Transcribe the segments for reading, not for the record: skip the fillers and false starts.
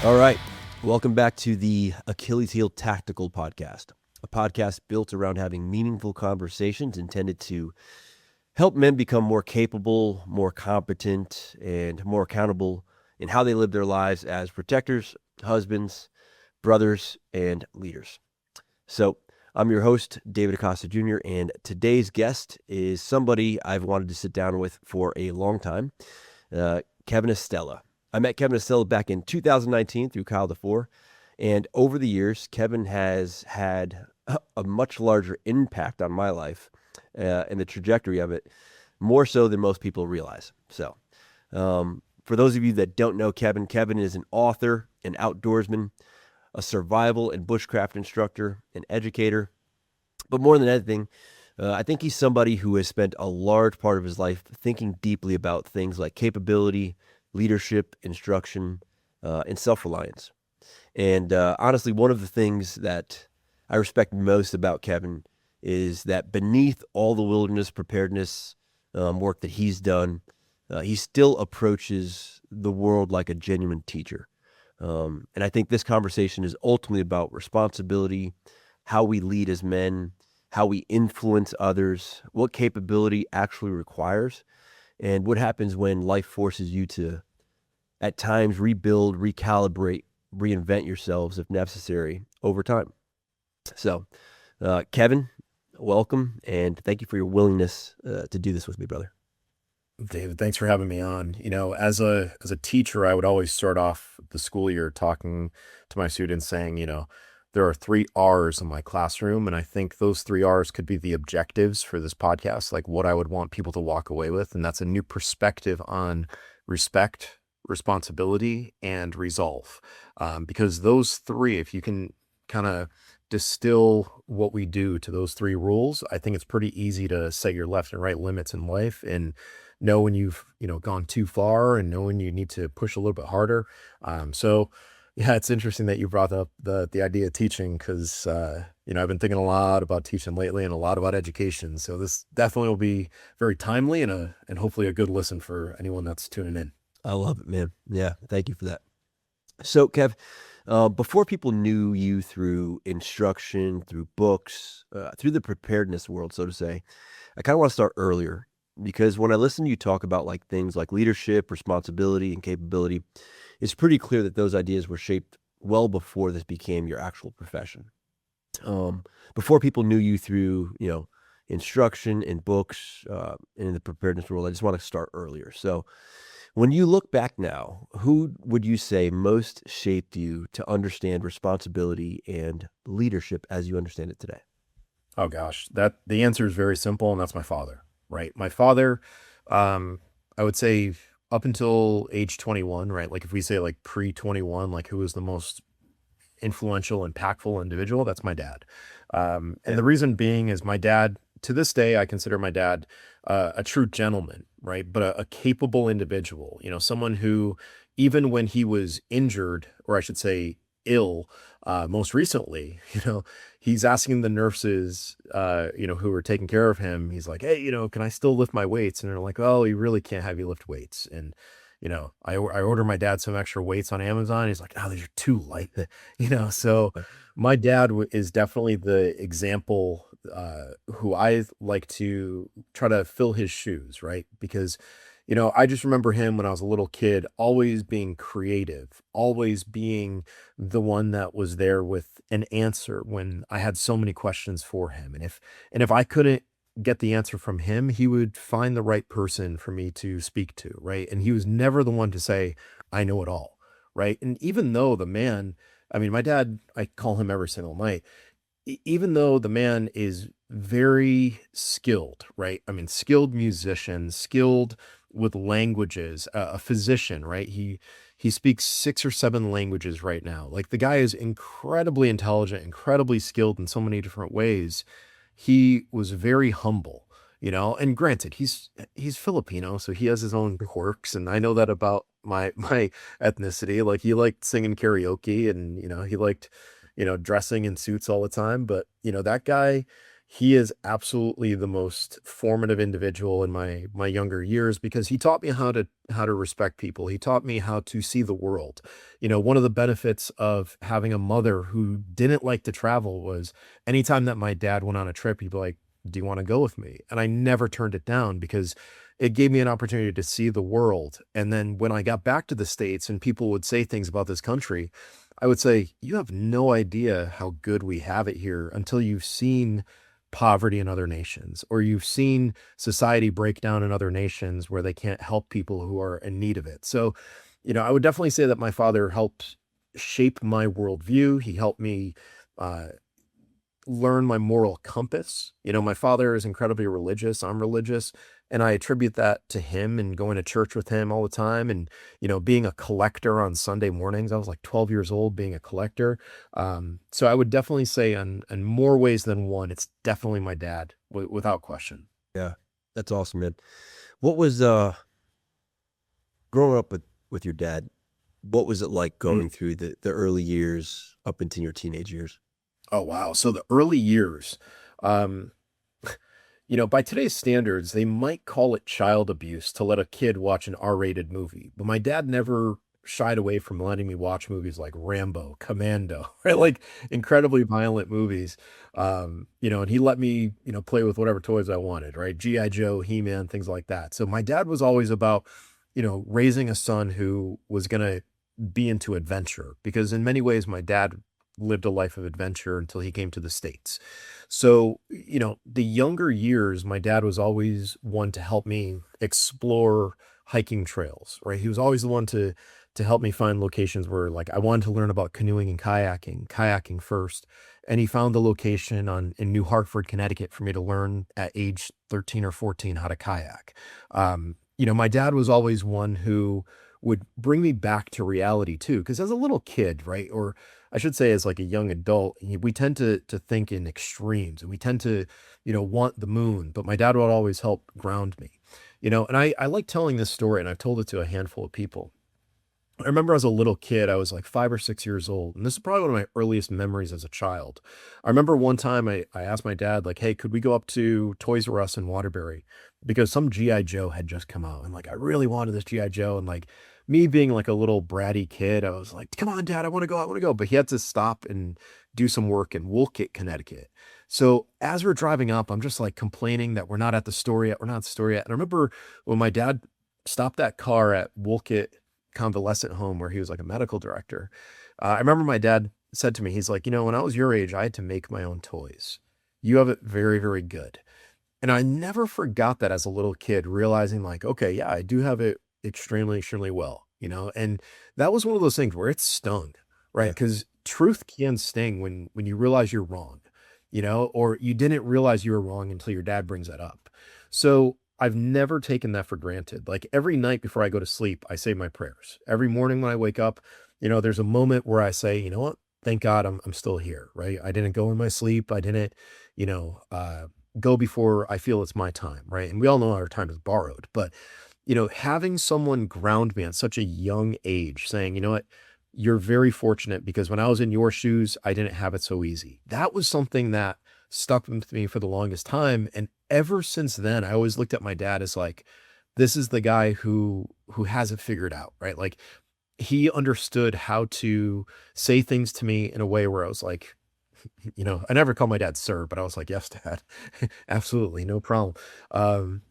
All right. Welcome back to the Achilles Heel Tactical Podcast, a podcast built around having meaningful conversations intended to help men become more capable, more competent, and more accountable in how they live their lives as protectors, husbands, brothers, and leaders. So, I'm your host, David Acosta Jr., and today's guest is somebody I've wanted to sit down with for a long time, Kevin Estela. I met Kevin Estela back in 2019 through Kyle DeFore, and over the years, Kevin has had a much larger impact on my life and the trajectory of it, more so than most people realize. So, for those of you that don't know Kevin, Kevin is an author, an outdoorsman, a survival and bushcraft instructor, an educator. But more than anything, I think he's somebody who has spent a large part of his life thinking deeply about things like capability, leadership, instruction, and self-reliance. And honestly, one of the things that I respect most about Kevin is that beneath all the wilderness preparedness work that he's done, he still approaches the world like a genuine teacher. And I think this conversation is ultimately about responsibility, how we lead as men, how we influence others, what capability actually requires, and what happens when life forces you to, at times, rebuild, recalibrate, reinvent yourselves if necessary over time. So, Kevin, welcome, and thank you for your willingness to do this with me, brother. David, thanks for having me on. As a teacher, I would always start off the school year talking to my students saying, there are 3 R's in my classroom, and I think those 3 R's could be the objectives for this podcast, like what I would want people to walk away with, and that's a new perspective on respect, responsibility, and resolve. Because those 3, if you can kind of distill what we do to those 3 rules, I think it's pretty easy to set your left and right limits in life and know when you've gone too far and know when you need to push a little bit harder. So yeah, it's interesting that you brought up the idea of teaching because I've been thinking a lot about teaching lately and a lot about education. So this definitely will be very timely and hopefully a good listen for anyone that's tuning in. I love it, man. Yeah, thank you for that. So, Kev, before people knew you through instruction, through books, through the preparedness world, so to say, I kind of want to start earlier because when I listen to you talk about like things like leadership, responsibility, and capability, it's pretty clear that those ideas were shaped well before this became your actual profession. Before people knew you through, instruction and books in the preparedness world, I just want to start earlier. So, when you look back now, who would you say most shaped you to understand responsibility and leadership as you understand it today? Oh gosh, the answer is very simple, and that's my father, right? My father, I would say up until age 21, right? Like if we say like pre-21, like who was the most influential, impactful individual, that's my dad. And the reason being is my dad, to this day, I consider my dad a true gentleman, right? But a capable individual, someone who, even when he was injured, or I should say ill, most recently, he's asking the nurses, who were taking care of him, he's like, hey, can I still lift my weights? And they're like, oh, we really can't have you lift weights. And, I order my dad some extra weights on Amazon. He's like, oh, these are too light, so my dad is definitely the example who I like to try to fill his shoes, right? Because, I just remember him when I was a little kid, always being creative, always being the one that was there with an answer when I had so many questions for him. And if I couldn't get the answer from him, he would find the right person for me to speak to, right? And he was never the one to say, I know it all, right? And even though the man, I mean, my dad, I call him every single night, even though the man is very skilled, right? I mean, skilled musician, skilled with languages, a physician, right? He speaks 6 or 7 languages right now. Like the guy is incredibly intelligent, incredibly skilled in so many different ways. He was very humble, and granted, he's Filipino, so he has his own quirks. And I know that about my ethnicity. Like he liked singing karaoke and, he liked, dressing in suits all the time. But, that guy, he is absolutely the most formative individual in my younger years because he taught me how to respect people. He taught me how to see the world. One of the benefits of having a mother who didn't like to travel was anytime that my dad went on a trip, he'd be like, "Do you want to go with me?" And I never turned it down because it gave me an opportunity to see the world. And then when I got back to the States and people would say things about this country, I would say, "You have no idea how good we have it here until you've seen poverty in other nations, or you've seen society break down in other nations where they can't help people who are in need of it." So, I would definitely say that my father helped shape my worldview. He helped me uh, learn my moral compass. My father is incredibly religious. I'm religious. And I attribute that to him and going to church with him all the time. And, being a collector on Sunday mornings. I was like 12 years old being a collector. So I would definitely say in more ways than one, it's definitely my dad without question. Yeah, that's awesome, man. What was growing up with your dad? What was it like going through the early years up into your teenage years? Oh, wow. So the early years, um, by today's standards, they might call it child abuse to let a kid watch an R-rated movie. But my dad never shied away from letting me watch movies like Rambo, Commando, right? Like incredibly violent movies. And he let me, play with whatever toys I wanted, right? G.I. Joe, He-Man, things like that. So my dad was always about, raising a son who was going to be into adventure because in many ways, my dad lived a life of adventure until he came to the States. So, the younger years, my dad was always one to help me explore hiking trails, right? He was always the one to help me find locations where like I wanted to learn about canoeing and kayaking first. And he found the location in New Hartford, Connecticut for me to learn at age 13 or 14 how to kayak. My dad was always one who would bring me back to reality too. Because as a little kid, right, or I should say as like a young adult, we tend to think in extremes and we tend to, want the moon. But my dad would always help ground me, and I like telling this story and I've told it to a handful of people. I remember as a little kid, I was like 5 or 6 years old, and this is probably one of my earliest memories as a child. I remember one time I asked my dad, like, "Hey, could we go up to Toys R Us in Waterbury?" Because some G.I. Joe had just come out, and like I really wanted this G.I. Joe, and like me being like a little bratty kid, I was like, "Come on, Dad, I want to go, I want to go." But he had to stop and do some work in Woolkit, Connecticut. So as we're driving up, I'm just like complaining that we're not at the store yet, we're not at the store yet. And I remember when my dad stopped that car at Woolkit convalescent home where he was like a medical director. I remember my dad said to me, he's like, when I was your age, I had to make my own toys. You have it very, very good. And I never forgot that as a little kid, realizing like, okay, yeah, I do have it extremely, extremely well, and that was one of those things where it stung, right? Yeah. Because truth can sting when you realize you're wrong, or you didn't realize you were wrong until your dad brings that up. So I've never taken that for granted. Like every night before I go to sleep, I say my prayers. Every morning when I wake up, there's a moment where I say, you know what? Thank God I'm still here, right? I didn't go in my sleep. I didn't, you know, uh, go before I feel it's my time, right? And we all know our time is borrowed, but having someone ground me at such a young age saying, you know what, you're very fortunate because when I was in your shoes, I didn't have it so easy. That was something that stuck with me for the longest time. And ever since then, I always looked at my dad as like, this is the guy who has it figured out, right? Like he understood how to say things to me in a way where I was like, I never called my dad sir, but I was like, yes, dad, absolutely, no problem. Um,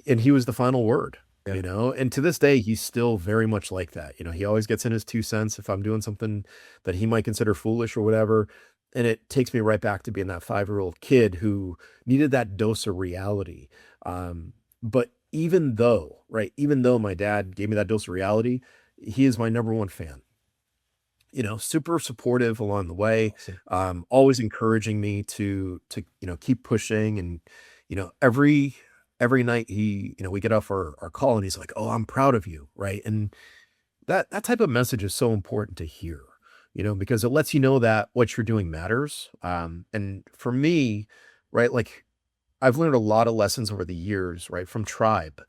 and he was the final word, Yeah. and to this day, he's still very much like that. He always gets in his 2 cents if I'm doing something that he might consider foolish or whatever. And it takes me right back to being that 5-year-old kid who needed that dose of reality. But even though my dad gave me that dose of reality, he is my number one fan. Super supportive along the way, Awesome. always encouraging me to keep pushing. And every night we get off our call and he's like, "Oh, I'm proud of you," right? And that type of message is so important to hear, because it lets you know that what you're doing matters. And for me, right, like I've learned a lot of lessons over the years, right, from tribe.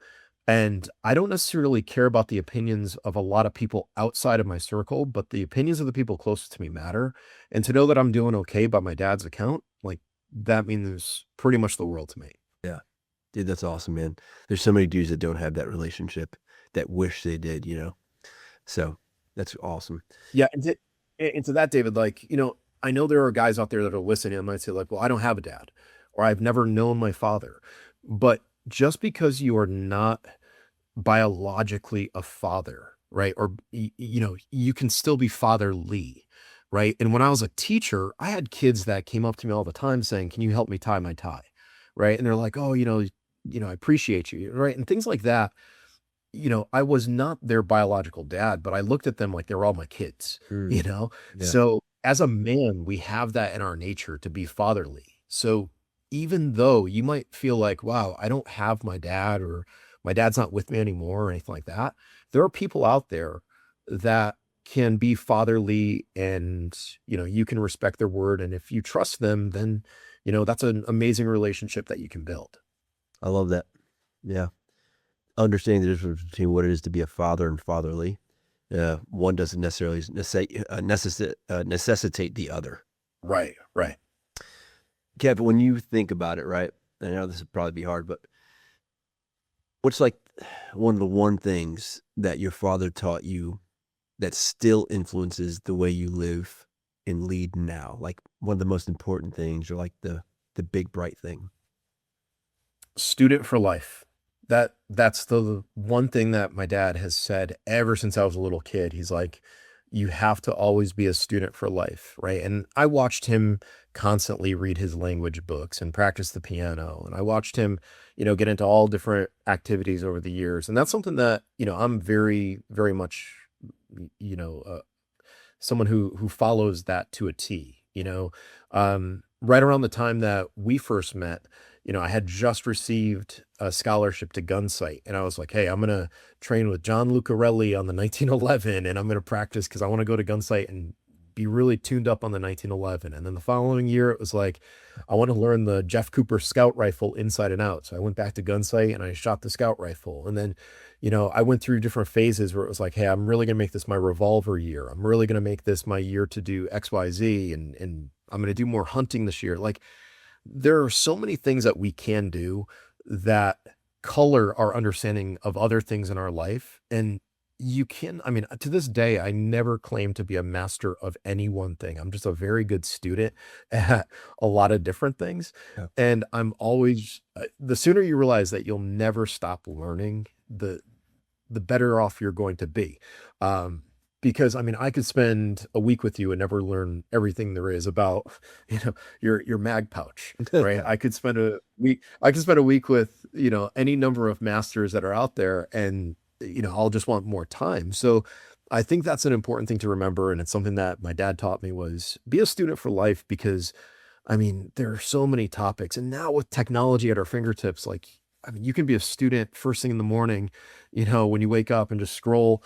And I don't necessarily care about the opinions of a lot of people outside of my circle, but the opinions of the people closest to me matter. And to know that I'm doing okay by my dad's account, like that means pretty much the world to me. Yeah. Dude, that's awesome, man. There's so many dudes that don't have that relationship that wish they did, you know? So that's awesome. Yeah, and to that, David, like, I know there are guys out there that are listening and might say, like, well, I don't have a dad, or I've never known my father. But just because you are not biologically a father, right? Or, you can still be fatherly, right? And when I was a teacher, I had kids that came up to me all the time saying, can you help me tie my tie? Right. And they're like, oh, I appreciate you. Right. And things like that. I was not their biological dad, but I looked at them like they were all my kids, you Mm, know? yeah. So as a man, we have that in our nature to be fatherly. So even though you might feel like, wow, I don't have my dad, or my dad's not with me anymore or anything like that, there are people out there that can be fatherly, and, you can respect their word. And if you trust them, then, that's an amazing relationship that you can build. I love that. Yeah. Understanding the difference between what it is to be a father and fatherly. One doesn't necessarily necessitate the other. Right, right. Kev, when you think about it, right? I know this would probably be hard, but what's like one of the one things that your father taught you that still influences the way you live and lead now? Like one of the most important things, or like the big bright thing. Student for life. That's the one thing that my dad has said ever since I was a little kid. He's like, you have to always be a student for life, right? And I watched him constantly read his language books and practice the piano. And I watched him, get into all different activities over the years. And that's something that, I'm very, very much, you know, uh, someone who follows that to a T, right around the time that we first met, I had just received a scholarship to Gunsight, and I was like, hey, I'm going to train with John Lucarelli on the 1911, and I'm going to practice because I want to go to Gunsight and be really tuned up on the 1911. And then the following year, it was like, I want to learn the Jeff Cooper scout rifle inside and out. So I went back to Gunsight and I shot the scout rifle. And then, I went through different phases where it was like, hey, I'm really going to make this my revolver year. I'm really going to make this my year to do XYZ, and I'm going to do more hunting this year. Like, there are so many things that we can do that color our understanding of other things in our life. And I mean, to this day, I never claim to be a master of any one thing. I'm just a very good student at a lot of different things. Yeah. And I'm always, the sooner you realize that you'll never stop learning, the better off you're going to be. Because I mean, I could spend a week with you and never learn everything there is about, your mag pouch, right? I could spend a week with, any number of masters that are out there, and, I'll just want more time. So I think that's an important thing to remember. And it's something that my dad taught me, was be a student for life, because I mean, there are so many topics, and now with technology at our fingertips, like, I mean, you can be a student first thing in the morning, when you wake up and just scroll,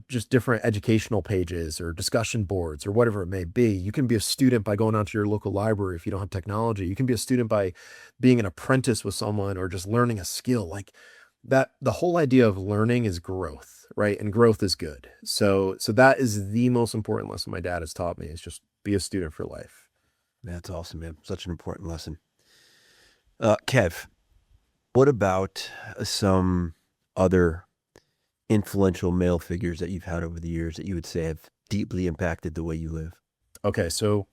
just different educational pages or discussion boards or whatever it may be. You can be a student by going out to your local library if you don't have technology. You can be a student by being an apprentice with someone, or just learning a skill like that. The whole idea of learning is growth, right? And growth is good. So that is the most important lesson my dad has taught me, is just be a student for life. That's awesome, man. Such an important lesson. Kev, what about some other influential male figures that you've had over the years that you would say have deeply impacted the way you live? Okay, so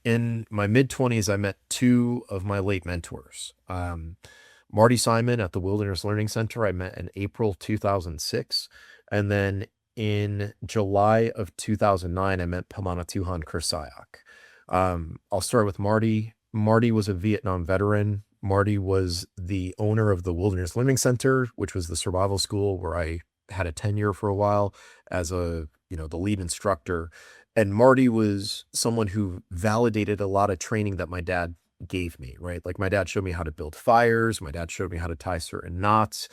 in my mid-20s, I met two of my late mentors. Marty Simon at the Wilderness Learning Center, I met in April 2006. And then in July of 2009, I met Pamanatuhan Kursayak. I'll start with Marty. Marty was a Vietnam veteran. Marty was the owner of the Wilderness Learning Center, which was the survival school where I had a tenure for a while as the lead instructor. And Marty was someone who validated a lot of training that my dad gave me, right? Like, my dad showed me how to build fires. My dad showed me how to tie certain knots.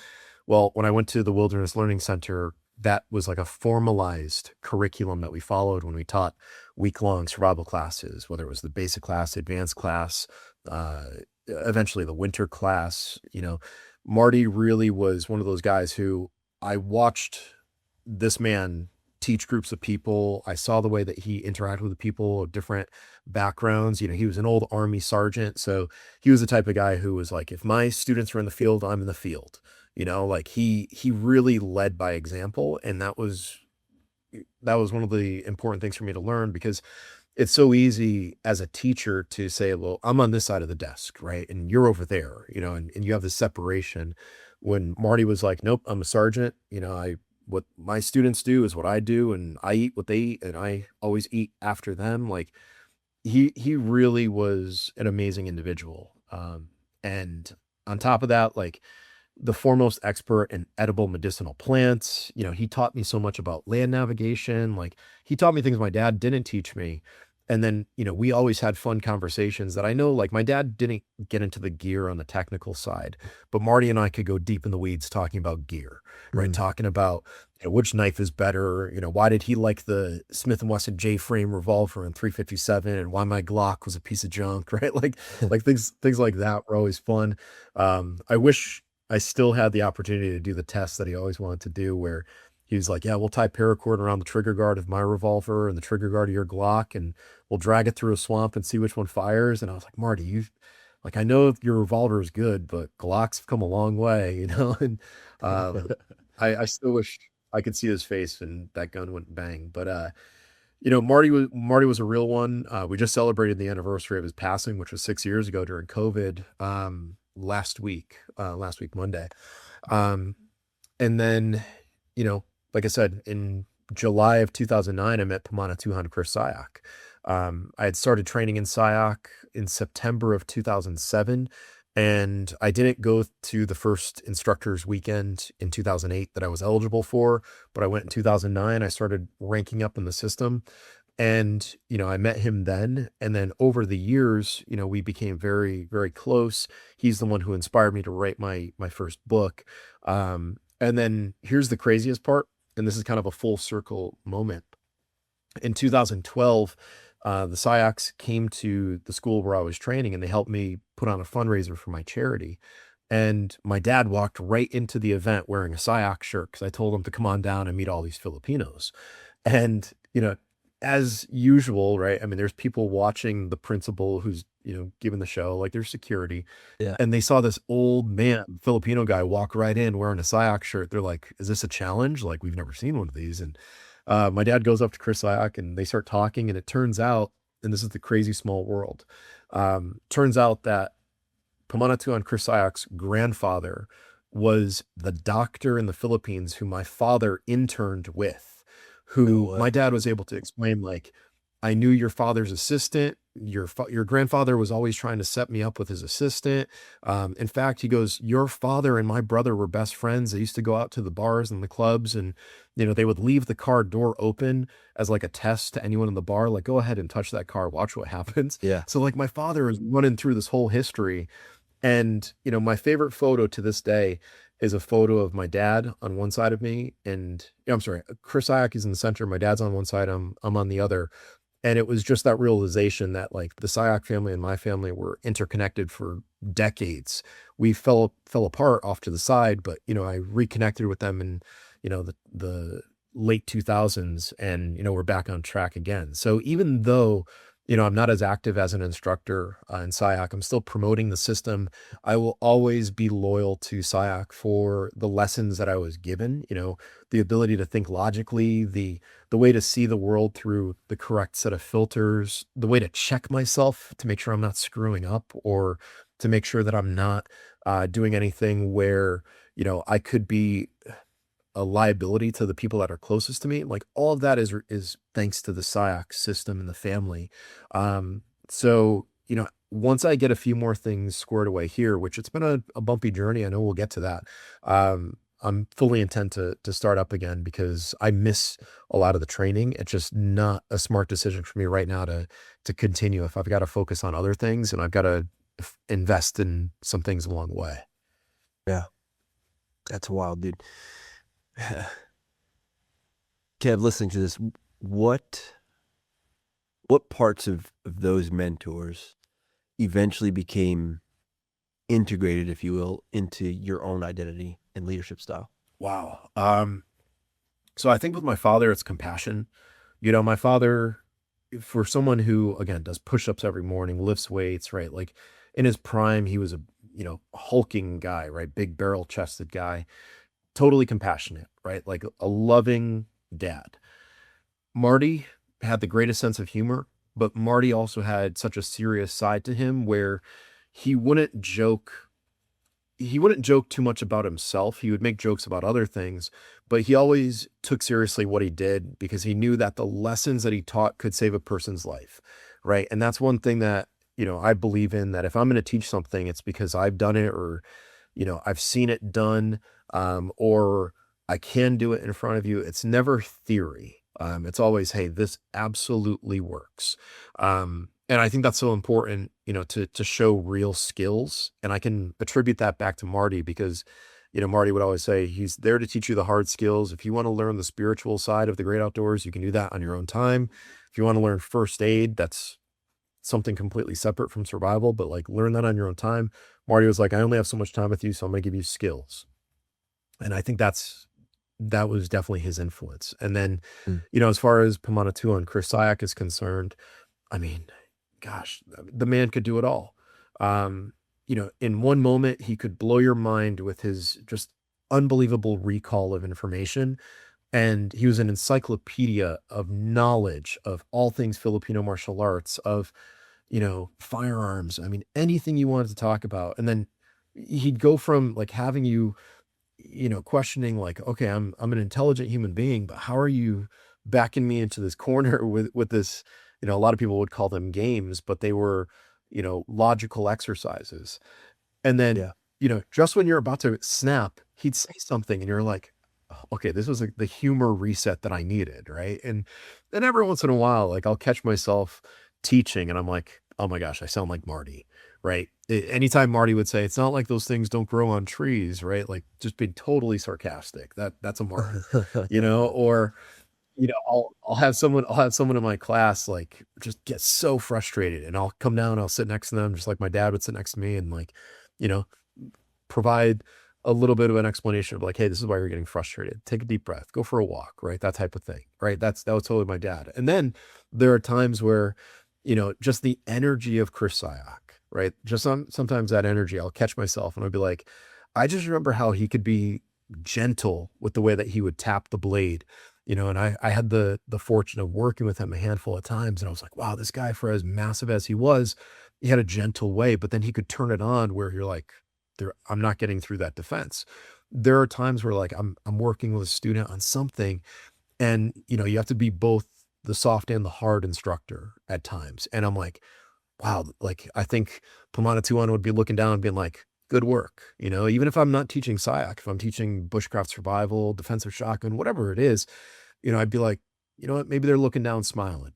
Well, when I went to the Wilderness Learning Center, that was like a formalized curriculum that we followed when we taught week-long survival classes, whether it was the basic class, advanced class, eventually the winter class. Marty really was one of those guys who I watched this man teach groups of people. I saw the way that he interacted with people of different backgrounds. He was an old Army sergeant. So he was the type of guy who was like, if my students are in the field, I'm in the field. Like he really led by example. And that was one of the important things for me to learn, because it's so easy as a teacher to say, well, I'm on this side of the desk, right? And you're over there, and you have this separation. When Marty was like, nope, I'm a sergeant. What my students do is what I do, and I eat what they eat, and I always eat after them. Like he really was an amazing individual. And on top of that, like the foremost expert in edible medicinal plants. He taught me so much about land navigation. Like he taught me things my dad didn't teach me. And then, we always had fun conversations that I know, like my dad didn't get into the gear on the technical side, but Marty and I could go deep in the weeds talking about gear, right? Talking about which knife is better. Why did he like the Smith & Wesson J-frame revolver in 357, and why my Glock was a piece of junk, right? Like things like that were always fun. I wish I still had the opportunity to do the test that he always wanted to do, where he was like, yeah, we'll tie paracord around the trigger guard of my revolver and the trigger guard of your Glock, and we'll drag it through a swamp and see which one fires. And I was like, Marty, I know your revolver is good, but Glocks have come a long way, and I still wish I could see his face and that gun went bang. But Marty was a real one. We just celebrated the anniversary of his passing, which was 6 years ago during COVID, last week Monday. And then, like I said, in July of 2009, I met Pomona 200 Chris Syak. I had started training in Syak in September of 2007, and I didn't go to the first instructors weekend in 2008 that I was eligible for, but I went in 2009. I started ranking up in the system, and, I met him then. And then over the years, we became very, very close. He's the one who inspired me to write my first book. And then here's the craziest part, and this is kind of a full circle moment. In 2012, the Syaks came to the school where I was training, and they helped me put on a fundraiser for my charity. And my dad walked right into the event wearing a Syak shirt, because I told him to come on down and meet all these Filipinos. And, as usual, right? I mean, there's people watching the principal who's, giving the show, like there's security. Yeah. And they saw this old man, Filipino guy, walk right in wearing a Syak shirt. They're like, is this a challenge? Like, we've never seen one of these. And my dad goes up to Chris Syak, and they start talking. And it turns out, and this is the crazy small world, turns out that Pamanatu and Chris Syak's grandfather was the doctor in the Philippines who my father interned with, who my dad was able to explain, like, I knew your father's assistant. Your grandfather was always trying to set me up with his assistant. In fact, he goes, your father and my brother were best friends. They used to go out to the bars and the clubs, and, they would leave the car door open as like a test to anyone in the bar. Like, go ahead and touch that car. Watch what happens. Yeah. So like my father is running through this whole history. And, my favorite photo to this day is a photo of my dad on one side of me. And I'm sorry, Chris Syak is in the center. My dad's on one side. I'm on the other. And it was just that realization that like the Syak family and my family were interconnected for decades. We fell apart off to the side, but, I reconnected with them in, the late 2000s, and, we're back on track again. So even though, I'm not as active as an instructor in Syak, I'm still promoting the system. I will always be loyal to Syak for the lessons that I was given, the ability to think logically, the way to see the world through the correct set of filters, the way to check myself to make sure I'm not screwing up, or to make sure that I'm not doing anything where, I could be a liability to the people that are closest to me. Like all of that is thanks to the Syak system and the family. So, once I get a few more things squared away here, which it's been a bumpy journey, I know we'll get to that. I'm fully intent to start up again, because I miss a lot of the training. It's just not a smart decision for me right now to continue if I've got to focus on other things, and I've got to invest in some things along the way. Yeah. That's wild, dude. Kev, listening to this, what parts of those mentors eventually became integrated, if you will, into your own identity and leadership style? Wow. So I think with my father, it's compassion. My father, for someone who, again, does push-ups every morning, lifts weights, right? Like in his prime, he was a, hulking guy, right? Big barrel chested guy, totally compassionate, right? Like a loving dad. Marty had the greatest sense of humor, but Marty also had such a serious side to him where he wouldn't joke he wouldn't joke too much about himself. He would make jokes about other things, but he always took seriously what he did because he knew that the lessons that he taught could save a person's life, right? And that's one thing that, I believe in, that if I'm going to teach something, it's because I've done it, or, I've seen it done, or I can do it in front of you. It's never theory. It's always, hey, this absolutely works. And I think that's so important, to show real skills. And I can attribute that back to Marty because, Marty would always say he's there to teach you the hard skills. If you want to learn the spiritual side of the great outdoors, you can do that on your own time. If you want to learn first aid, that's something completely separate from survival, but like learn that on your own time. Marty was like, I only have so much time with you, so I'm going to give you skills. And I think that was definitely his influence. And then, Mm. as far as Pomona Tua and Chris Syack is concerned, I mean, gosh, the man could do it all. In one moment, he could blow your mind with his just unbelievable recall of information. And he was an encyclopedia of knowledge of all things Filipino martial arts, of, firearms. I mean, anything you wanted to talk about. And then he'd go from like having you, questioning like, okay, I'm an intelligent human being, but how are you backing me into this corner with this, a lot of people would call them games, but they were, logical exercises. And then, Yeah. just when you're about to snap, he'd say something and you're like, "Oh, okay, this was the humor reset that I needed." Right. And then every once in a while, like I'll catch myself teaching and I'm like, oh my gosh, I sound like Marty. Right. Anytime Marty would say, it's not like those things don't grow on trees, right? Like just being totally sarcastic. That's a Marty, or I'll have someone in my class like just get so frustrated and I'll come down, I'll sit next to them just like my dad would sit next to me and like, you know, provide a little bit of an explanation of like, hey, this is why you're getting frustrated. Take a deep breath, go for a walk, right? That type of thing, right? That was totally my dad. And then there are times where, just the energy of Chris Syack, right? Just sometimes that energy, I'll catch myself and I'll be like, I just remember how he could be gentle with the way that he would tap the blade, and I had the fortune of working with him a handful of times. And I was like, wow, this guy, for as massive as he was, he had a gentle way, but then he could turn it on where you're like, I'm not getting through that defense. There are times where like I'm working with a student on something and you have to be both the soft and the hard instructor at times. And I'm like, wow, like I think Pomona Tuan would be looking down and being like, good work. Even if I'm not teaching SIAC, if I'm teaching bushcraft survival, defensive shotgun, whatever it is, I'd be like, you know what, maybe they're looking down smiling,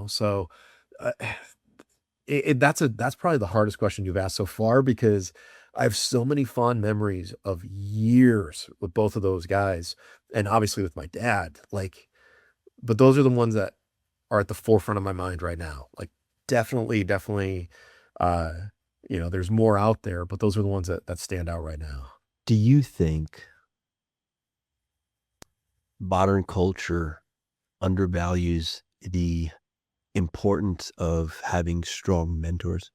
so uh, that's probably the hardest question you've asked so far, because I have so many fond memories of years with both of those guys and obviously with my dad, like, but those are the ones that are at the forefront of my mind right now. Like definitely, uh, there's more out there, but those are the ones that stand out right now. Do you think modern culture undervalues the importance of having strong mentors?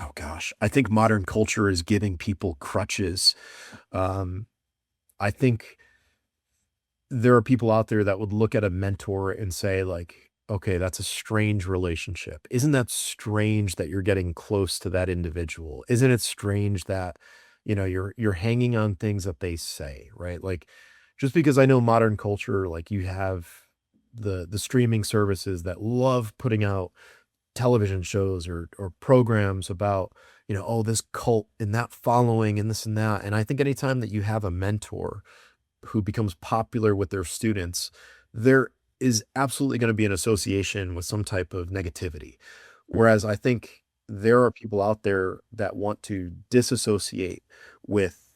Oh gosh, I think modern culture is giving people crutches. Um, I think there are people out there that would look at a mentor and say like, okay, that's a strange relationship. Isn't that strange that you're getting close to that individual? Isn't it strange that, you're hanging on things that they say, right? Like just because I know modern culture, like you have the streaming services that love putting out television shows or programs about, oh, this cult and that following and this and that. And I think anytime that you have a mentor who becomes popular with their students, there is absolutely going to be an association with some type of negativity. Whereas I think there are people out there that want to disassociate with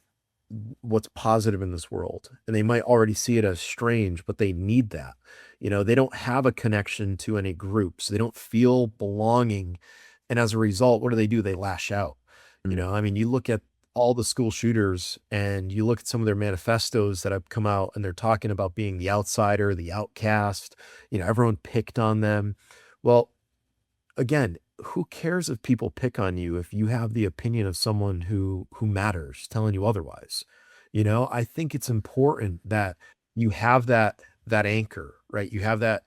what's positive in this world. And they might already see it as strange, but they need that. They don't have a connection to any groups. They don't feel belonging. And as a result, what do? They lash out. Mm. I mean, you look at all the school shooters and you look at some of their manifestos that have come out and they're talking about being the outsider, the outcast, everyone picked on them. Well, again, who cares if people pick on you if you have the opinion of someone who matters telling you otherwise? I think it's important that you have that anchor, right? You have that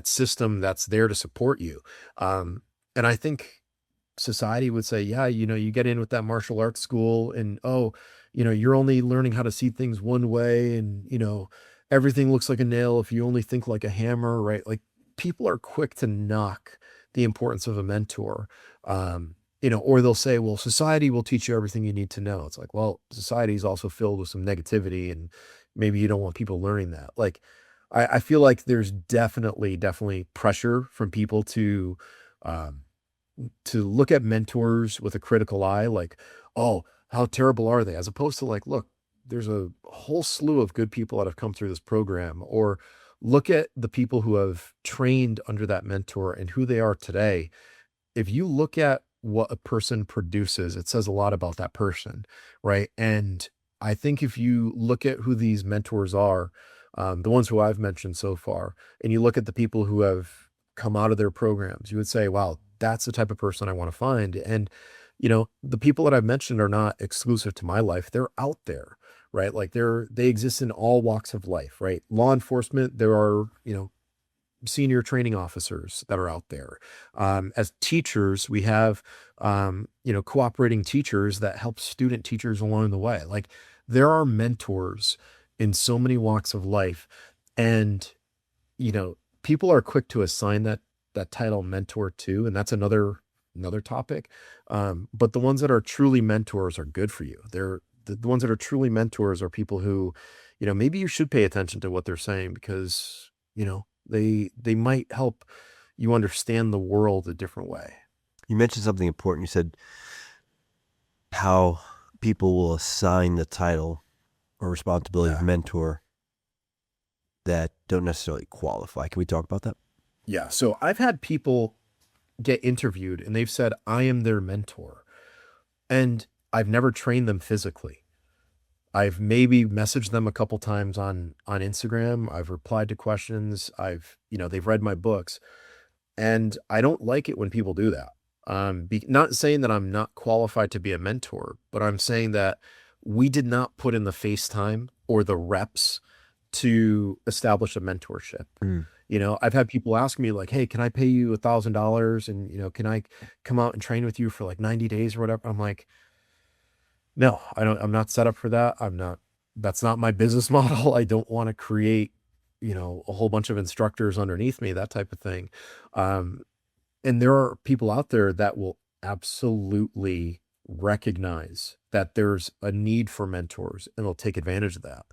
system that's there to support you. And I think society would say, yeah, you get in with that martial arts school and, oh, you're only learning how to see things one way. And, everything looks like a nail if you only think like a hammer, right? Like people are quick to knock the importance of a mentor. Or they'll say, well, society will teach you everything you need to know. It's like, well, society is also filled with some negativity and maybe you don't want people learning that. Like, I feel like there's definitely pressure from people um, to look at mentors with a critical eye, like, oh, how terrible are they? As opposed to like, look, there's a whole slew of good people that have come through this program, or look at the people who have trained under that mentor and who they are today. If you look at what a person produces, it says a lot about that person, right? And I think if you look at who these mentors are, the ones who I've mentioned so far, and you look at the people who have come out of their programs, you would say, wow, that's the type of person I want to find. And, the people that I've mentioned are not exclusive to my life. They're out there, right? Like they exist in all walks of life, right? Law enforcement, there are, senior training officers that are out there. As teachers, we have, cooperating teachers that help student teachers along the way. Like there are mentors in so many walks of life. And, people are quick to assign that title mentor to, and that's another topic. But the ones that are truly mentors are good for you. They're the ones that are truly mentors are people who, maybe you should pay attention to what they're saying because, they might help you understand the world a different way. You mentioned something important. You said how people will assign the title or responsibility of Yeah. mentor that don't necessarily qualify. Can we talk about that? Yeah. So I've had people get interviewed and they've said, I am their mentor. And I've never trained them physically. I've maybe messaged them a couple times on Instagram. I've replied to questions. They've read my books, and I don't like it when people do that. Not saying that I'm not qualified to be a mentor, but I'm saying that we did not put in the face time or the reps to establish a mentorship. Mm. I've had people ask me like, hey, can I pay you $1,000? And, can I come out and train with you for like 90 days or whatever? I'm like, no, I'm not set up for that. That's not my business model. I don't want to create, a whole bunch of instructors underneath me, that type of thing. And there are people out there that will absolutely recognize that there's a need for mentors and they'll take advantage of that.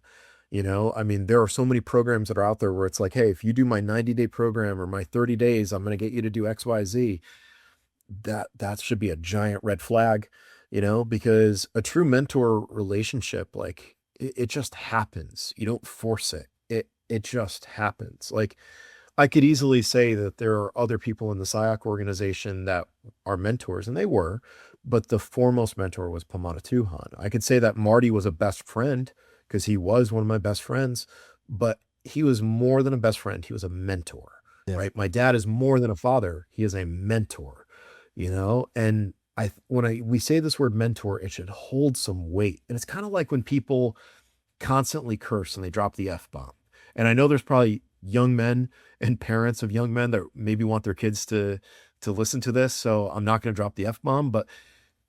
There are so many programs that are out there where it's like, hey, if you do my 90-day program or my 30 days, I'm going to get you to do X, Y, Z. That should be a giant red flag, because a true mentor relationship, like it just happens. You don't force it. It just happens. Like I could easily say that there are other people in the SIOC organization that are mentors, and they were, but the foremost mentor was Pamana Tuhan. I could say that Marty was a best friend because he was one of my best friends, but he was more than a best friend. He was a mentor, Yeah. right? My dad is more than a father. He is a mentor, and we say this word mentor, it should hold some weight. And it's kind of like when people constantly curse and they drop the F-bomb. And I know there's probably young men and parents of young men that maybe want their kids to listen to this. So I'm not going to drop the F-bomb, but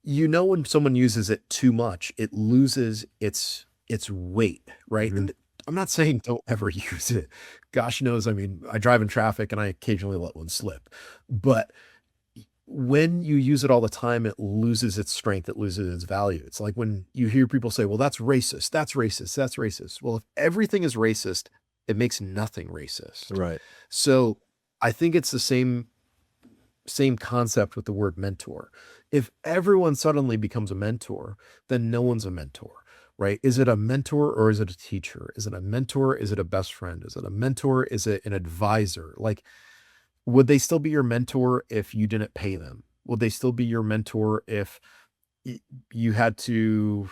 when someone uses it too much, it loses its weight, right? Mhm. And I'm not saying don't ever use it. Gosh knows, I drive in traffic and I occasionally let one slip. But when you use it all the time, it loses its strength, it loses its value. It's like when you hear people say, well, that's racist, that's racist, that's racist. Well, if everything is racist, it makes nothing racist. Right. So I think it's the same concept with the word mentor. If everyone suddenly becomes a mentor, then no one's a mentor, right? Is it a mentor or is it a teacher? Is it a mentor? Is it a best friend? Is it a mentor? Is it an advisor? Like, would they still be your mentor if you didn't pay them? Would they still be your mentor if, you had to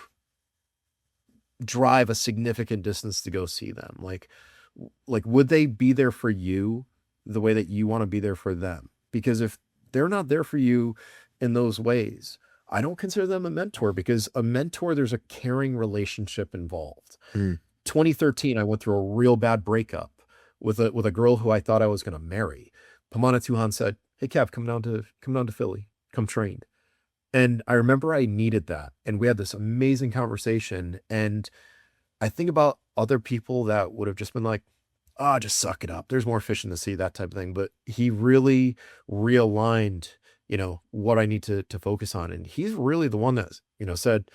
drive a significant distance to go see them. Like would they be there for you the way that you want to be there for them? Because if they're not there for you in those ways, I don't consider them a mentor, because a mentor, there's a caring relationship involved. Mm. 2013, I went through a real bad breakup with a girl who I thought I was going to marry. Pamana Tuhan said, "Hey Kev, come down to Philly, come train." And I remember I needed that. And we had this amazing conversation. And I think about other people that would have just been like, "Ah, just suck it up. There's more fish in the sea," that type of thing. But he really realigned, what I need to focus on. And he's really the one that, said,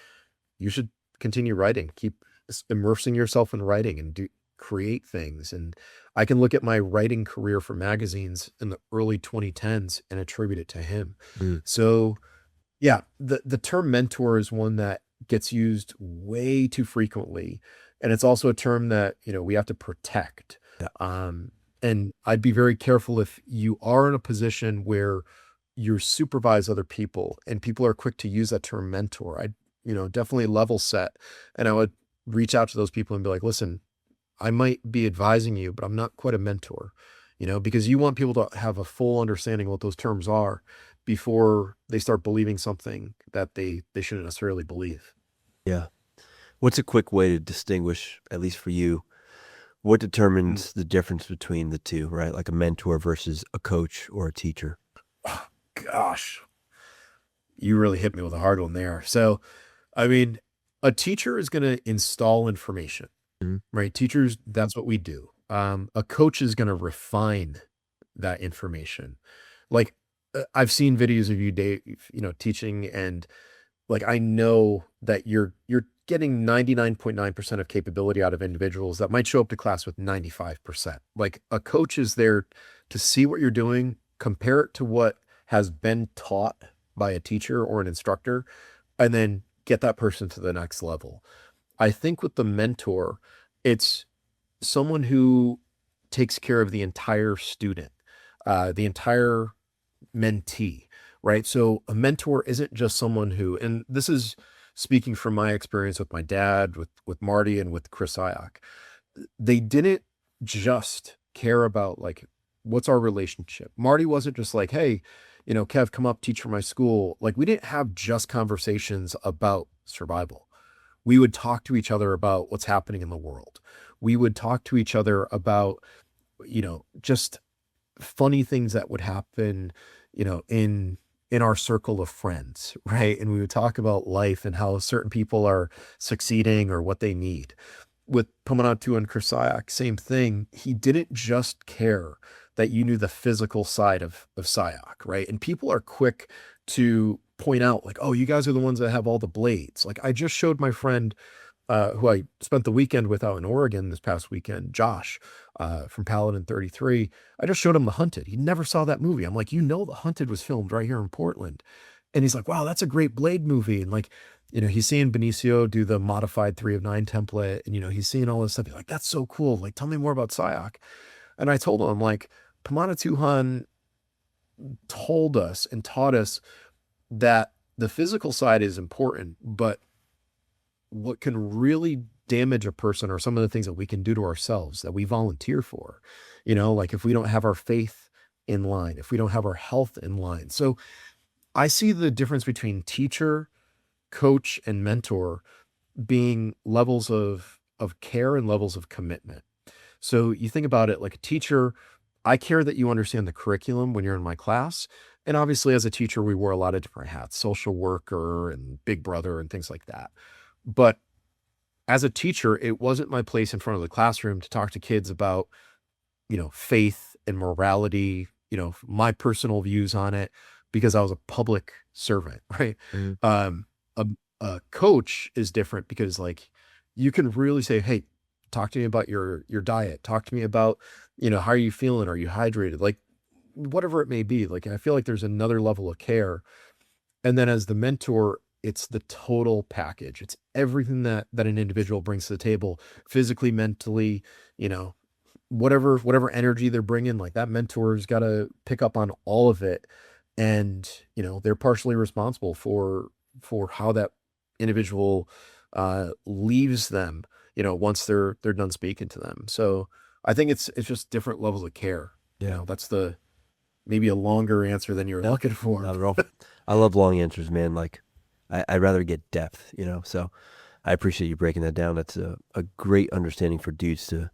you should continue writing, keep immersing yourself in writing and create things. And I can look at my writing career for magazines in the early 2010s and attribute it to him. Mm. So yeah, the term mentor is one that gets used way too frequently. And it's also a term that, we have to protect. Yeah. And I'd be very careful if you are in a position where you supervise other people and people are quick to use that term mentor. I'd, definitely level set, and I would reach out to those people and be like, "Listen, I might be advising you, but I'm not quite a mentor," because you want people to have a full understanding of what those terms are before they start believing something that they shouldn't necessarily believe. Yeah. What's a quick way to distinguish, at least for you, what determines the difference between the two, right? Like a mentor versus a coach or a teacher? Oh, gosh, you really hit me with a hard one there. So, I mean, a teacher is going to install information, Mhm. right? Teachers, that's what we do. A coach is going to refine that information. Like, I've seen videos of you, Dave, teaching, and like I know that you're getting 99.9% of capability out of individuals that might show up to class with 95%. Like, a coach is there to see what you're doing, compare it to what has been taught by a teacher or an instructor, and then get that person to the next level. I think with the mentor, it's someone who takes care of the entire student, the entire mentee, right? So a mentor isn't just someone who, and this is speaking from my experience with my dad, with Marty, and with Chris Iac. They didn't just care about like, what's our relationship. Marty wasn't just like, "Hey, Kev, come up, teach for my school." Like, we didn't have just conversations about survival. We would talk to each other about what's happening in the world. We would talk to each other about, just funny things that would happen, in our circle of friends, right? And we would talk about life and how certain people are succeeding or what they need. With Pamanatu and Kersayak, same thing. He didn't just care that you knew the physical side of Sayak, right? And people are quick to point out, like, "Oh, you guys are the ones that have all the blades." Like, I just showed my friend, who I spent the weekend with out in Oregon this past weekend, Josh, from Paladin 33. I just showed him The Hunted. He never saw that movie. I'm like, The Hunted was filmed right here in Portland. And he's like, "Wow, that's a great Blade movie." And like, he's seeing Benicio do the modified 3 of 9 template. And, he's seeing all this stuff. He's like, "That's so cool. Like, tell me more about Sayak." And I told him, I'm like, Pamana Tuhan told us and taught us that the physical side is important, but what can really damage a person are some of the things that we can do to ourselves that we volunteer for. Like, if we don't have our faith in line, if we don't have our health in line. So I see the difference between teacher, coach, and mentor being levels of care and levels of commitment. So you think about it like a teacher, I care that you understand the curriculum when you're in my class. And obviously, as a teacher, we wore a lot of different hats, social worker and big brother and things like that. But as a teacher, it wasn't my place in front of the classroom to talk to kids about, faith and morality, my personal views on it, because I was a public servant, right? Mhm. A, a coach is different because, like, you can really say, "Hey, talk to me about your diet. Talk to me about, how are you feeling? Are you hydrated?" Like, whatever it may be. Like, I feel like there's another level of care. And then as the mentor, it's the total package. It's everything that an individual brings to the table, physically, mentally, whatever energy they're bringing. Like, that mentor's got to pick up on all of it. And, they're partially responsible for for how that individual leaves them, once they're done speaking to them. So I think it's just different levels of care. Yeah. That's the maybe a longer answer than you were No, looking for. not at all. I love long answers, man. Like I'd rather get depth, so I appreciate you breaking that down. That's a great understanding for dudes to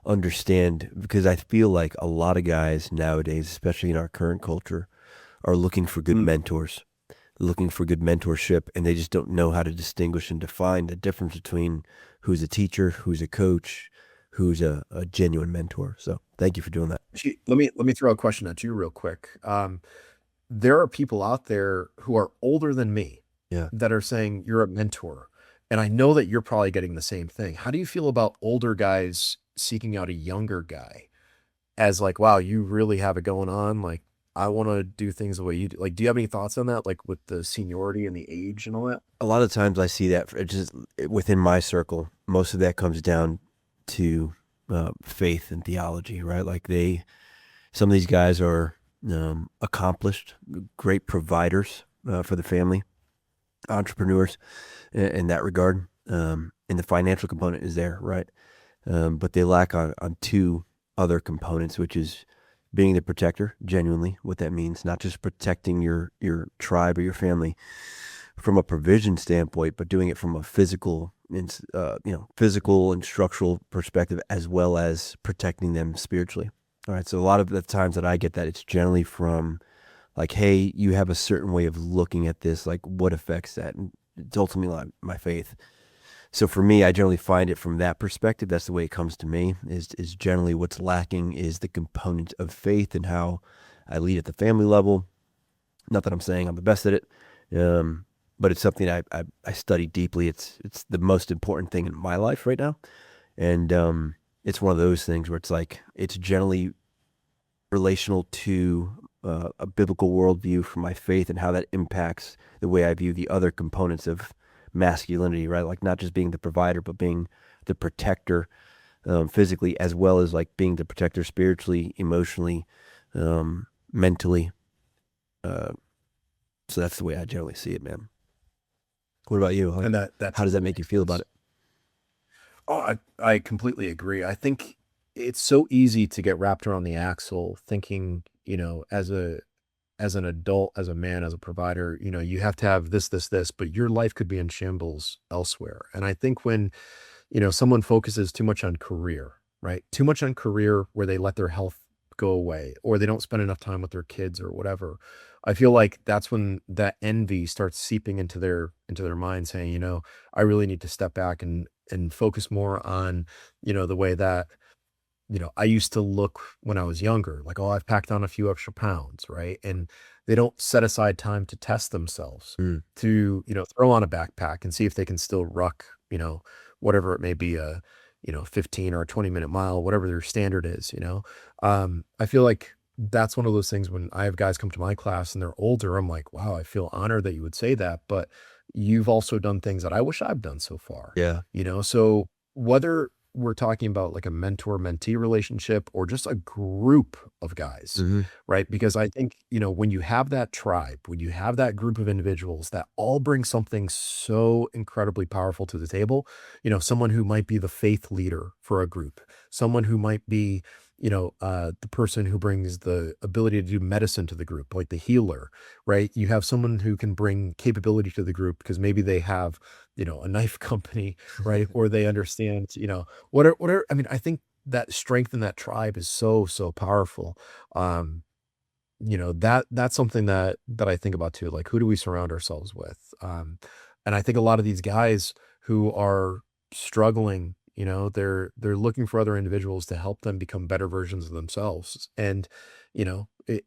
understand, because I feel like a lot of guys nowadays, especially in our current culture, are looking for good Mm. mentors, looking for good mentorship, and they just don't know how to distinguish and define the difference between who's a teacher, who's a coach, who's a genuine mentor. So thank you for doing that. Actually, let me throw a question at you real quick. There are people out there who are older than me Yeah. that are saying you're a mentor. And I know that you're probably getting the same thing. How do you feel about older guys seeking out a younger guy as like, wow, you really have it going on? Like, I want to do things the way you do. Like, do you have any thoughts on that? Like with the seniority and the age and all that? A lot of times I see that just within my circle. Most of that comes down to faith and theology, right? Like some of these guys are accomplished, great providers for the family, entrepreneurs in that regard. And the financial component is there, right? But they lack on two other components, which is being the protector, genuinely, what that means, not just protecting your tribe or your family from a provision standpoint, but doing it from a physical and structural perspective, as well as protecting them spiritually. All right. So a lot of the times that I get that, it's generally from like, hey, you have a certain way of looking at this, like what affects that? And it's ultimately my faith. So for me, I generally find it from that perspective. That's the way it comes to me, is generally what's lacking is the component of faith and how I lead at the family level. Not that I'm saying I'm the best at it, but it's something I study deeply. It's the most important thing in my life right now. And it's one of those things where it's like, it's generally relational to a biblical worldview for my faith and how that impacts the way I view the other components of masculinity, right? Like not just being the provider, but being the protector physically, as well as like being the protector spiritually, emotionally, mentally. So that's the way I generally see it, man. What about you? Like, And that's how does that make you feel about it? Oh, I completely agree. I think it's so easy to get wrapped around the axle thinking, as an adult, as a man, as a provider, you have to have this, but your life could be in shambles elsewhere. And I think when, someone focuses too much on career, right? Too much on career where they let their health go away or they don't spend enough time with their kids or whatever. I feel like that's when that envy starts seeping into their mind saying, I really need to step back and focus more on, the way that, I used to look when I was younger, like, oh, I've packed on a few extra pounds, right? And they don't set aside time to test themselves, Mm. to, throw on a backpack and see if they can still ruck, whatever it may be, a, 15 or a 20-minute mile, whatever their standard is. I feel like that's one of those things when I have guys come to my class and they're older, I'm like, wow, I feel honored that you would say that, but you've also done things that I wish I've done so far, Yeah. so whether we're talking about like a mentor mentee relationship or just a group of guys, Mm-hmm. right? Because I think, when you have that tribe, when you have that group of individuals that all bring something so incredibly powerful to the table, someone who might be the faith leader for a group, someone who might be, the person who brings the ability to do medicine to the group, like the healer, right? You have someone who can bring capability to the group because maybe they have, a knife company, right? Or they understand, whatever. I mean, I think that strength in that tribe is so, so powerful. That's something that I think about too. Like, who do we surround ourselves with? And I think a lot of these guys who are struggling, they're looking for other individuals to help them become better versions of themselves. And, it,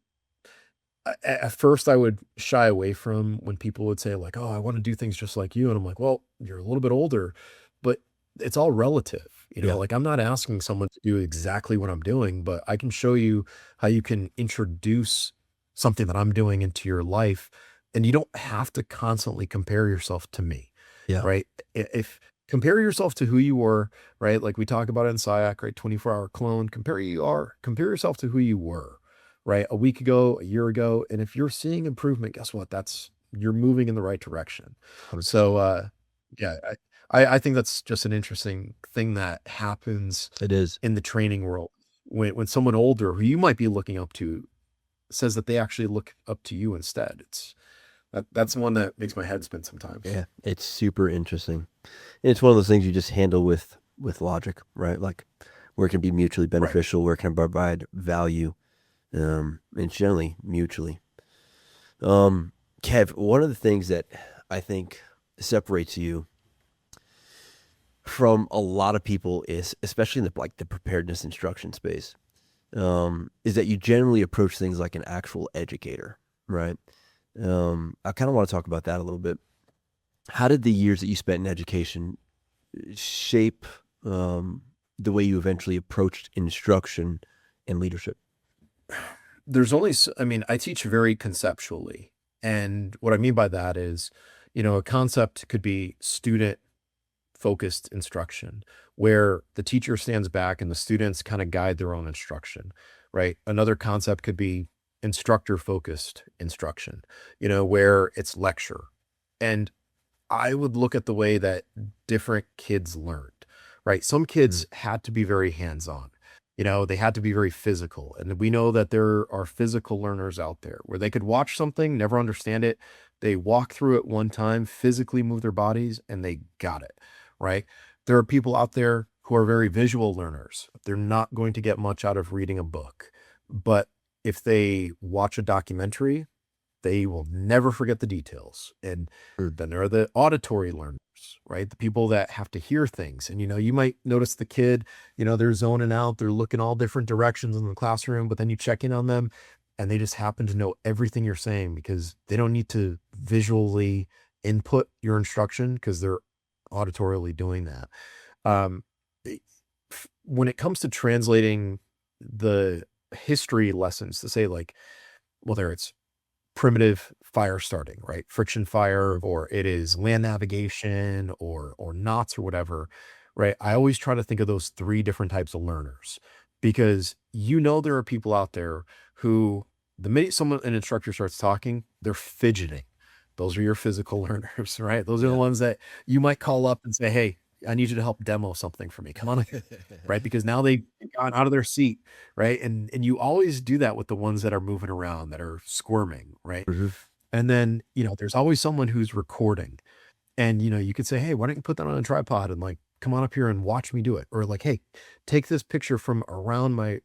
at first I would shy away from when people would say like, "Oh, I want to do things just like you." And I'm like, "Well, you're a little bit older, but it's all relative." Yeah. Like I'm not asking someone to do exactly what I'm doing, but I can show you how you can introduce something that I'm doing into your life and you don't have to constantly compare yourself to me, Yeah. right? If compare yourself to who you were, right? Like we talk about in SIAC, right? 24-hour clone, compare yourself to who you were, right? A week ago, a year ago. And if you're seeing improvement, guess what? you're moving in the right direction. 100%. So, yeah, I think that's just an interesting thing that happens It is. in the training world when someone older who you might be looking up to says that they actually look up to you instead. That's one that makes my head spin sometimes. Yeah, it's super interesting. And it's one of those things you just handle with logic, right? Like where it can be mutually Right. beneficial, where it can provide value, and generally mutually. Kev, one of the things that I think separates you from a lot of people is, especially in the preparedness instruction space, is that you generally approach things like an actual educator, right? I kind of want to talk about that a little bit. How did the years that you spent in education shape the way you eventually approached instruction and leadership? There's only, I mean, I teach very conceptually. And what I mean by that is, a concept could be student focused instruction, where the teacher stands back and the students kind of guide their own instruction, right? Another concept could be instructor focused instruction, where it's lecture. And I would look at the way that different kids learned, right? Some Mm. kids had to be very hands-on. They had to be very physical. And we know that there are physical learners out there where they could watch something, never understand it. They walk through it one time, physically move their bodies, and they got it, right? There are people out there who are very visual learners. They're not going to get much out of reading a book. But if they watch a documentary, they will never forget the details. And Mm. then there are the auditory learners, right? The people that have to hear things. And, you might notice the kid, they're zoning out, they're looking all different directions in the classroom, but then you check in on them and they just happen to know everything you're saying because they don't need to visually input your instruction because they're auditorily doing that. Um, it- when it comes to translating the history lessons to say like, whether it's primitive fire starting, right? Friction fire, or it is land navigation or knots or whatever, right? I always try to think of those three different types of learners because there are people out there who the minute an instructor starts talking, they're fidgeting. Those are your physical learners, right? Those are the Yeah. ones that you might call up and say, "Hey, I need you to help demo something for me. Come on here." Right? Because now they've gotten out of their seat, right? And you always do that with the ones that are moving around, that are squirming, right? Mhm. And then, there's always someone who's recording. And, you could say, "Hey, why don't you put that on a tripod and like come on up here and watch me do it?" Or like, "Hey, take this picture from around my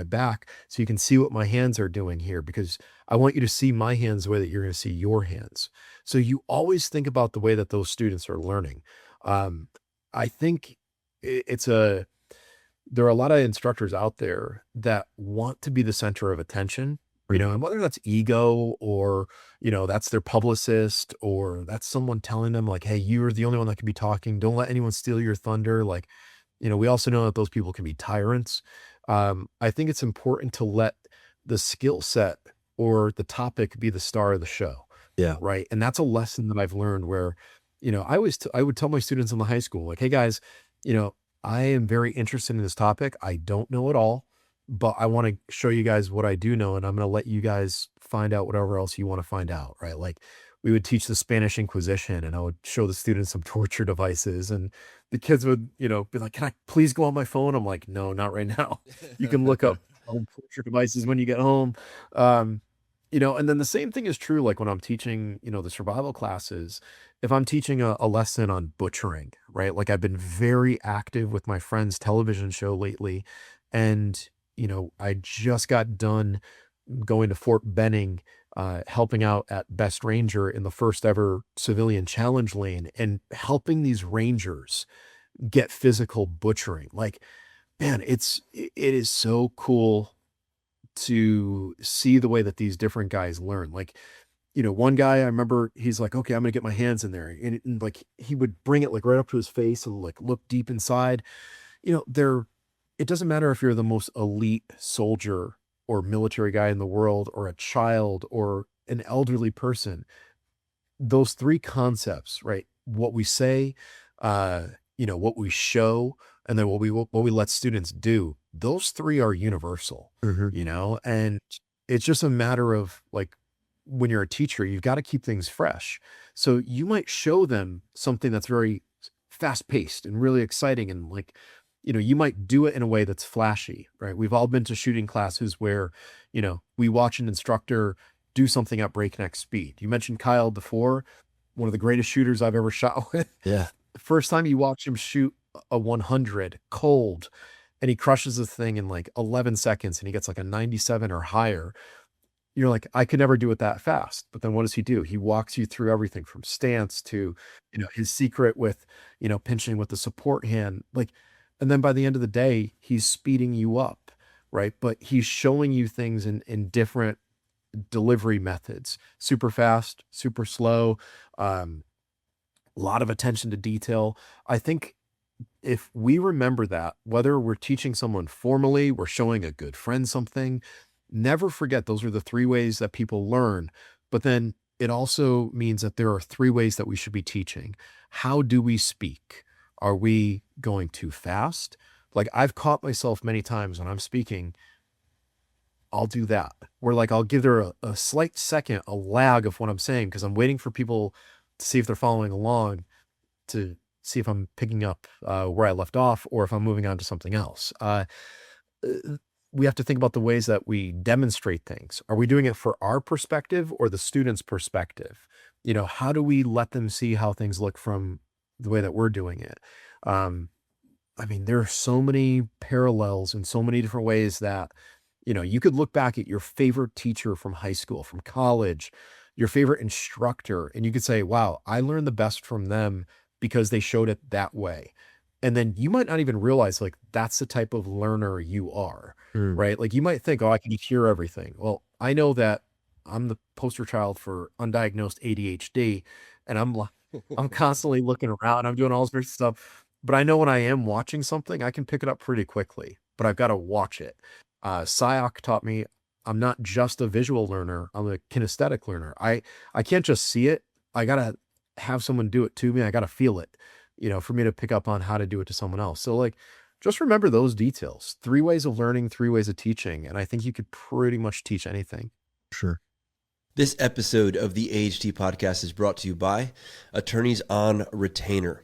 back so you can see what my hands are doing here because I want you to see my hands the way that you're going to see your hands." So you always think about the way that those students are learning. Um, I think it's there are a lot of instructors out there that want to be the center of attention, and whether that's ego or, that's their publicist or that's someone telling them like, "Hey, you're the only one that can be talking. Don't let anyone steal your thunder." Like, we also know that those people can be tyrants. I think it's important to let the skill set or the topic be the star of the show. Yeah. Right. And that's a lesson that I've learned where, I would tell my students in the high school, like, "Hey guys, you know, I am very interested in this topic. I don't know it all, but I want to show you guys what I do know. And I'm going to let you guys find out whatever else you want to find out." Right. Like we would teach the Spanish Inquisition and I would show the students some torture devices and the kids would, be like, "Can I please go on my phone?" I'm like, "No, not right now." You can look up home torture devices when you get home. Um, and then the same thing is true, like when I'm teaching, the survival classes, if I'm teaching a lesson on butchering, right? Like I've been very active with my friend's television show lately. And, I just got done going to Fort Benning, helping out at Best Ranger in the first ever civilian challenge lane and helping these rangers get physical butchering. Like, man, it is so cool to see the way that these different guys learn. Like, one guy I remember, he's like, "Okay, I'm gonna get my hands in there," and like he would bring it like right up to his face and like look deep inside. They're it doesn't matter if you're the most elite soldier or military guy in the world, or a child or an elderly person. Those three concepts, right? What we say, what we show, and then what we let students do. Those three are universal, Mhm. and it's just a matter of like when you're a teacher, you've got to keep things fresh. So you might show them something that's very fast paced and really exciting. And like, you might do it in a way that's flashy, right? We've all been to shooting classes where, we watch an instructor do something at breakneck speed. You mentioned Kyle before, one of the greatest shooters I've ever shot with. Yeah. The first time you watch him shoot a 100 cold and he crushes the thing in like 11 seconds and he gets like a 97 or higher, you're like, I could never do it that fast. But then what does he do? He walks you through everything from stance to, his secret with, pinching with the support hand. Like, and then by the end of the day, he's speeding you up, right? But he's showing you things in different delivery methods, super fast, super slow, a lot of attention to detail. I think if we remember that, whether we're teaching someone formally, we're showing a good friend something, never forget those are the three ways that people learn. But then it also means that there are three ways that we should be teaching. How do we speak? Are we going too fast? Like I've caught myself many times when I'm speaking, I'll do that. Where like I'll give there a slight second, a lag of what I'm saying, because I'm waiting for people to see if they're following along, to see if I'm picking up where I left off or if I'm moving on to something else. We have to think about the ways that we demonstrate things. Are we doing it for our perspective or the student's perspective? How do we let them see how things look from the way that we're doing it? I mean, there are so many parallels in so many different ways that, you could look back at your favorite teacher from high school, from college, your favorite instructor, and you could say, wow, I learned the best from them because they showed it that way. And then you might not even realize like that's the type of learner you are, right? Like you might think, oh, I can hear everything. Well, I know that I'm the poster child for undiagnosed ADHD, and I'm constantly looking around. I'm doing all sorts of stuff, but I know when I am watching something, I can pick it up pretty quickly. But I've got to watch it. SIOC taught me I'm not just a visual learner. I'm a kinesthetic learner. I can't just see it. I gotta have someone do it to me. I gotta feel it, for me to pick up on how to do it to someone else. So like, just remember those details. 3 ways of learning, 3 ways of teaching. And I think you could pretty much teach anything. Sure. This episode of the AHT podcast is brought to you by Attorneys on Retainer.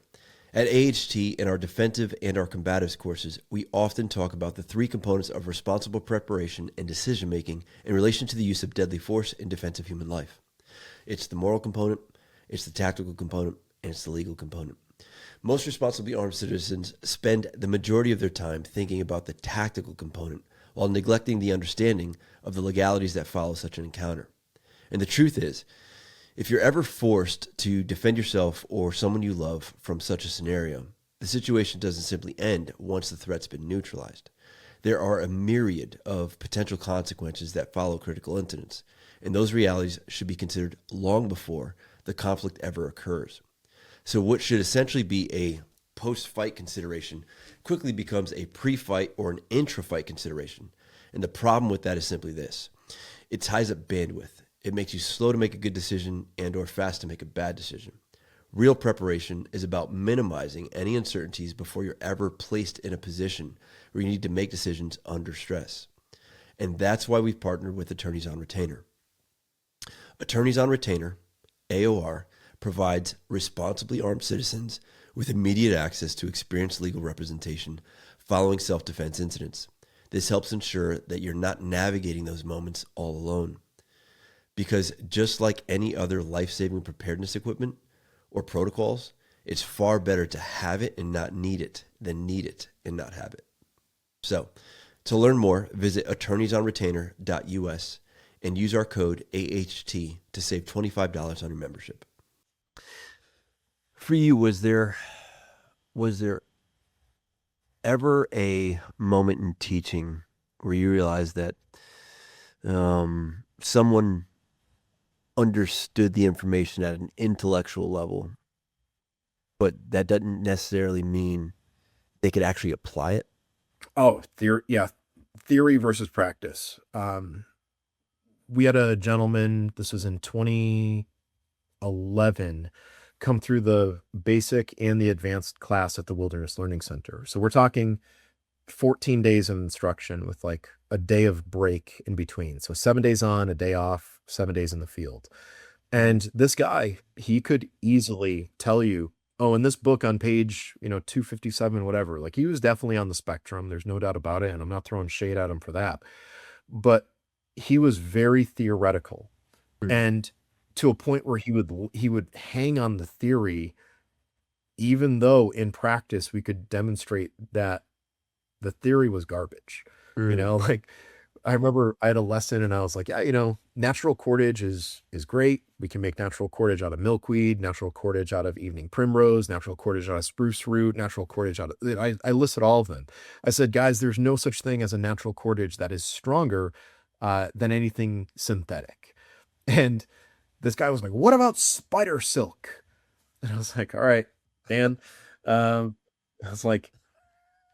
At AHT, in our defensive and our combatives courses, we often talk about the 3 components of responsible preparation and decision-making in relation to the use of deadly force in defense of human life. It's the moral component, it's the tactical component, and it's the legal component. Most responsibly armed citizens spend the majority of their time thinking about the tactical component while neglecting the understanding of the legalities that follow such an encounter. And the truth is, if you're ever forced to defend yourself or someone you love from such a scenario, the situation doesn't simply end once the threat's been neutralized. There are a myriad of potential consequences that follow critical incidents, and those realities should be considered long before the conflict ever occurs. So what should essentially be a post-fight consideration quickly becomes a pre-fight or an intra-fight consideration. And the problem with that is simply this. It ties up bandwidth. It makes you slow to make a good decision and or fast to make a bad decision. Real preparation is about minimizing any uncertainties before you're ever placed in a position where you need to make decisions under stress. And that's why we've partnered with Attorneys on Retainer. Attorneys on Retainer, AOR, provides responsibly armed citizens with immediate access to experienced legal representation following self-defense incidents. This helps ensure that you're not navigating those moments all alone. Because just like any other life-saving preparedness equipment or protocols, it's far better to have it and not need it than need it and not have it. So, to learn more, visit attorneysonretainer.us and use our code AHT to save $25 on your membership. For you, was there ever a moment in teaching where you realized that someone understood the information at an intellectual level, but that doesn't necessarily mean they could actually apply it? Oh, theory versus practice. We had a gentleman, this was in 2011, come through the basic and the advanced class at the Wilderness Learning Center. So we're talking 14 days of instruction with like a day of break in between. So 7 days on, a day off, 7 days in the field. And this guy, he could easily tell you, oh, in this book on page, 257, whatever, like he was definitely on the spectrum. There's no doubt about it. And I'm not throwing shade at him for that. But he was very theoretical, Mm. and to a point where he would hang on the theory, even though in practice we could demonstrate that the theory was garbage. Mm. Like I remember I had a lesson and I was like, yeah, natural cordage is great. We can make natural cordage out of milkweed, natural cordage out of evening primrose, natural cordage out of spruce root, natural cordage out of, I listed all of them. I said, guys, there's no such thing as a natural cordage that is stronger than anything synthetic. And this guy was like, what about spider silk? And I was like, all right, Dan. I was like,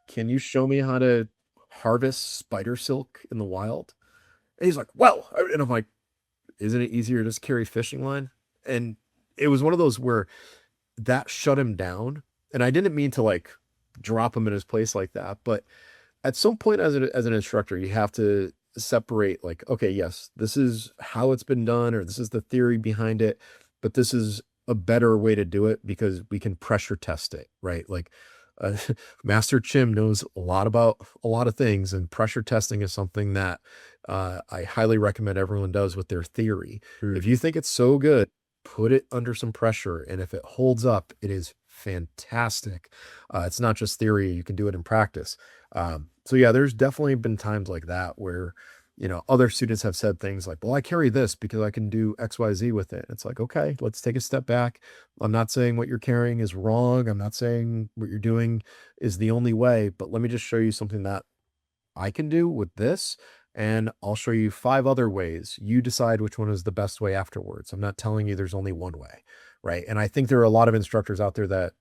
can you show me how to harvest spider silk in the wild? And he's like, well, and I'm like, isn't it easier to just carry fishing line? And it was one of those where that shut him down. And I didn't mean to like drop him in his place like that. But at some point as an instructor, you have to separate like, okay, yes, this is how it's been done, or this is the theory behind it, but this is a better way to do it because we can pressure test it, right? Like uh, Master Chim knows a lot about a lot of things, and pressure testing is something that I highly recommend everyone does with their theory. Mm. If you think it's so good, put it under some pressure, and if it holds up, it is fantastic. It's not just theory; you can do it in practice. So yeah, there's definitely been times like that where other students have said things like, well, I carry this because I can do XYZ with it. It's like, okay, let's take a step back. I'm not saying what you're carrying is wrong. I'm not saying what you're doing is the only way, but let me just show you something that I can do with this. And I'll show you 5 other ways. You decide which one is the best way afterwards. I'm not telling you there's only one way, right? And I think there are a lot of instructors out there that,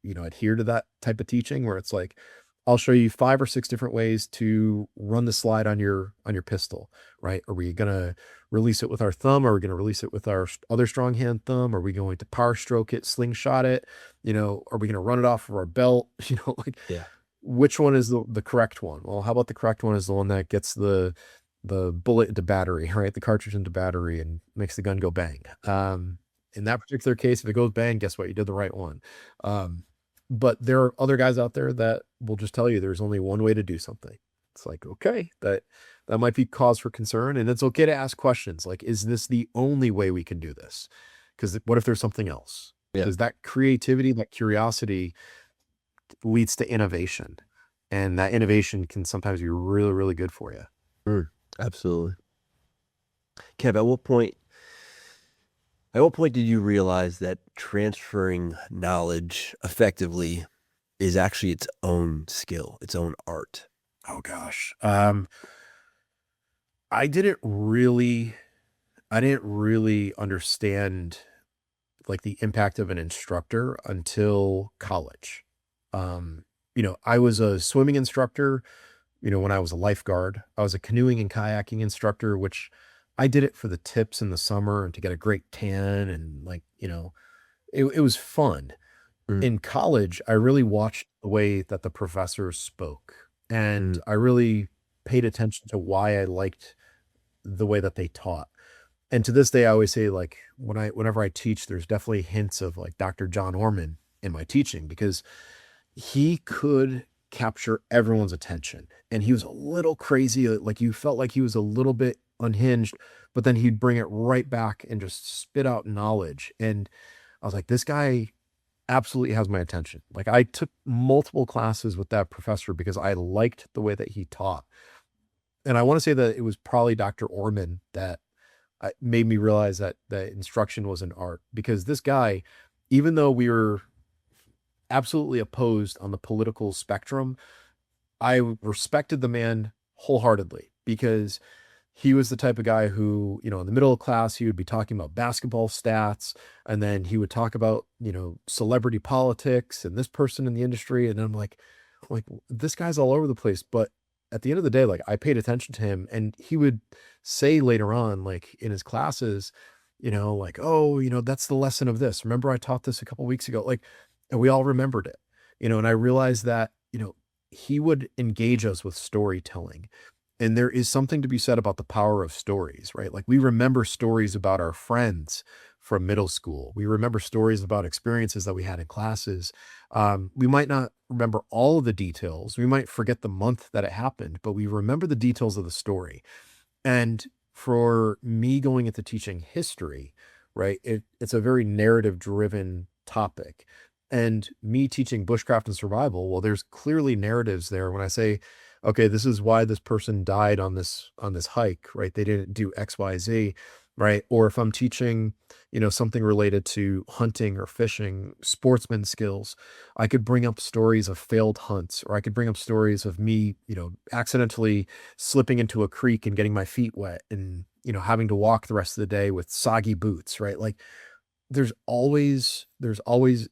adhere to that type of teaching where it's like, I'll show you 5 or 6 different ways to run the slide on your pistol, right? Are we going to release it with our thumb? Are we going to release it with our other strong hand thumb? Are we going to power stroke it, slingshot it? Are we going to run it off of our belt? Like Yeah. which one is the correct one? Well, how about the correct one is the one that gets the bullet into battery, right? The cartridge into battery and makes the gun go bang. In that particular case, if it goes bang, guess what? You did the right one. But there are other guys out there that will just tell you there's only one way to do something. It's like, okay, that might be cause for concern. And it's okay to ask questions like, is this the only way we can do this? Because what if there's something else? Yeah. Because that creativity, that curiosity leads to innovation. And that innovation can sometimes be really, really good for you. Mm. Absolutely. Kev, at what point did you realize that transferring knowledge effectively is actually its own skill, its own art? Oh gosh. I didn't really understand like the impact of an instructor until college. I was a swimming instructor, when I was a lifeguard. I was a canoeing and kayaking instructor, which I did it for the tips in the summer and to get a great tan and like, it was fun. Mm. In college, I really watched the way that the professors spoke, and Mm. I really paid attention to why I liked the way that they taught. And to this day, I always say like whenever I teach, there's definitely hints of like Dr. John Orman in my teaching because he could capture everyone's attention, and he was a little crazy. Like you felt like he was a little bit unhinged, but then he'd bring it right back and just spit out knowledge. And I was like, this guy absolutely has my attention. Like I took multiple classes with that professor because I liked the way that he taught. And I want to say that it was probably Dr. Orman that made me realize that instruction was an art, because this guy, even though we were absolutely opposed on the political spectrum, I respected the man wholeheartedly because he was the type of guy who, in the middle of class, he would be talking about basketball stats, and then he would talk about, celebrity politics and this person in the industry. And I'm like, this guy's all over the place. But at the end of the day, like I paid attention to him, and he would say later on, like in his classes, like, oh, that's the lesson of this. Remember I taught this a couple weeks ago, like, and we all remembered it, and I realized that, he would engage us with storytelling. And there is something to be said about the power of stories, right? Like we remember stories about our friends from middle school. We remember stories about experiences that we had in classes. We might not remember all of the details. We might forget the month that it happened, but we remember the details of the story. And for me going into teaching history, right, it's a very narrative driven topic. And me teaching bushcraft and survival, well, there's clearly narratives there. When I say, okay, this is why this person died on this hike, right? They didn't do X, Y, Z, right? Or if I'm teaching, something related to hunting or fishing, sportsman skills, I could bring up stories of failed hunts, or I could bring up stories of me, accidentally slipping into a creek and getting my feet wet and, having to walk the rest of the day with soggy boots, right? Like there's always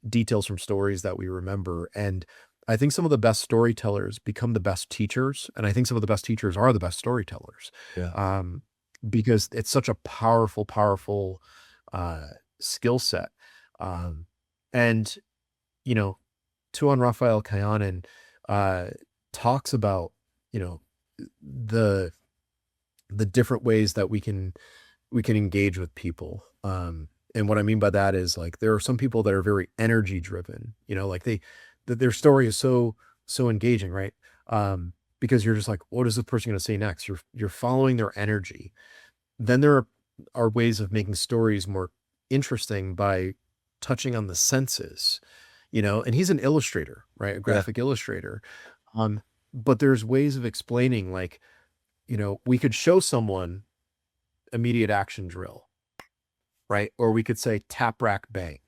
details from stories that we remember. And I think some of the best storytellers become the best teachers. And I think some of the best teachers are the best storytellers. Yeah. Um, because it's such a powerful, powerful uh skill set. Um, and you know, Tuan Raphael Kayanan uh talks about, you know, the the different ways that we can engage with people. And what I mean by that is like there are some people that are very energy driven, like that their story is so engaging, right? Because you're just like, what is the person going to say next? You're following their energy. Then there are ways of making stories more interesting by touching on the senses, and he's an illustrator, right? A Yeah. graphic illustrator. Um, but there's ways of explaining, like, we could show someone immediate action drill, right? Or we could say tap rack bank,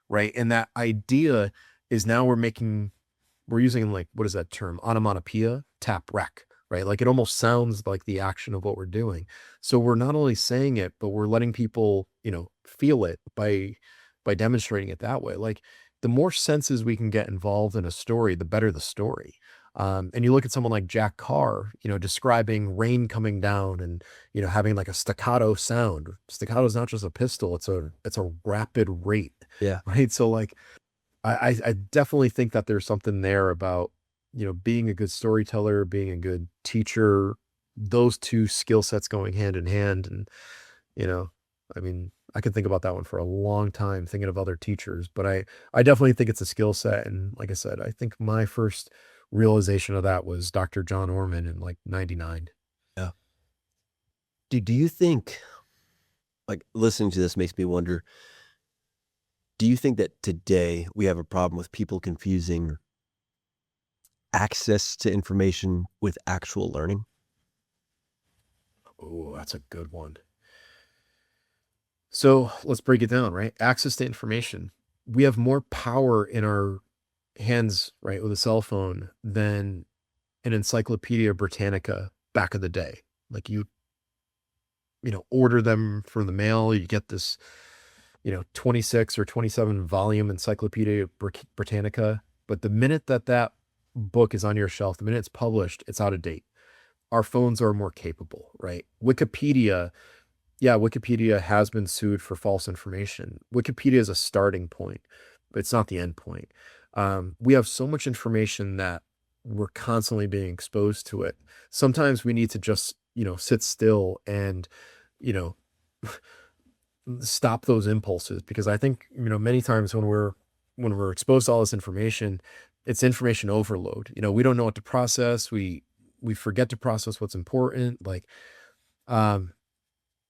right? And that idea is now we're using, like, what is that term? Onomatopoeia, tap rack, right? Like it almost sounds like the action of what we're doing. So we're not only saying it, but we're letting people, feel it by demonstrating it that way. Like the more senses we can get involved in a story, the better the story. And you look at someone like Jack Carr, describing rain coming down and, having like a staccato sound. Staccato is not just a pistol; it's a rapid rate, Yeah. right? So like, I definitely think that there's something there about, being a good storyteller, being a good teacher, those two skill sets going hand in hand. And, you know, I mean, I could think about that one for a long time, thinking of other teachers, but I definitely think it's a skill set. And like I said, I think my first realization of that was Dr. John Orman in like 99. Yeah. Do you think, like, listening to this makes me wonder, do you think that today we have a problem with people confusing access to information with actual learning? Oh, that's a good one. So let's break it down, right? Access to information. We have more power in our hands, right, with a cell phone than an Encyclopedia Britannica back in the day. Like order them from the mail, you get this, 26 or 27 volume Encyclopedia Britannica. But the minute that book is on your shelf, the minute it's published, it's out of date. Our phones are more capable, right? Wikipedia, yeah, Wikipedia has been sued for false information. Wikipedia is a starting point, but it's not the end point. We have so much information that we're constantly being exposed to it. Sometimes we need to just, sit still and, you know, stop those impulses, because I think, many times when we're exposed to all this information, it's information overload. We don't know what to process. We forget to process what's important. Like, um,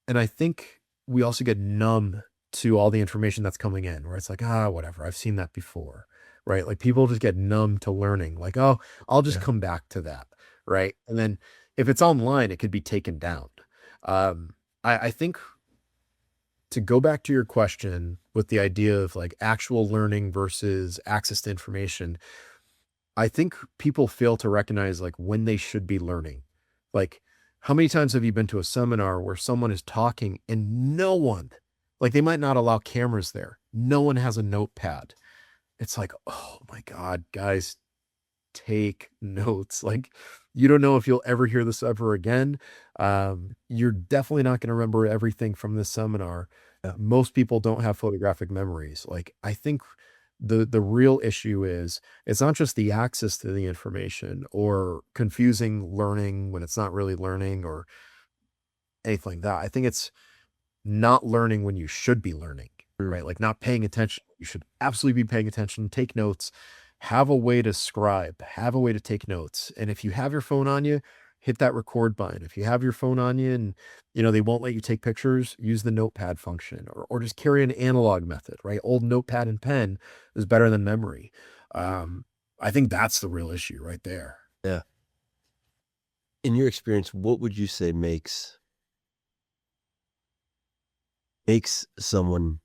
and I think we also get numb to all the information that's coming in, where it's like, whatever, I've seen that before, right? Like people just get numb to learning, like, oh, I'll just Yeah. come back to that, right? And then if it's online, it could be taken down. I think, to go back to your question with the idea of like actual learning versus access to information, I think people fail to recognize like when they should be learning. Like, how many times have you been to a seminar where someone is talking and no one, like they might not allow cameras there, no one has a notepad? It's like, oh my God, guys, take notes. Like, you don't know if you'll ever hear this ever again. You're definitely not going to remember everything from this seminar. Yeah. Most people don't have photographic memories. Like, I think The real issue is it's not just the access to the information or confusing learning when it's not really learning or anything like that. I think it's not learning when you should be learning, Mm. right? Like not paying attention. You should absolutely be paying attention, take notes, have a way to scribe, have a way to take notes. And if you have your phone on you, hit that record button. If you have your phone on you and they won't let you take pictures, use the notepad function or just carry an analog method, right? Old notepad and pen is better than memory. I think that's the real issue right there. Yeah. In your experience, what would you say makes someone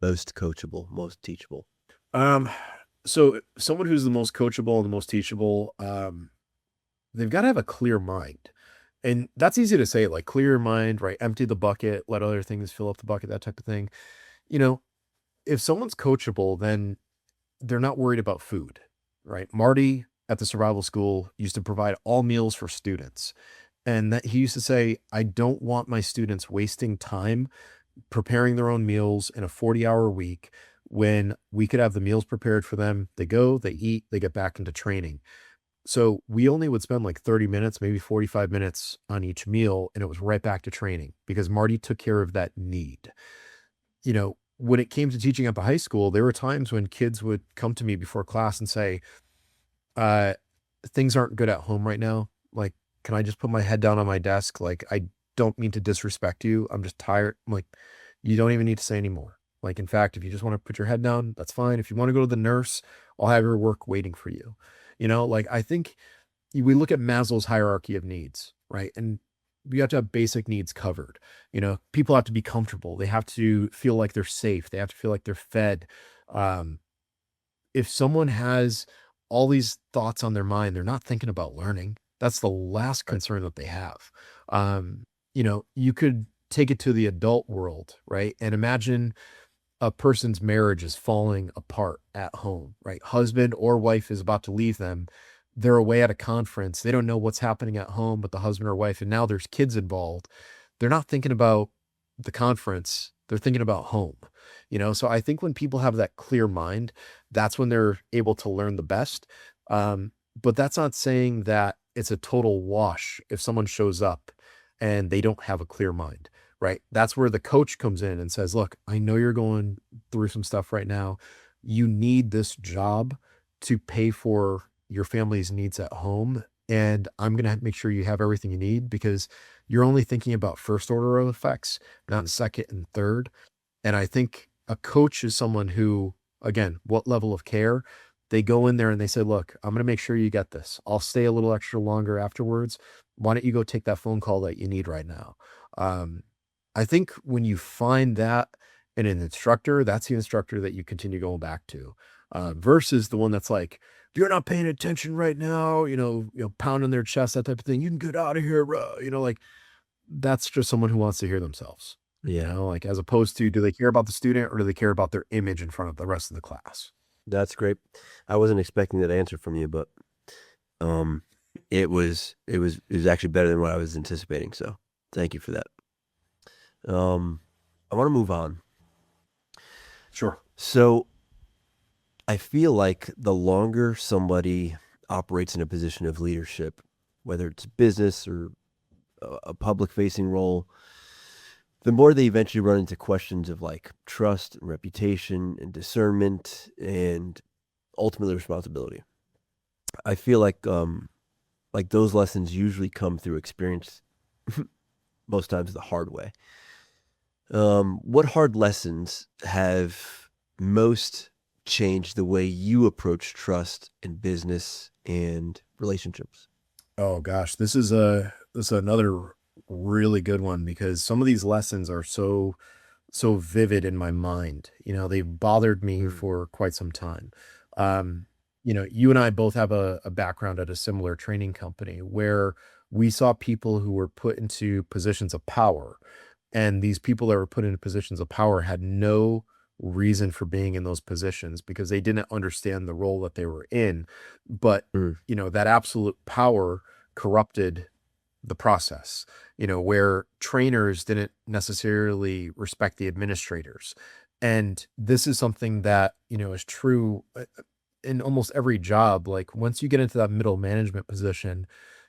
most coachable, most teachable? So someone who's the most coachable and the most teachable, they've got to have a clear mind. And that's easy to say, like clear your mind, right? Empty the bucket, let other things fill up the bucket, that type of thing. You know, if someone's coachable, then they're not worried about food, right? Marty at the survival school used to provide all meals for students. And that he used to say, I don't want my students wasting time preparing their own meals in a 40-hour week when we could have the meals prepared for them. They go, they eat, they get back into training. So we only would spend like 30 minutes, maybe 45 minutes on each meal, and it was right back to training because Marty took care of that need. When it came to teaching at the high school, there were times when kids would come to me before class and say, uh, things aren't good at home right now. Like, can I just put my head down on my desk? Like, I don't mean to disrespect you. I'm just tired. I'm like, you don't even need to say anymore. Like, in fact, if you just want to put your head down, that's fine. If you want to go to the nurse, I'll have your work waiting for you. Like I think we look at Maslow's hierarchy of needs, right? And we have to have basic needs covered. People have to be comfortable. They have to feel like they're safe. They have to feel like they're fed. Um, if someone has all these thoughts on their mind, they're not thinking about learning. That's the last concern that they have. You could take it to the adult world, right? And imagine a person's marriage is falling apart at home, right? Husband or wife is about to leave them. They're away at a conference. They don't know what's happening at home with the husband or wife. And now there's kids involved. They're not thinking about the conference. They're thinking about home, So I think when people have that clear mind, that's when they're able to learn the best. But that's not saying that it's a total wash if someone shows up and they don't have a clear mind. Right. That's where the coach comes in and says, look, I know you're going through some stuff right now. You need this job to pay for your family's needs at home. And I'm going to make sure you have everything you need because you're only thinking about first order of effects, not second and third. And I think a coach is someone who, again, what level of care? They go in there and they say, look, I'm going to make sure you get this. I'll stay a little extra longer afterwards. Why don't you go take that phone call that you need right now? I think when you find that in an instructor, that's the instructor that you continue going back to, versus the one that's like, if you're not paying attention right now, pounding their chest, that type of thing, you can get out of here, like that's just someone who wants to hear themselves. Yeah. Like as opposed to, do they care about the student or do they care about their image in front of the rest of the class? That's great. I wasn't expecting that answer from you, but it was actually better than what I was anticipating. So thank you for that. I want to move on. Sure. So I feel like the longer somebody operates in a position of leadership, whether it's business or a public facing role, the more they eventually run into questions of like trust and reputation and discernment and ultimately responsibility. I feel like those lessons usually come through experience, most times the hard way. What hard lessons have most changed the way you approach trust in business and relationships? Oh gosh, this is another really good one because some of these lessons are so vivid in my mind. They've bothered me for quite some time. You and I both have a background at a similar training company where we saw people who were put into positions of power. And these people that were put into positions of power had no reason for being in those positions because they didn't understand the role that they were in. But, that absolute power corrupted the process, where trainers didn't necessarily respect the administrators. And this is something that, is true in almost every job. Like once you get into that middle management position,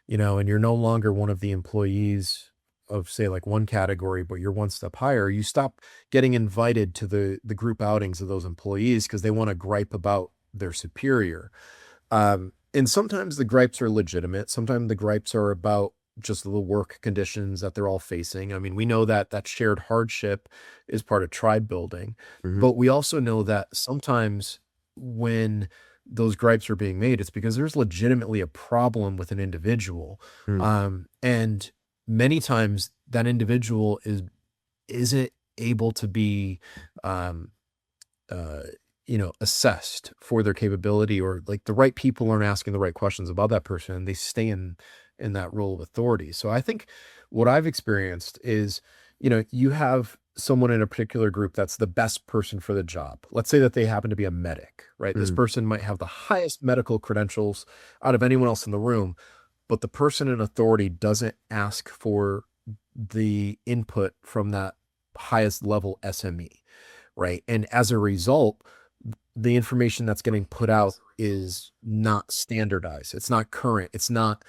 and you're no longer one of the employees of say like one category, but you're one step higher, you stop getting invited to the group outings of those employees because they want to gripe about their superior. And sometimes the gripes are legitimate. Sometimes the gripes are about just the work conditions that they're all facing. I mean, we know that that shared hardship is part of tribe building, Mm-hmm. but we also know that sometimes when those gripes are being made, it's because there's legitimately a problem with an individual. And many times that individual isn't able to be um, uh, assessed for their capability, or like the right people aren't asking the right questions about that person, and they stay in that role of authority. So I think what I've experienced is, you have someone in a particular group that's the best person for the job. Let's say that they happen to be a medic, right? This person might have the highest medical credentials out of anyone else in the room, but the person in authority doesn't ask for the input from that highest level SME, right? And as a result, the information that's getting put out is not standardized. It's not current. It's not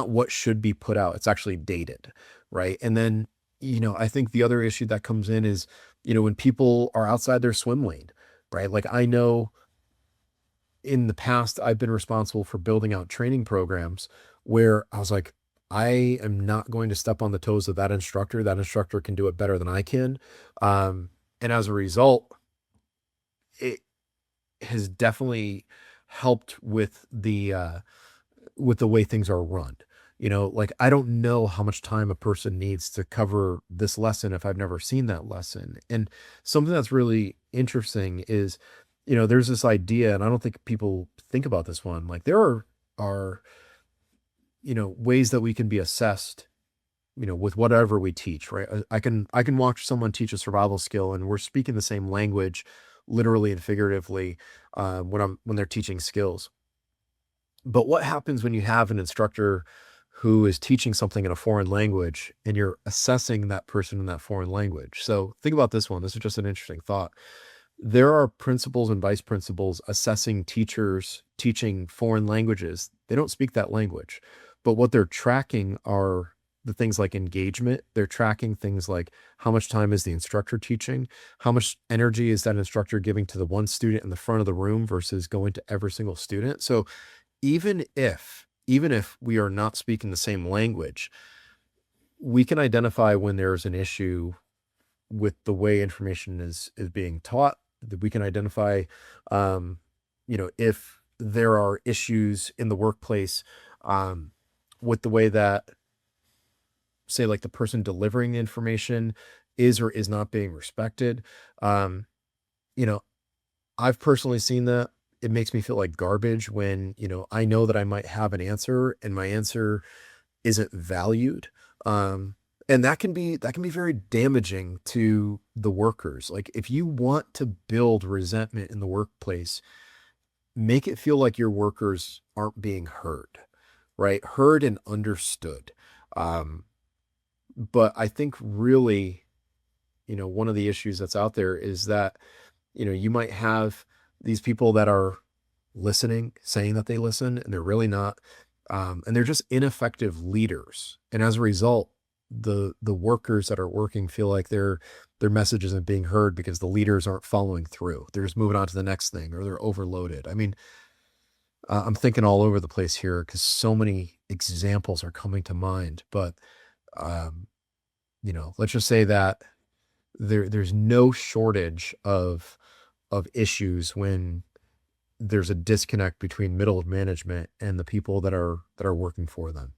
what should be put out. It's actually dated, right? And then, I think the other issue that comes in is, when people are outside their swim lane, right? Like I know in the past, I've been responsible for building out training programs where I was like, I am not going to step on the toes of that instructor. That instructor can do it better than I can. And as a result, it has definitely helped with the way things are run. Like I don't know how much time a person needs to cover this lesson if I've never seen that lesson. And something that's really interesting is, there's this idea, and I don't think people think about this one. Like there are ways that we can be assessed, with whatever we teach, right? I can watch someone teach a survival skill, and we're speaking the same language, literally and figuratively, when they're teaching skills. But what happens when you have an instructor who is teaching something in a foreign language and you're assessing that person in that foreign language? So think about this one. This is just an interesting thought. There are principals and vice principals assessing teachers teaching foreign languages. They don't speak that language, but what they're tracking are the things like engagement. They're tracking things like how much time is the instructor teaching, how much energy is that instructor giving to the one student in the front of the room versus going to every single student. So even if we are not speaking the same language, we can identify when there's an issue with the way information is being taught. That we can identify, if there are issues in the workplace, with the way that, say, like the person delivering the information is or is not being respected. Um, you know, I've personally seen that. It makes me feel like garbage when, I know that I might have an answer and my answer isn't valued. And that can be very damaging to the workers. Like if you want to build resentment in the workplace, make it feel like your workers aren't being heard, right? Heard and understood. Um, but I think really, one of the issues that's out there is that, you might have these people that are listening, saying that they listen, and they're really not. And they're just ineffective leaders. And as a result, the workers that are working feel like their message isn't being heard because the leaders aren't following through. They're just moving on to the next thing, or they're overloaded. I mean, I'm thinking all over the place here because so many examples are coming to mind. But um, let's just say that there's no shortage of issues when there's a disconnect between middle management and the people that are working for them.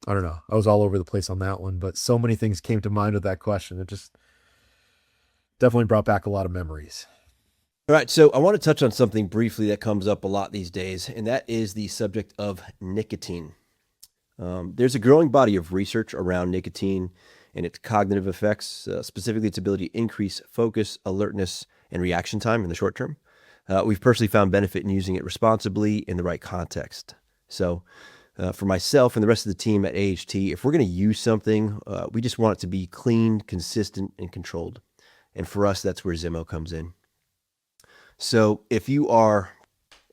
I don't know. I was all over the place on that one, but so many things came to mind with that question. It just definitely brought back a lot of memories. All right, so I want to touch on something briefly that comes up a lot these days, and that is the subject of nicotine. There's a growing body of research around nicotine and its cognitive effects, specifically its ability to increase focus, alertness, and reaction time in the short term. We've personally found benefit in using it responsibly in the right context. So for myself and the rest of the team at AHT, if we're going to use something, we just want it to be clean, consistent, and controlled. And for us, that's where Zimo comes in. So if you are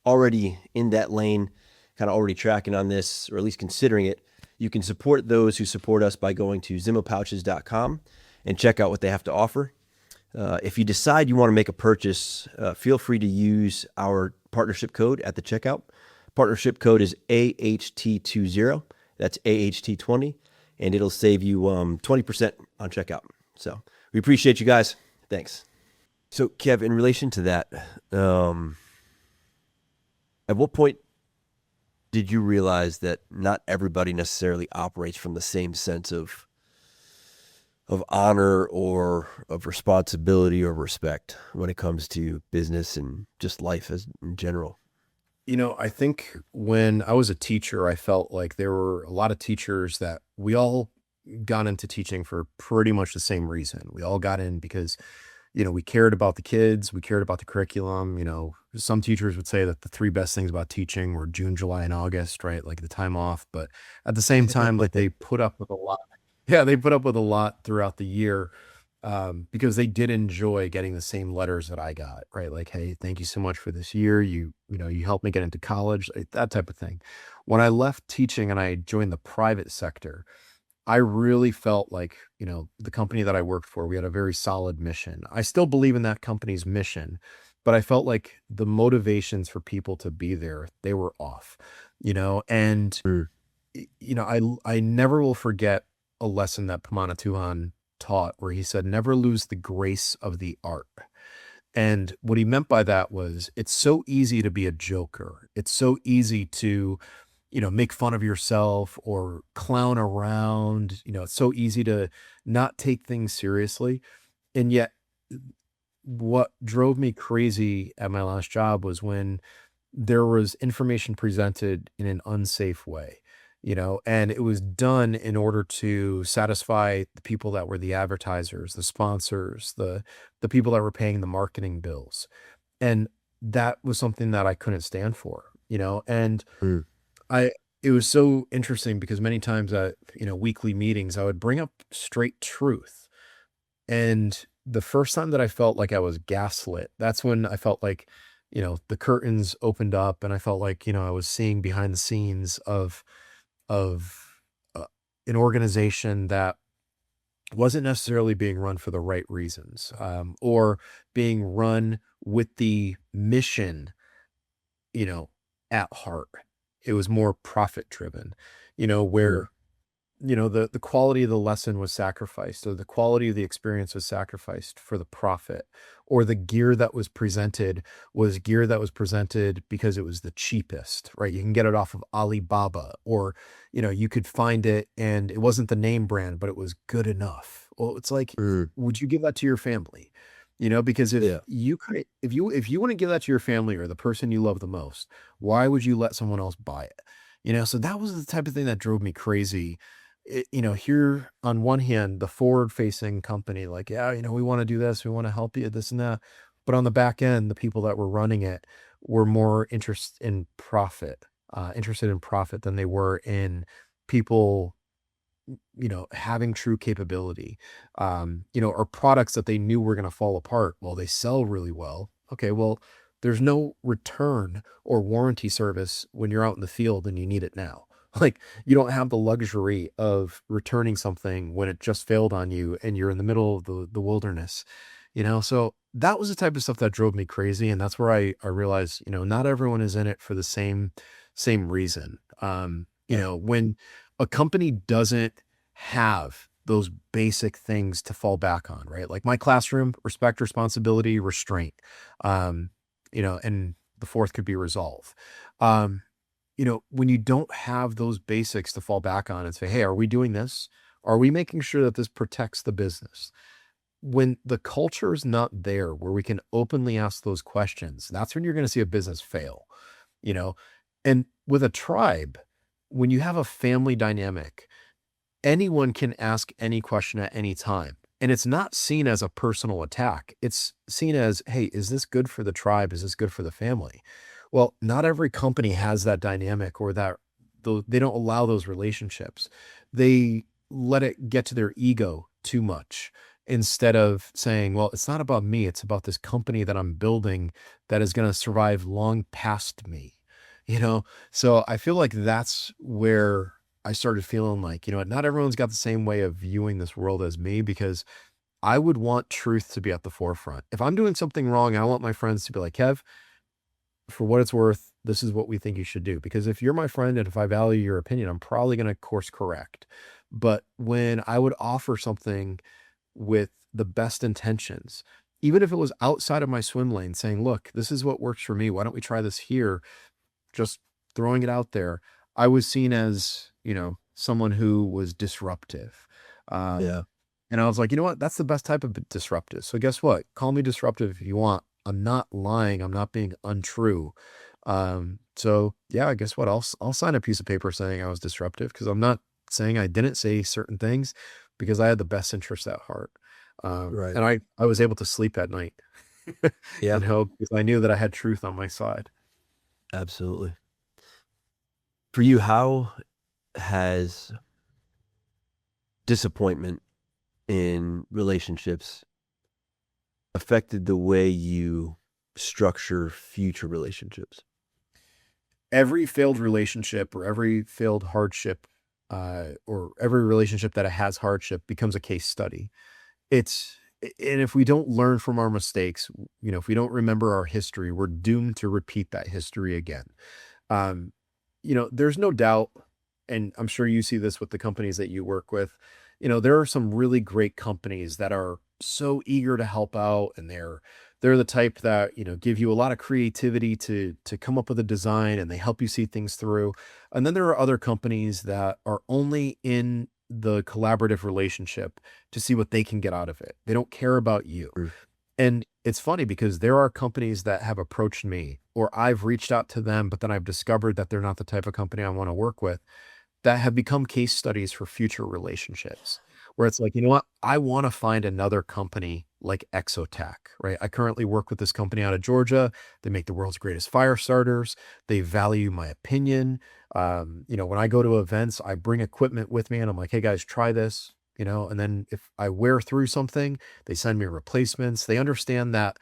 already in that lane, kind of already tracking on this, or at least considering it, you can support those who support us by going to zimopouches.com and check out what they have to offer. If you decide you want to make a purchase, feel free to use our partnership code at the checkout. Partnership code is AHT20. That's AHT20, and it'll save you 20% on checkout. So we appreciate you guys. Thanks. So, Kev, in relation to that, at what point did you realize that not everybody necessarily operates from the same sense of honor or of responsibility or respect when it comes to business and just life as in general? I think when I was a teacher, I felt like there were a lot of teachers that we all got into teaching for pretty much the same reason. We all got in because, we cared about the kids, we cared about the curriculum. Some teachers would say that the three best things about teaching were June, July, and August, right? Like the time off. But at the same time, like they put up with a lot. Yeah, they put up with a lot throughout the year, because they did enjoy getting the same letters that I got, right? Like, hey, thank you so much for this year. You helped me get into college, like, that type of thing. When I left teaching and I joined the private sector, I really felt like, the company that I worked for, we had a very solid mission. I still believe in that company's mission, but I felt like the motivations for people to be there, they were off, and, Mm. I never will forget a lesson that Pamanatuhan taught where he said, never lose the grace of the art. And what he meant by that was it's so easy to be a joker. It's so easy to, make fun of yourself or clown around. It's so easy to not take things seriously. And yet, what drove me crazy at my last job was when there was information presented in an unsafe way, and it was done in order to satisfy the people that were the advertisers, the sponsors, the people that were paying the marketing bills. And that was something that I couldn't stand for, and Mm. I it was so interesting because many times at, weekly meetings, I would bring up straight truth. And the first time that I felt like I was gaslit, that's when I felt like, the curtains opened up and I felt like, I was seeing behind the scenes of an organization that wasn't necessarily being run for the right reasons, or being run with the mission, you know, at heart. It was more profit driven, Sure. where the quality of the lesson was sacrificed, or the quality of the experience was sacrificed for the profit, or the gear that was presented was gear that was presented because it was the cheapest, right? You can get it off of Alibaba, or you could find it and it wasn't the name brand, but it was good enough. Well, it's like, Mm. would you give that to your family? Because if Yeah. you want to give that to your family or the person you love the most, why would you let someone else buy it? So that was the type of thing that drove me crazy. Here on one hand, the forward facing company, like, yeah, we want to do this, we want to help you, this and that. But on the back end, the people that were running it were more interested in profit than they were in people, having true capability, or products that they knew were going to fall apart. Well, they sell really well. Okay, well, there's no return or warranty service when you're out in the field and you need it now. Like, you don't have the luxury of returning something when it just failed on you and you're in the middle of the wilderness, So that was the type of stuff that drove me crazy. And that's where I realized, not everyone is in it for the same reason. Yeah. When a company doesn't have those basic things to fall back on, right? Like my classroom, respect, responsibility, restraint, and the fourth could be resolve. Um, when you don't have those basics to fall back on and say, hey, are we doing this? Are we making sure that this protects the business? When the culture is not there where we can openly ask those questions, that's when you're going to see a business fail, you know? And with a tribe, when you have a family dynamic, anyone can ask any question at any time. And it's not seen as a personal attack. It's seen as, hey, is this good for the tribe? Is this good for the family? Well, not every company has that dynamic, or that they don't allow those relationships. They let it get to their ego too much. instead of saying, well, it's not about me. It's about this company that I'm building that is going to survive long past me, you know? So I feel like that's where I started feeling like, you know what, not everyone's got the same way of viewing this world as me, because I would want truth to be at the forefront. If I'm doing something wrong, I want my friends to be like, Kev, for what it's worth, this is what we think you should do. Because if you're my friend and if I value your opinion, I'm probably going to course correct. But when I would offer something with the best intentions, even if it was outside of my swim lane, saying, look, this is what works for me. Why don't we try this here? Just throwing it out there. I was seen as, you know, someone who was disruptive. Yeah. And I was like, you know what? That's the best type of disruptive. So guess what? Call me disruptive if you want. I'm not lying. I'm not being untrue. So yeah, I guess what? I'll sign a piece of paper saying I was disruptive, because I'm not saying I didn't say certain things, because I had the best interest at heart. Right. And I was able to sleep at night, Yeah, you know, because I knew that I had truth on my side. absolutely. For you, how has disappointment in relationships affected the way you structure future relationships? Every failed relationship or every failed hardship, or every relationship that has hardship becomes a case study. It's and if we don't learn from our mistakes, you know, if we don't remember our history, we're doomed to repeat that history again. Um, you know, there's no doubt, and I'm sure you see this with the companies that you work with, you know, there are some really great companies that are so eager to help out, and they're the type that, you know, give you a lot of creativity to come up with a design, and they help you see things through. And then there are other companies that are only in the collaborative relationship to see what they can get out of it. They don't care about you. Mm. And it's funny because there are companies that have approached me, or I've reached out to them, but then I've discovered that they're not the type of company I want to work with, that have become case studies for future relationships, where it's like, you know what? I want to find another company like Exotac, right? I currently work with this company out of Georgia. They make the world's greatest fire starters. They value my opinion. You know, when I go to events, I bring equipment with me and I'm like, hey guys, try this, you know, and then if I wear through something, they send me replacements. They understand that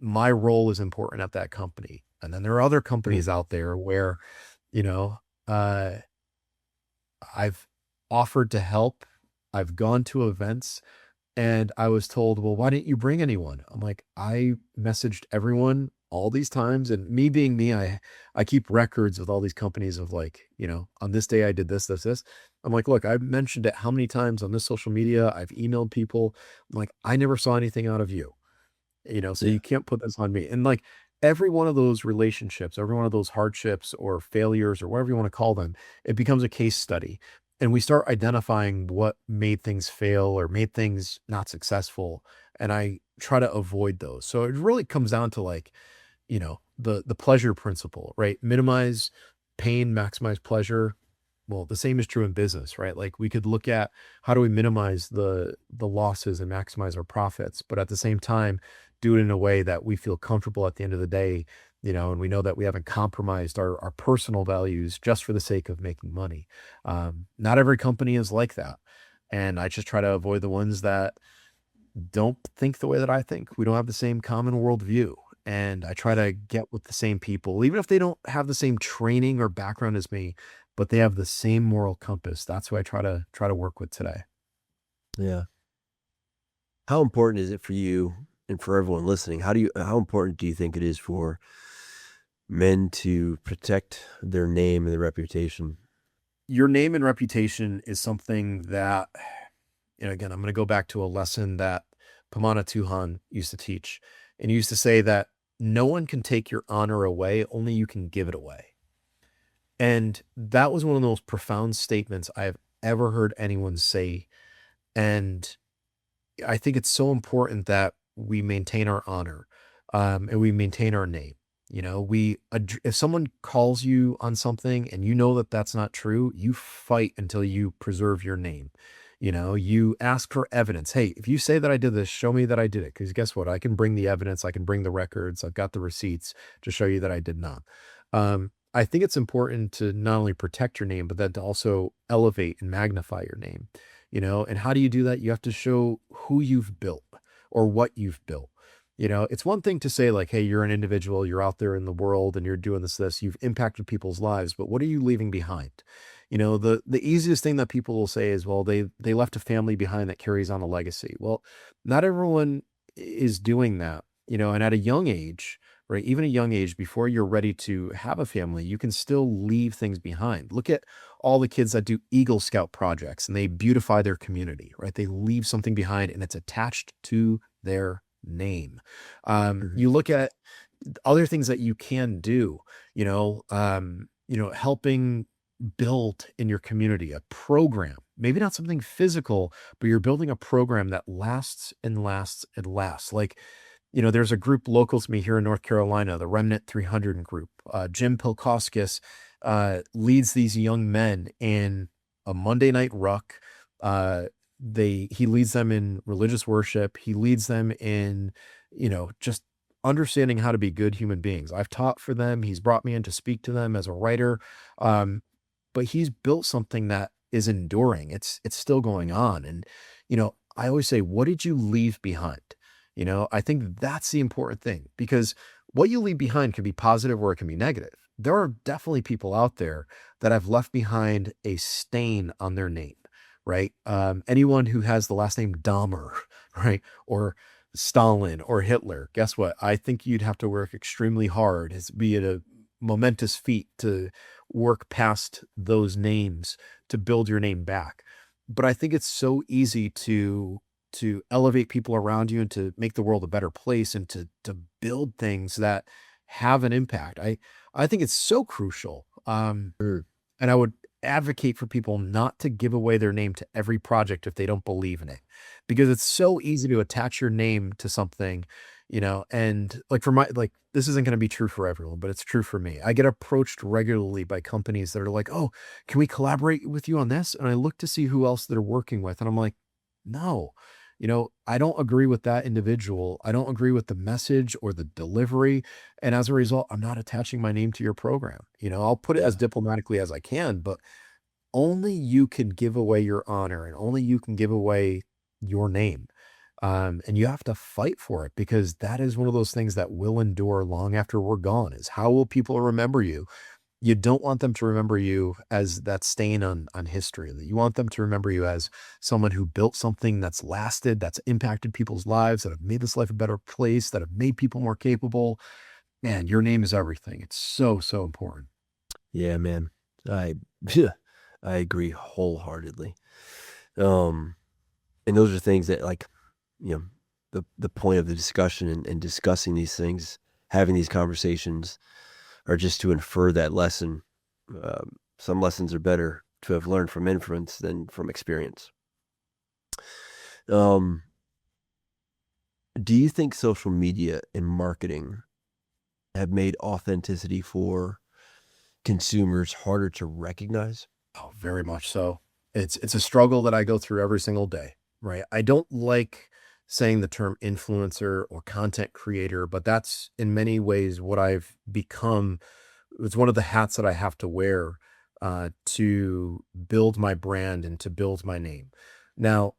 my role is important at that company. And then there are other Mm. companies out there where, you know, uh, I've offered to help. I've gone to events and I was told, well, why didn't you bring anyone? I'm like, I messaged everyone all these times, and me being me, I keep records with all these companies of like, you know, on this day I did this, this, this. I'm like, look, I've mentioned it how many times on this social media. I've emailed people. I'm like, I never saw anything out of you, you know, so Yeah. you can't put this on me. And like every one of those relationships, every one of those hardships or failures or whatever you want to call them, it becomes a case study. And we start identifying what made things fail or made things not successful. And I try to avoid those. So it really comes down to like, you know, the pleasure principle, right? Minimize pain, maximize pleasure. Well, the same is true in business, right? Like we could look at how do we minimize the losses and maximize our profits, but at the same time, do it in a way that we feel comfortable at the end of the day, you know, and we know that we haven't compromised our personal values just for the sake of making money. Not every company is like that. And I just try to avoid the ones that don't think the way that I think. We don't have the same common worldview. And I try to get with the same people, even if they don't have the same training or background as me, but they have the same moral compass. That's who I try to work with today. Yeah. How important is it for you and for everyone listening? How important do you think it is for men to protect their name and their reputation? Your name and reputation is something that, you know, again, I'm going to go back to a lesson that Pamana Tuhan used to teach. And he used to say that no one can take your honor away, only you can give it away. And that was one of the most profound statements I've ever heard anyone say. And I think it's so important that we maintain our honor, and we maintain our name. You know, if someone calls you on something and you know that that's not true, you fight until you preserve your name. You know, you ask for evidence. Hey, if you say that I did this, show me that I did it. Because guess what? I can bring the evidence. I can bring the records. I've got the receipts to show you that I did not. I think it's important to not only protect your name, but then to also elevate and magnify your name. and how do you do that? You have to show who you've built or what you've built. It's one thing to say like, hey, you're an individual, you're out there in the world and you're doing this, you've impacted people's lives, but what are you leaving behind? The easiest thing that people will say is, well, they left a family behind that carries on a legacy. Well, not everyone is doing that, and at a young age, right? Even a young age, before you're ready to have a family, you can still leave things behind. Look at all the kids that do Eagle Scout projects and they beautify their community, right? They leave something behind and it's attached to their name. Mhm. You look at other things that you can do, helping build in your community a program, maybe not something physical, but you're building a program that lasts and lasts and lasts. Like, there's a group local to me here in North Carolina, the Remnant 300 group. Jim Pilkoskis leads these young men in a Monday night ruck. He leads them in religious worship. He leads them in, just understanding how to be good human beings. I've taught for them. He's brought me in to speak to them as a writer. But he's built something that is enduring. It's still going on. And, I always say, what did you leave behind? I think that's the important thing, because what you leave behind can be positive or it can be negative. There are definitely people out there that have left behind a stain on their name, right? Anyone who has the last name Dahmer, right? Or Stalin or Hitler, guess what? I think you'd have to work extremely hard. It's be it a momentous feat to work past those names to build your name back. But I think it's so easy to elevate people around you and to make the world a better place and to build things that have an impact. I think it's so crucial. Mm. And I would advocate for people not to give away their name to every project if they don't believe in it, because it's so easy to attach your name to something, and like this isn't going to be true for everyone, but it's true for me. I get approached regularly by companies that are like, oh, can we collaborate with you on this? And I look to see who else they're working with. And I'm like, no, I don't agree with that individual. I don't agree with the message or the delivery. And as a result, I'm not attaching my name to your program. I'll put it as Yeah. diplomatically as I can, but only you can give away your honor and only you can give away your name. And you have to fight for it, because that is one of those things that will endure long after we're gone. Is how will people remember you? You don't want them to remember you as that stain on history. You want them to remember you as someone who built something that's lasted, that's impacted people's lives, that have made this life a better place, that have made people more capable. Man, your name is everything. It's so, so important. Yeah, man. I I agree wholeheartedly. Um, and those are things that, like, you know, the point of the discussion and discussing these things, having these conversations, are just to infer that lesson. Some lessons are better to have learned from inference than from experience. Um, do you think social media and marketing have made authenticity for consumers harder to recognize? Oh, very much so. It's a struggle that I go through every single day, right? I don't like saying the term influencer or content creator, but that's in many ways what I've become. It's one of the hats that I have to wear to build my brand and to build my name. Now,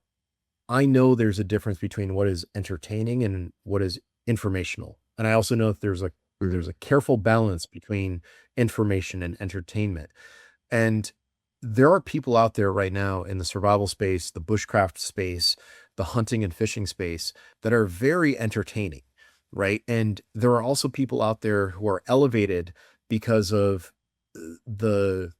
I know there's a difference between what is entertaining and what is informational. And I also know that there's a careful balance between information and entertainment. And there are people out there right now in the survival space, the bushcraft space, the hunting and fishing space that are very entertaining, right? And there are also people out there who are elevated because of the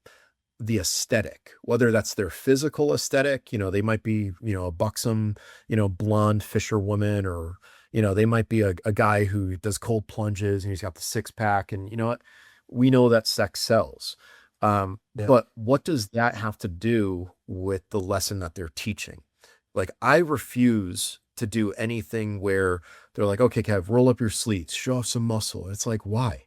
the aesthetic, whether that's their physical aesthetic, they might be, a buxom, blonde fisherwoman, or, they might be a guy who does cold plunges and he's got the six pack. And you know what? We know that sex sells. Yeah. But what does that have to do with the lesson that they're teaching? Like, I refuse to do anything where they're like, okay, Kev, roll up your sleeves, show off some muscle. It's like, why?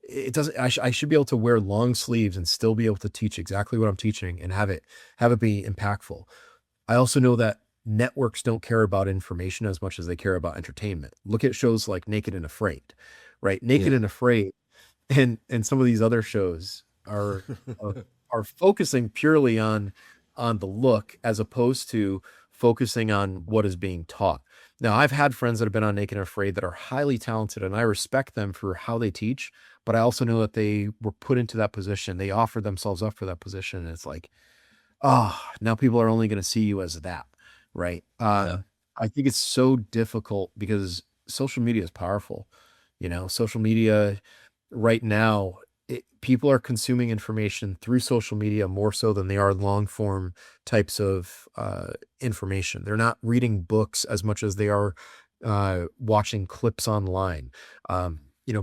It doesn't, I should be able to wear long sleeves and still be able to teach exactly what I'm teaching and have it be impactful. I also know that networks don't care about information as much as they care about entertainment. Look at shows like Naked and Afraid, right? Naked Yeah. and Afraid and some of these other shows are are focusing purely on on the look as opposed to focusing on what is being taught. Now, I've had friends that have been on Naked and Afraid that are highly talented, and I respect them for how they teach, but I also know that they were put into that position. They offered themselves up for that position. And it's like, oh, now people are only going to see you as that, right? Yeah. I think it's so difficult because social media is powerful. Social media right now, people are consuming information through social media more so than they are long form types of information. They're not reading books as much as they are watching clips online.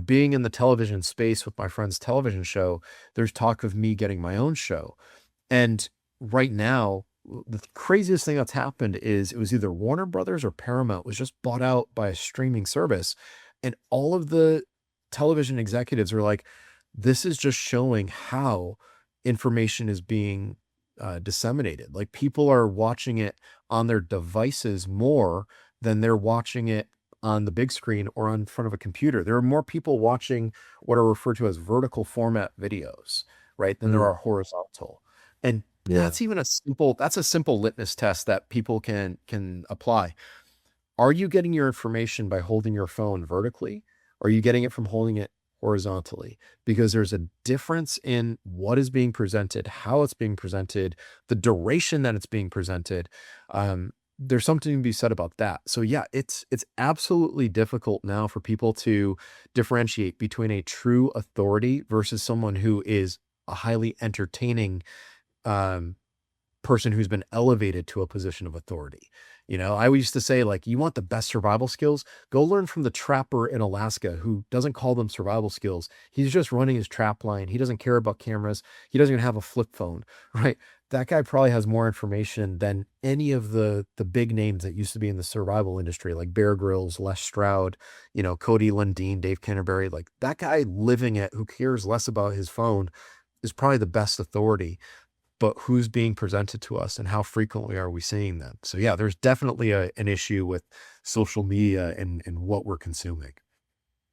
Being in the television space with my friend's television show, there's talk of me getting my own show. And right now, the craziest thing that's happened is it was either Warner Brothers or Paramount was just bought out by a streaming service. And all of the television executives are like, this is just showing how information is being disseminated. Like people are watching it on their devices more than they're watching it on the big screen or on front of a computer. There are more people watching what are referred to as vertical format videos, right, than there Mm, are horizontal. And yeah. that's a simple litmus test that people can apply. Are you getting your information by holding your phone vertically? Or are you getting it from holding it horizontally? Because there's a difference in what is being presented, how it's being presented, the duration that it's being presented. There's something to be said about that. So yeah, it's absolutely difficult now for people to differentiate between a true authority versus someone who is a highly entertaining um, person who's been elevated to a position of authority. I used to say, like, you want the best survival skills? Go learn from the trapper in Alaska who doesn't call them survival skills. He's just running his trap line. He doesn't care about cameras. He doesn't even have a flip phone, right? That guy probably has more information than any of the big names that used to be in the survival industry, like Bear Grylls, Les Stroud, Cody Lundeen, Dave Canterbury. Like that guy living it, who cares less about his phone, is probably the best authority, but who's being presented to us and how frequently are we seeing them? So yeah, there's definitely an issue with social media and what we're consuming.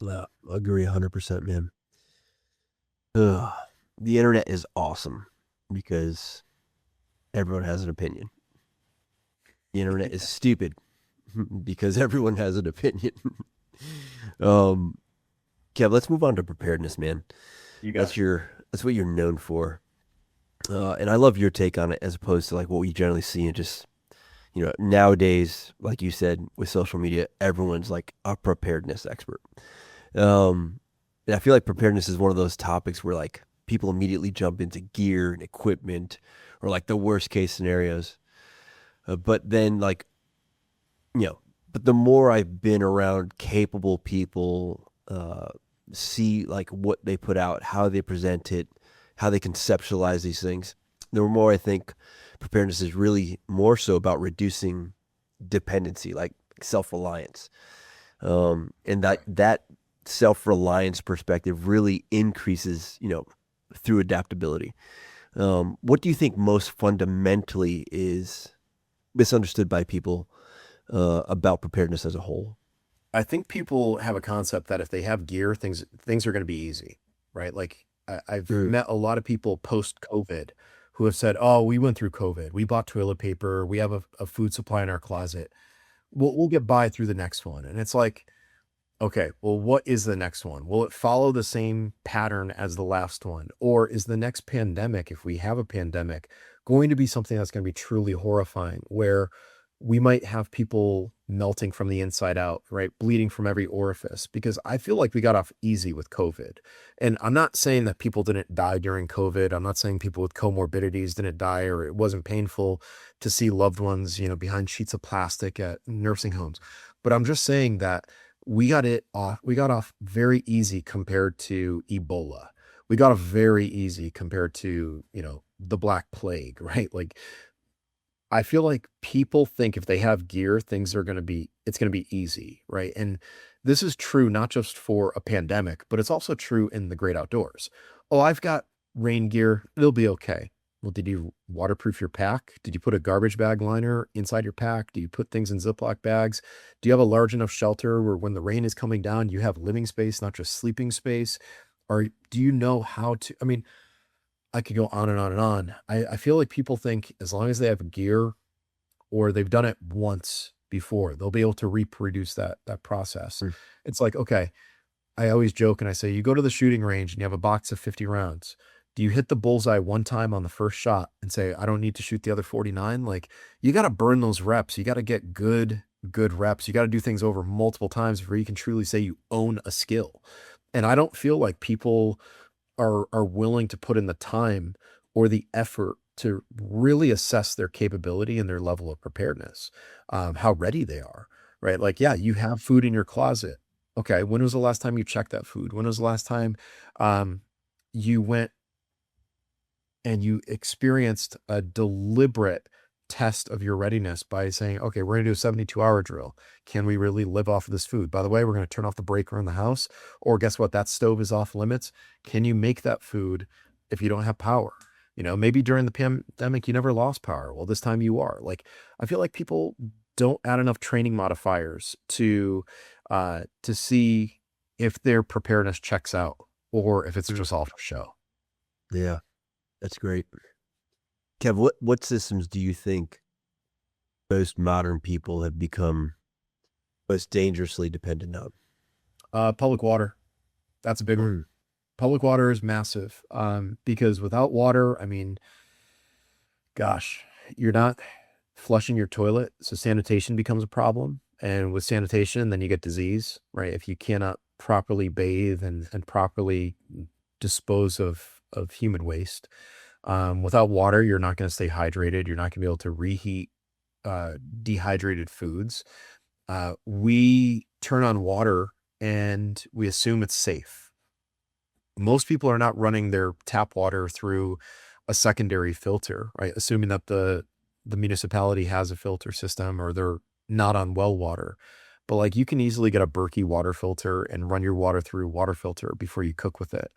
Yeah, I agree 100%, man. Ugh. The internet is awesome because everyone has an opinion. The internet is stupid because everyone has an opinion. um, Kev, let's move on to preparedness, man. You got That's what you're known for. And I love your take on it as opposed to like what we generally see in just, nowadays, like you said, with social media, everyone's like a preparedness expert. And I feel like preparedness is one of those topics where like people immediately jump into gear and equipment or like the worst case scenarios. But then like, you know, but the more I've been around capable people, see like what they put out, how they present it, how they conceptualize these things, the more I think preparedness is really more so about reducing dependency, like self-reliance. And that self-reliance perspective really increases, through adaptability. What do you think most fundamentally is misunderstood by people about preparedness as a whole? I think people have a concept that if they have gear, things are going to be easy, right? Like I've Mm. met a lot of people post COVID who have said, "Oh, we went through COVID. We bought toilet paper. We have a food supply in our closet. We'll get by through the next one." And it's like, okay, well, what is the next one? Will it follow the same pattern as the last one? Or is the next pandemic, if we have a pandemic, going to be something that's going to be truly horrifying, where we might have people melting from the inside out, right? Bleeding from every orifice? Because I feel like we got off easy with COVID. And I'm not saying that people didn't die during COVID. I'm not saying people with comorbidities didn't die or it wasn't painful to see loved ones, behind sheets of plastic at nursing homes. But I'm just saying that we got off very easy compared to Ebola. We got off very easy compared to, the Black Plague, right? Like I feel like people think if they have gear, it's going to be easy, right? And this is true not just for a pandemic, but it's also true in the great outdoors. Oh, I've got rain gear, it'll be okay. Well, did you waterproof your pack? Did you put a garbage bag liner inside your pack? Do you put things in Ziploc bags? Do you have a large enough shelter where when the rain is coming down, you have living space, not just sleeping space? Or do you know how to? I mean, I could go on and on and on. I feel like people think as long as they have gear or they've done it once before, they'll be able to reproduce that process. Mm. It's like, okay, I always joke and I say, you go to the shooting range and you have a box of 50 rounds. Do you hit the bullseye one time on the first shot and say, I don't need to shoot the other 49? Like, you got to burn those reps. You got to get good reps. You got to do things over multiple times before you can truly say you own a skill. And I don't feel like people are willing to put in the time or the effort to really assess their capability and their level of preparedness, how ready they are, right? Like, yeah, you have food in your closet. Okay, when was the last time you checked that food? When was the last time you went and you experienced a deliberate test of your readiness by saying, okay, we're going to do a 72-hour drill. Can we really live off of this food? By the way, we're going to turn off the breaker in the house, or guess what? That stove is off limits. Can you make that food if you don't have power? You know, maybe during the pandemic, you never lost power. Well, this time you are. Like, I feel like people don't add enough training modifiers to see if their preparedness checks out or if it's just all for show. Yeah, that's great. Kev, what systems do you think most modern people have become most dangerously dependent on? Public water. That's a big one. Public water is massive. Because without water, I mean, gosh, you're not flushing your toilet. So sanitation becomes a problem. And with sanitation, then you get disease, right? If you cannot properly bathe and properly dispose of human waste. Without water, you're not going to stay hydrated. You're not going to be able to reheat dehydrated foods. We turn on water and we assume it's safe. Most people are not running their tap water through a secondary filter, right? Assuming that the municipality has a filter system or they're not on well water. But like, you can easily get a Berkey water filter and run your water through a water filter before you cook with it.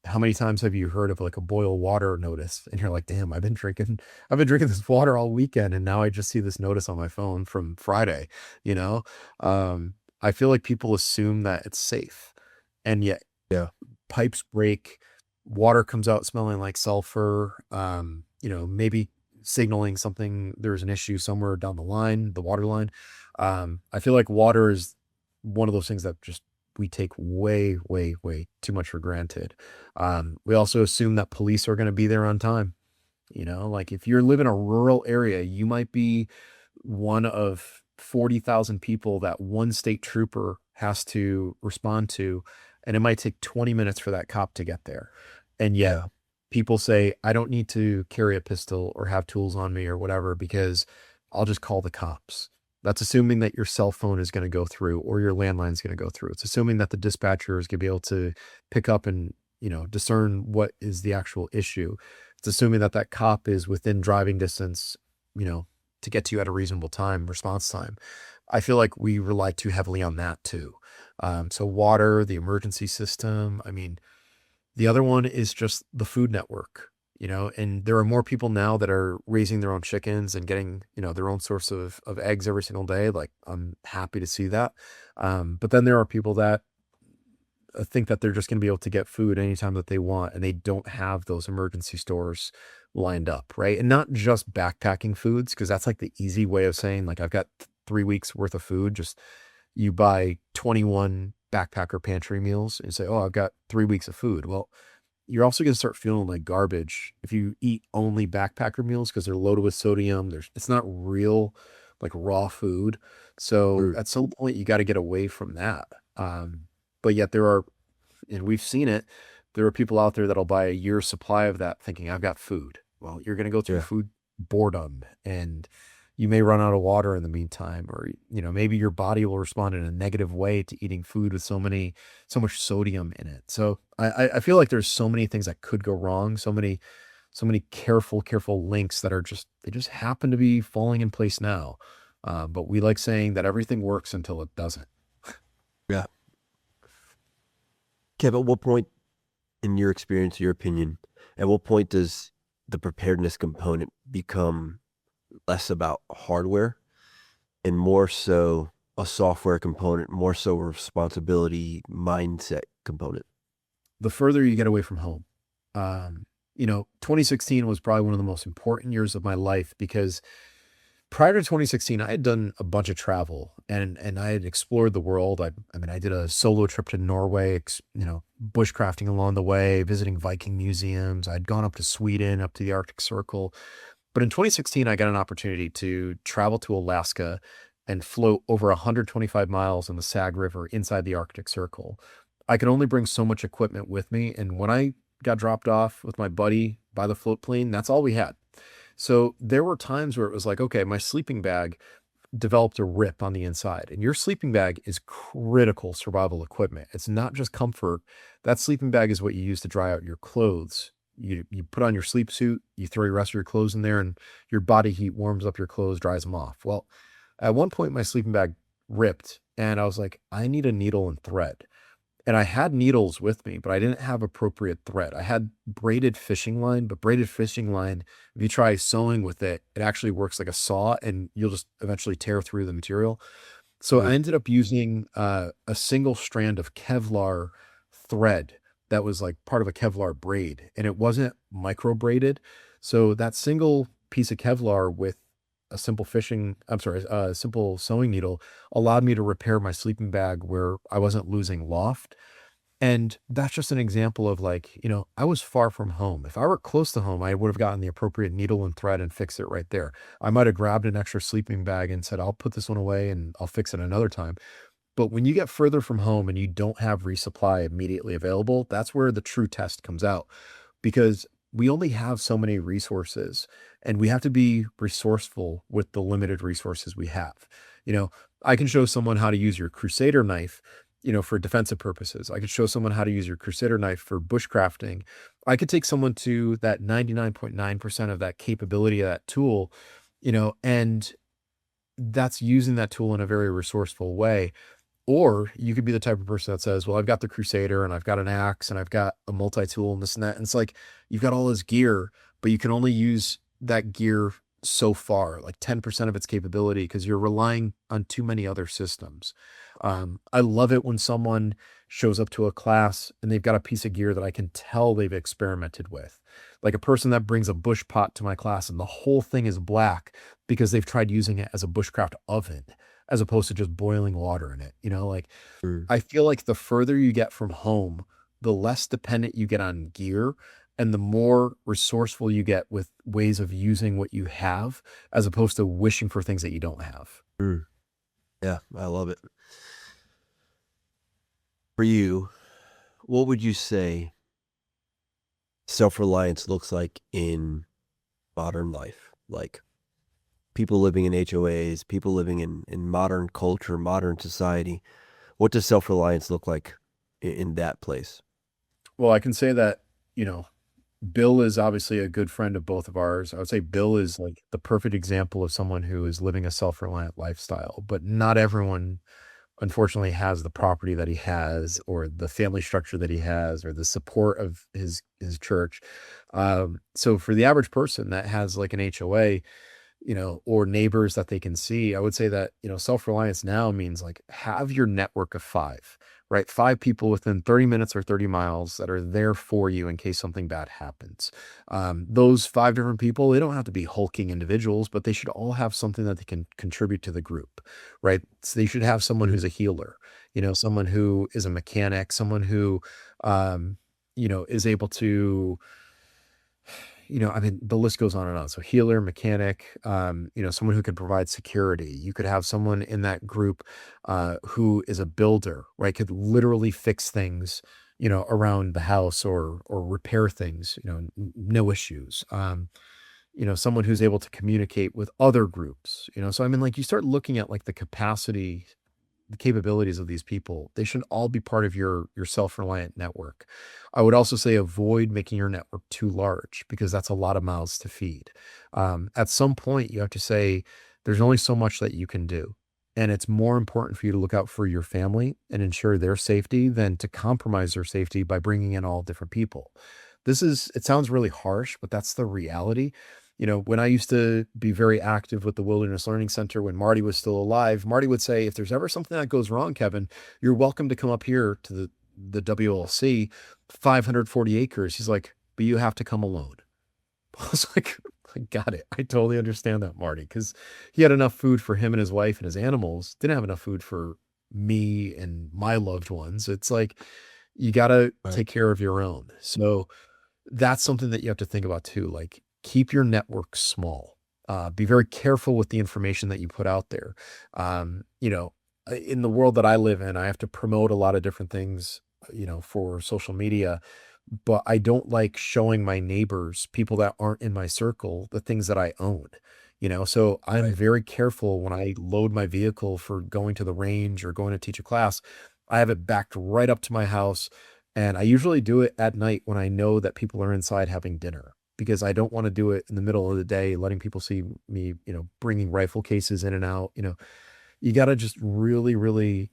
How many times have you heard of like a boil water notice and you're like, damn, I've been drinking this water all weekend and now I just see this notice on my phone from Friday, you know? I feel like people assume that it's safe, and yet pipes break, water comes out smelling like sulfur, maybe signaling something, there's an issue somewhere down the line, the water line. I feel like water is one of those things that just we take way, way, way too much for granted. We also assume that police are going to be there on time. You know, like if you live in a rural area, you might be one of 40,000 people that one state trooper has to respond to, and it might take 20 minutes for that cop to get there. And yet people say, I don't need to carry a pistol or have tools on me or whatever, because I'll just call the cops. That's assuming that your cell phone is going to go through or your landline is going to go through. It's assuming that the dispatcher is going to be able to pick up and, discern what is the actual issue. It's assuming that that cop is within driving distance, to get to you at a reasonable time, response time. I feel like we rely too heavily on that too. So water, the emergency system. I mean, the other one is just the food network. And there are more people now that are raising their own chickens and getting, their own source of eggs every single day. Like, I'm happy to see that. But then there are people that think that they're just going to be able to get food anytime that they want, and they don't have those emergency stores lined up, right? And not just backpacking foods, because that's like the easy way of saying, like, I've got 3 weeks worth of food. Just you buy 21 backpacker pantry meals and say, oh, I've got 3 weeks of food. Well, you're also going to start feeling like garbage if you eat only backpacker meals, because they're loaded with sodium. It's not real, like, raw food. So at some point you got to get away from that. But yet there are, and we've seen it, there are people out there that'll buy a year's supply of that thinking, I've got food. Well, you're going to go through food boredom, and you may run out of water in the meantime, or, maybe your body will respond in a negative way to eating food with so much sodium in it. So I feel like there's so many things that could go wrong. So many careful links that they just happen to be falling in place now. But we like saying that everything works until it doesn't. Yeah. Kev, at what point, in your experience, your opinion, at what point does the preparedness component become less about hardware and more so a software component, more so a responsibility mindset component? The further you get away from home. 2016 was probably one of the most important years of my life because prior to 2016, I had done a bunch of travel and I had explored the world. I mean, I did a solo trip to Norway, bushcrafting along the way, visiting Viking museums. I'd gone up to Sweden, up to the Arctic Circle. But in 2016, I got an opportunity to travel to Alaska and float over 125 miles in the Sag River inside the Arctic Circle. I could only bring so much equipment with me. And when I got dropped off with my buddy by the float plane, that's all we had. So there were times where it was like, okay, my sleeping bag developed a rip on the inside, and your sleeping bag is critical survival equipment. It's not just comfort. That sleeping bag is what you use to dry out your clothes. You put on your sleep suit, you throw your rest of your clothes in there, and your body heat warms up your clothes, dries them off. Well, at one point, my sleeping bag ripped, and I was like, I need a needle and thread. And I had needles with me, but I didn't have appropriate thread. I had braided fishing line, but braided fishing line, if you try sewing with it, it actually works like a saw and you'll just eventually tear through the material. So I Mm. ended up using a single strand of Kevlar thread that was like part of a Kevlar braid, and it wasn't micro braided. So that single piece of Kevlar with a simple sewing needle allowed me to repair my sleeping bag where I wasn't losing loft. And that's just an example of like, I was far from home. If I were close to home, I would have gotten the appropriate needle and thread and fixed it right there. I might have grabbed an extra sleeping bag and said, I'll put this one away and I'll fix it another time. But when you get further from home and you don't have resupply immediately available, that's where the true test comes out because we only have so many resources and we have to be resourceful with the limited resources we have. You know, I can show someone how to use your Crusader knife, for defensive purposes. I could show someone how to use your Crusader knife for bushcrafting. I could take someone to that 99.9% of that capability of that tool, and that's using that tool in a very resourceful way. Or you could be the type of person that says, well, I've got the Crusader and I've got an axe and I've got a multi-tool and this and that. And it's like, you've got all this gear, but you can only use that gear so far, like 10% of its capability, because you're relying on too many other systems. I love it when someone shows up to a class and they've got a piece of gear that I can tell they've experimented with. Like a person that brings a bush pot to my class and the whole thing is black because they've tried using it as a bushcraft oven as opposed to just boiling water in it. Like Mm. I feel like the further you get from home, the less dependent you get on gear and the more resourceful you get with ways of using what you have as opposed to wishing for things that you don't have. Mm. Yeah, I love it. For you, what would you say self-reliance looks like in modern life? Like people living in HOAs, people living in modern culture, modern society. What does self-reliance look like in that place? Well, I can say that, Bill is obviously a good friend of both of ours. I would say Bill is like the perfect example of someone who is living a self-reliant lifestyle, but not everyone unfortunately has the property that he has or the family structure that he has or the support of his church. So for the average person that has like an HOA, or neighbors that they can see, I would say that, self-reliance now means like have your network of five, right? Five people within 30 minutes or 30 miles that are there for you in case something bad happens. Those five different people, they don't have to be hulking individuals, but they should all have something that they can contribute to the group, right? So they should have someone who's a healer, someone who is a mechanic, someone who, is able to, I mean, the list goes on and on. So healer, mechanic, someone who can provide security. You could have someone in that group who is a builder, right? Could literally fix things, around the house or repair things, no issues. Someone who's able to communicate with other groups, So I mean, like you start looking at like the capabilities of these people, they should all be part of your self-reliant network. I would also say avoid making your network too large because that's a lot of mouths to feed. At some point, you have to say there's only so much that you can do. And it's more important for you to look out for your family and ensure their safety than to compromise their safety by bringing in all different people. It sounds really harsh, but that's the reality. When I used to be very active with the Wilderness Learning Center, when Marty was still alive, Marty would say, if there's ever something that goes wrong, Kevin, you're welcome to come up here to the WLC, 540 acres. He's like, but you have to come alone. I was like, I got it. I totally understand that, Marty, because he had enough food for him and his wife and his animals, didn't have enough food for me and my loved ones. It's like, you got to Right. take care of your own. So that's something that you have to think about too. Like, keep your network small. Be very careful with the information that you put out there. In the world that I live in, I have to promote a lot of different things, for social media, but I don't like showing my neighbors, people that aren't in my circle, the things that I own. So I'm Right. very careful when I load my vehicle for going to the range or going to teach a class. I have it backed right up to my house. And I usually do it at night when I know that people are inside having dinner, because I don't want to do it in the middle of the day, letting people see me, bringing rifle cases in and out. You got to just really, really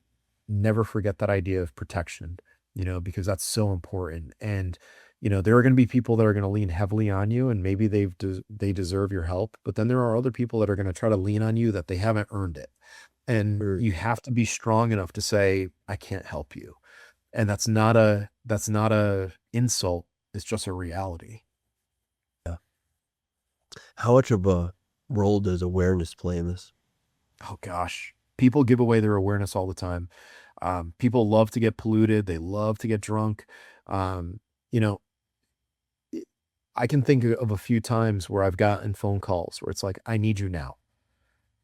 never forget that idea of protection, because that's so important. And, there are going to be people that are going to lean heavily on you, and maybe they deserve your help. But then there are other people that are going to try to lean on you that they haven't earned it. And Sure. you have to be strong enough to say, I can't help you. And that's not a insult. It's just a reality. Yeah. How much of a role does awareness play in this? Oh gosh. People give away their awareness all the time. People love to get polluted. They love to get drunk. Um, you know, I can think of a few times where I've gotten phone calls where it's like, I need you now.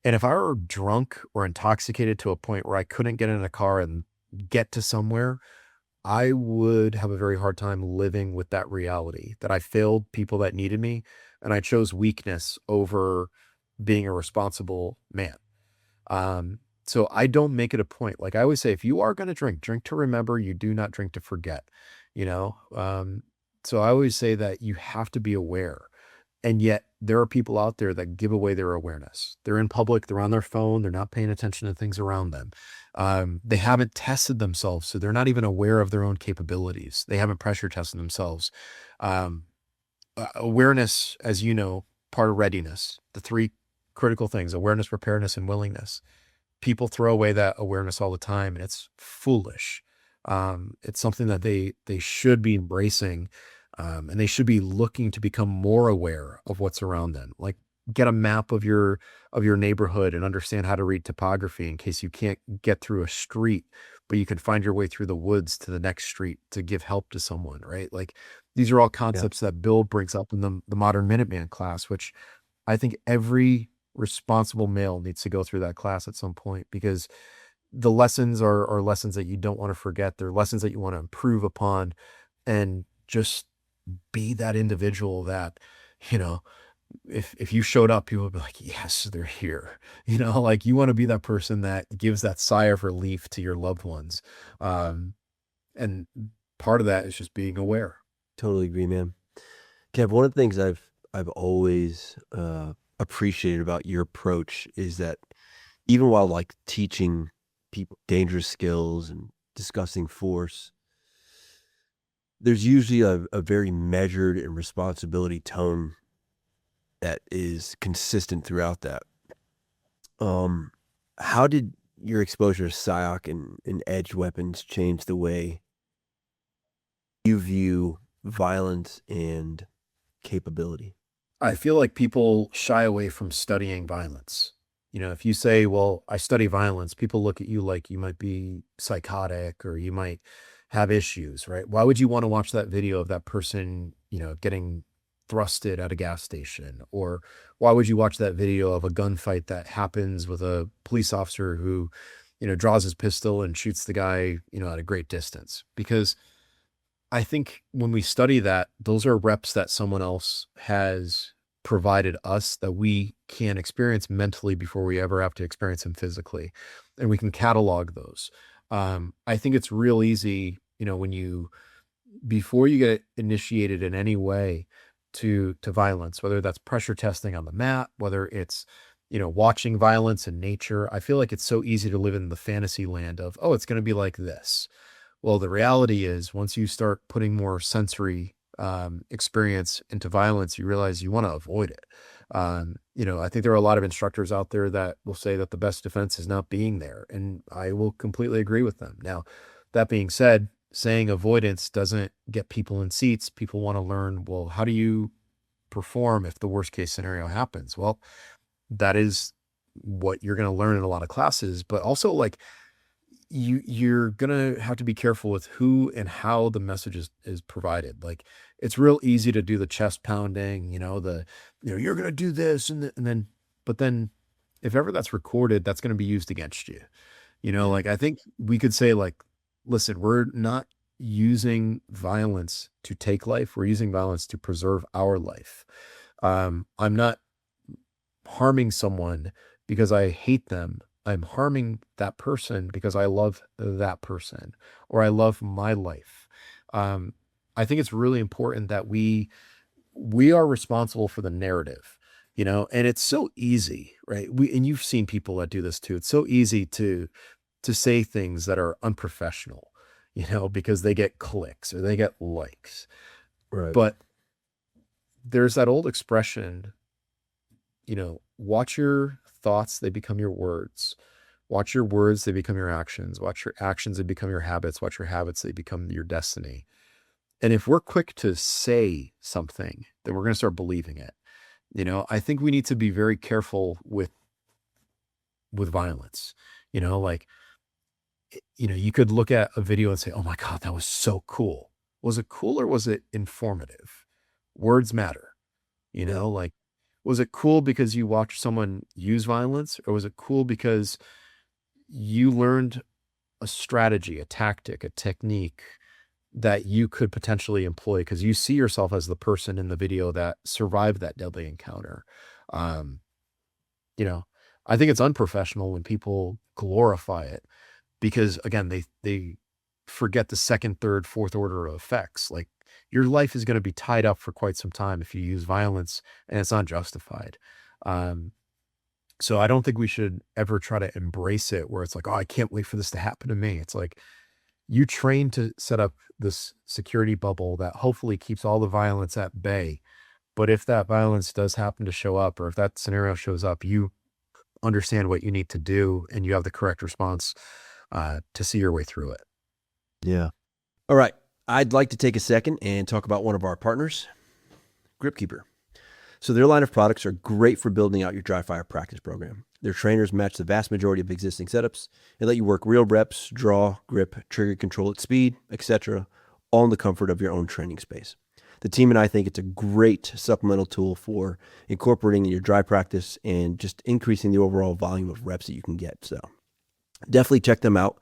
And if I were drunk or intoxicated to a point where I couldn't get in a car and get to somewhere, I would have a very hard time living with that reality that I failed people that needed me, and I chose weakness over being a responsible man. So I don't make it a point. Like I always say, if you are going to drink, drink to remember, you do not drink to forget, you know? So I always say that you have to be aware. And yet there are people out there that give away their awareness. They're in public, they're on their phone, they're not paying attention to things around them. They haven't tested themselves, so they're not even aware of their own capabilities. They haven't pressure tested themselves. Um, Awareness, as you know, part of readiness, the three critical things: awareness, preparedness, and willingness. People throw away that awareness all the time, and it's foolish. It's something that they should be embracing, and they should be looking to become more aware of what's around them. Like, get a map of your neighborhood and understand how to read topography in case you can't get through a street, but you can find your way through the woods to the next street to give help to someone, right? Like, these are all Yeah. concepts that Bill brings up in the Modern Minuteman class, which I think every responsible male needs to go through that class at some point, because the lessons are lessons that you don't want to forget. They're lessons that you want to improve upon, and just be that individual that, you know, if you showed up, people would be like, yes, they're here. Like, you want to be that person that gives that sigh of relief to your loved ones. And part of that is just being aware. Totally agree, man. Kev, one of the things I've always appreciated about your approach is that even while like teaching people dangerous skills and discussing force, there's usually a very measured and responsibility tone that is consistent throughout that. How did your exposure to PSYOC and edged weapons change the way you view violence and capability? I feel like people shy away from studying violence. If you say, well, I study violence, people look at you like you might be psychotic or you might have issues, right? Why would you want to watch that video of that person, getting thrusted at a gas station? Or why would you watch that video of a gunfight that happens with a police officer who, draws his pistol and shoots the guy, at a great distance? Because I think when we study that, those are reps that someone else has provided us that we can experience mentally before we ever have to experience them physically. And we can catalog those. I think it's real easy, before you get initiated in any way to violence, whether that's pressure testing on the mat, whether it's, watching violence in nature. I feel like it's so easy to live in the fantasy land of, oh, it's going to be like this. Well, the reality is, once you start putting more sensory experience into violence, you realize you want to avoid it. I think there are a lot of instructors out there that will say that the best defense is not being there, and I will completely agree with them. Now, that being said, saying avoidance doesn't get people in seats. People want to learn, well, how do you perform if the worst case scenario happens? Well, that is what you're going to learn in a lot of classes, but also like you're going to have to be careful with who and how the message is provided. Like it's real easy to do the chest pounding, you're going to do this and then, but then if ever that's recorded, that's going to be used against you. Yeah. Like I think we could say like, listen, we're not using violence to take life. We're using violence to preserve our life. I'm not harming someone because I hate them. I'm harming that person because I love that person or I love my life. Um, I think it's really important that we are responsible for the narrative, and it's so easy, right? And you've seen people that do this too. It's so easy to say things that are unprofessional, because they get clicks or they get likes. Right. But there's that old expression, watch your thoughts, they become your words. Watch your words, they become your actions. Watch your actions, they become your habits. Watch your habits, they become your destiny. And if we're quick to say something, then we're going to start believing it. I think we need to be very careful with violence. Like, you could look at a video and say, oh my God, that was so cool. Was it cool or was it informative? Words matter, Yeah. like, was it cool because you watched someone use violence or was it cool because you learned a strategy, a tactic, a technique that you could potentially employ because you see yourself as the person in the video that survived that deadly encounter? Um, you know, I think it's unprofessional when people glorify it because again, they forget the second, third, fourth order of effects. Like your life is going to be tied up for quite some time if you use violence and it's not justified. Um, so I don't think we should ever try to embrace it where it's like, oh, I can't wait for this to happen to me. It's like you train to set up this security bubble that hopefully keeps all the violence at bay. But if that violence does happen to show up, or if that scenario shows up, you understand what you need to do and you have the correct response to see your way through it. Yeah. All right. I'd like to take a second and talk about one of our partners, GripKeeper. So their line of products are great for building out your dry fire practice program. Their trainers match the vast majority of existing setups and let you work real reps, draw, grip, trigger control at speed, etc., all in the comfort of your own training space. The team and I think it's a great supplemental tool for incorporating in your dry practice and just increasing the overall volume of reps that you can get. So definitely check them out.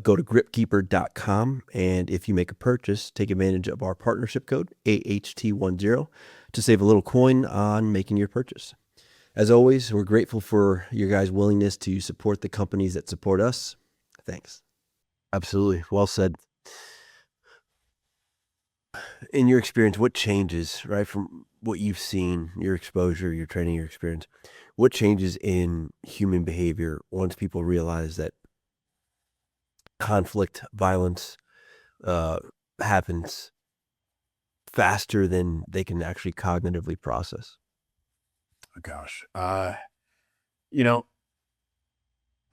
Go to gripkeeper.com, and if you make a purchase, take advantage of our partnership code, AHT10, to save a little coin on making your purchase. As always, we're grateful for your guys' willingness to support the companies that support us. Thanks. Absolutely. Well said. In your experience, what changes, right, from what you've seen, your exposure, your training, your experience, what changes in human behavior once people realize that conflict, violence happens faster than they can actually cognitively process? Oh, gosh. You know,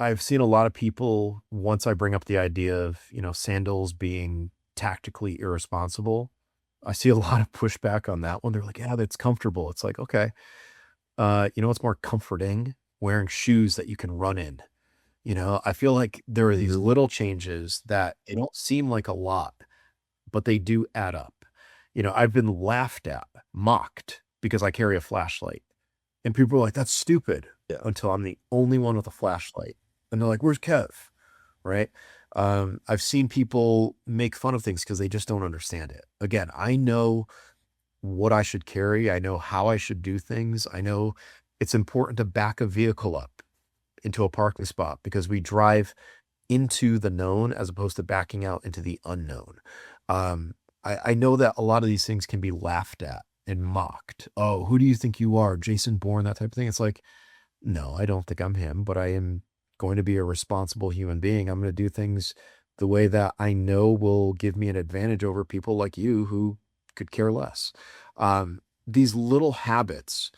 I've seen a lot of people, once I bring up the idea of, sandals being tactically irresponsible, I see a lot of pushback on that one. They're like, yeah, that's comfortable. It's like, okay, what's more comforting? Wearing shoes that you can run in. I feel like there are these little changes that it don't seem like a lot, but they do add up. I've been laughed at, mocked because I carry a flashlight. And people are like, that's stupid, Yeah. until I'm the only one with a flashlight. And they're like, where's Kev? Right. I've seen people make fun of things because they just don't understand it. Again, I know what I should carry. I know how I should do things. I know it's important to back a vehicle up into a parking spot because we drive into the known as opposed to backing out into the unknown. I know that a lot of these things can be laughed at and mocked. Oh, who do you think you are? Jason Bourne, that type of thing. It's like, no, I don't think I'm him, but I am going to be a responsible human being. I'm going to do things the way that I know will give me an advantage over people like you who could care less. These little habits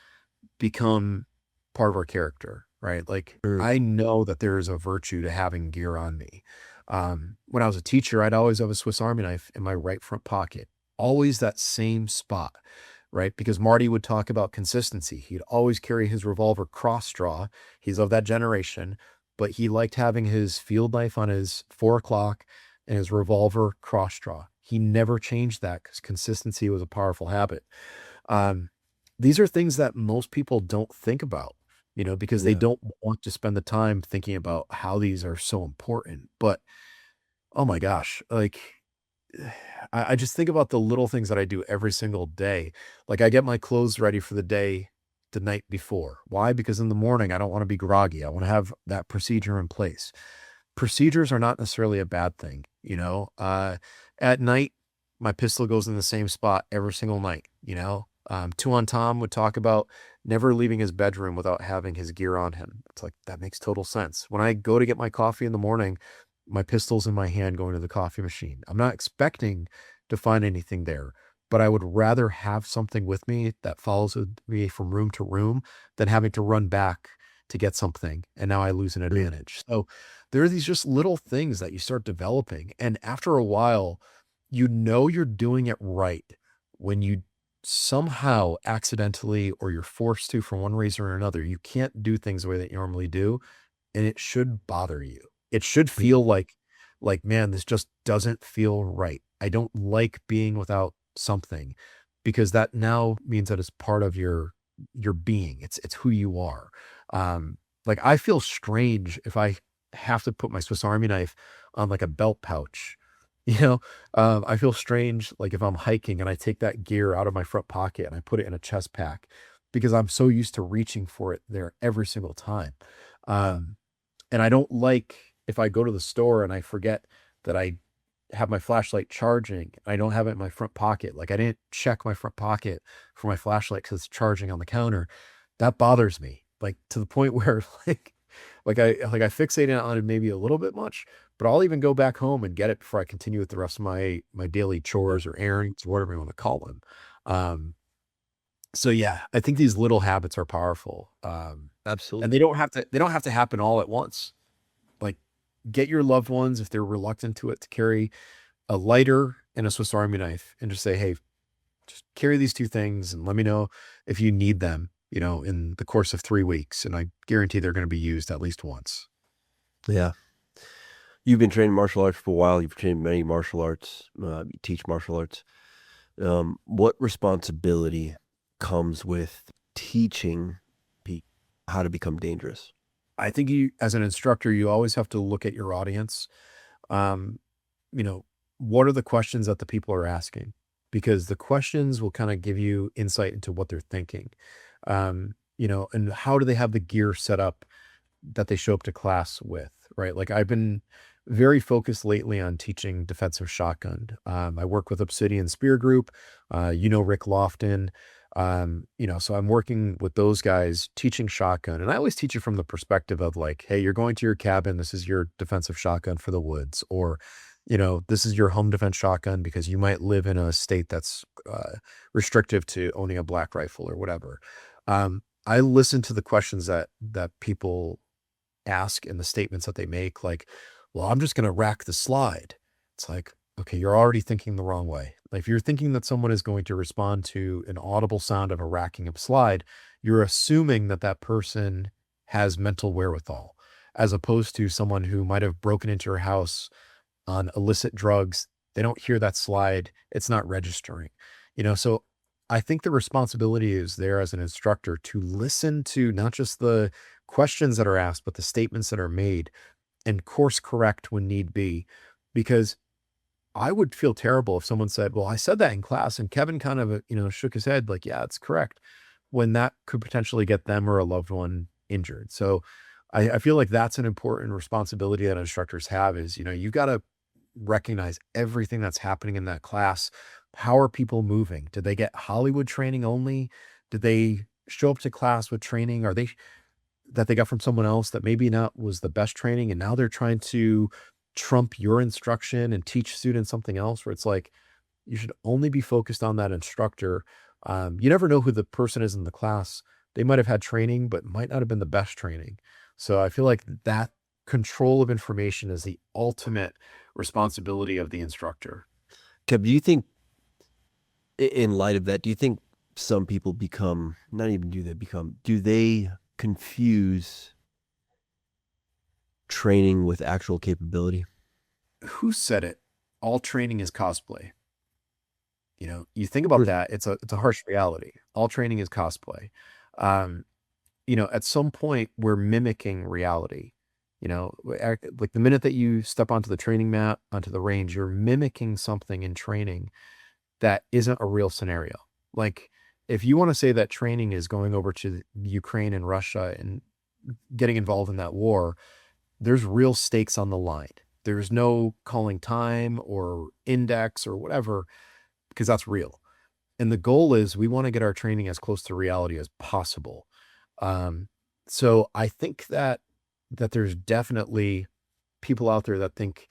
become part of our character, right? Like Sure. I know that there is a virtue to having gear on me. When I was a teacher, I'd always have a Swiss Army knife in my right front pocket, always that same spot, right? Because Marty would talk about consistency. He'd always carry his revolver cross draw. He's of that generation, but he liked having his field knife on his 4 o'clock and his revolver cross draw. He never changed that because consistency was a powerful habit. Um, these are things that most people don't think about, because they Yeah. don't want to spend the time thinking about how these are so important. But oh my gosh, like I just think about the little things that I do every single day. Like I get my clothes ready for the day the night before. Why? Because in the morning, I don't want to be groggy. I want to have that procedure in place. Procedures are not necessarily a bad thing. At night, my pistol goes in the same spot every single night. Two on Tom would talk about never leaving his bedroom without having his gear on him. It's like, that makes total sense. When I go to get my coffee in the morning, my pistol's in my hand going to the coffee machine. I'm not expecting to find anything there, but I would rather have something with me that follows me from room to room than having to run back to get something. And now I lose an advantage. So there are these just little things that you start developing. And after a while, you're doing it right when you somehow accidentally, or you're forced to for one reason or another, you can't do things the way that you normally do. And it should bother you. It should feel like, man, this just doesn't feel right. I don't like being without something, because that now means that it's part of your being. It's who you are. Like I feel strange if I have to put my Swiss Army knife on like a belt pouch. You know, I feel strange like if I'm hiking and I take that gear out of my front pocket and I put it in a chest pack, because I'm so used to reaching for it there every single time. Um, and I don't like if I go to the store and I forget that I have my flashlight charging. I don't have it in my front pocket. Like I didn't check my front pocket for my flashlight because it's charging on the counter. That bothers me. Like to the point where I fixate on it maybe a little bit much, but I'll even go back home and get it before I continue with the rest of my daily chores or errands or whatever you want to call them. Um, so yeah, I think these little habits are powerful. And Absolutely. they don't have to happen all at once. Like get your loved ones, if they're reluctant to carry a lighter and a Swiss Army knife, and just say, hey, just carry these two things and let me know if you need them, in the course of 3 weeks. And I guarantee they're going to be used at least once. Yeah. You've been training martial arts for a while. You've trained many martial arts. You teach martial arts. What responsibility comes with teaching people how to become dangerous? I think as an instructor, you always have to look at your audience. Um, you know, what are the questions that the people are asking? Because the questions will kind of give you insight into what they're thinking. And how do they have the gear set up that they show up to class with, right? Like I've been very focused lately on teaching defensive shotgun. I work with Obsidian Spear Group, Rick Lofton. So I'm working with those guys teaching shotgun. And I always teach it from the perspective of like, hey, you're going to your cabin. This is your defensive shotgun for the woods. Or, this is your home defense shotgun because you might live in a state that's restrictive to owning a black rifle or whatever. I listen to the questions that people ask and the statements that they make, like, well, I'm just going to rack the slide. It's like, okay, you're already thinking the wrong way. Like if you're thinking that someone is going to respond to an audible sound of a racking of slide, you're assuming that that person has mental wherewithal, as opposed to someone who might have broken into your house on illicit drugs. They don't hear that slide. It's not registering, so I think the responsibility is there as an instructor to listen to not just the questions that are asked, but the statements that are made, and course correct when need be. Because I would feel terrible if someone said, well, I said that in class and Kevin kind of, shook his head like, yeah, it's correct, when that could potentially get them or a loved one injured. So I feel like that's an important responsibility that instructors have is, you got to recognize everything that's happening in that class. How are people moving? Did they get Hollywood training only? Did they show up to class with training? Are they that they got from someone else that maybe not was the best training, and now they're trying to trump your instruction and teach students something else, where it's like, you should only be focused on that instructor. You never know who the person is in the class. They might have had training, but might not have been the best training. So I feel like that control of information is the ultimate responsibility of the instructor. Kev, do you think, in light of that, do you think some people do they confuse training with actual capability? Who said it? All training is cosplay. You think about that, it's a harsh reality. All training is cosplay. At some point we're mimicking reality. Like the minute that you step onto the training mat, onto the range, you're mimicking something in training that isn't a real scenario. Like if you want to say that training is going over to Ukraine and Russia and getting involved in that war, there's real stakes on the line. There's no calling time or index or whatever, because that's real. And the goal is we want to get our training as close to reality as possible. So I think that there's definitely people out there that think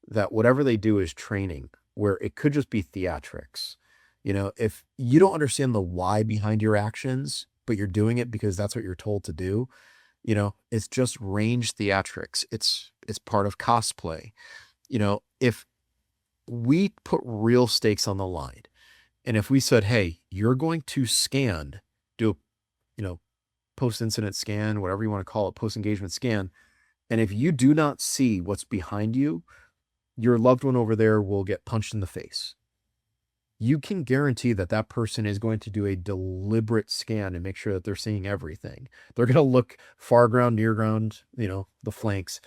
that whatever they do is training, where it could just be theatrics. If you don't understand the why behind your actions, but you're doing it because that's what you're told to do, it's just range theatrics. It's part of cosplay. If we put real stakes on the line, and if we said, hey, you're going to do a, post-incident scan, whatever you want to call it, post-engagement scan. And if you do not see what's behind you, your loved one over there will get punched in the face. You can guarantee that that person is going to do a deliberate scan and make sure that they're seeing everything. They're going to look far ground, near ground, the flanks,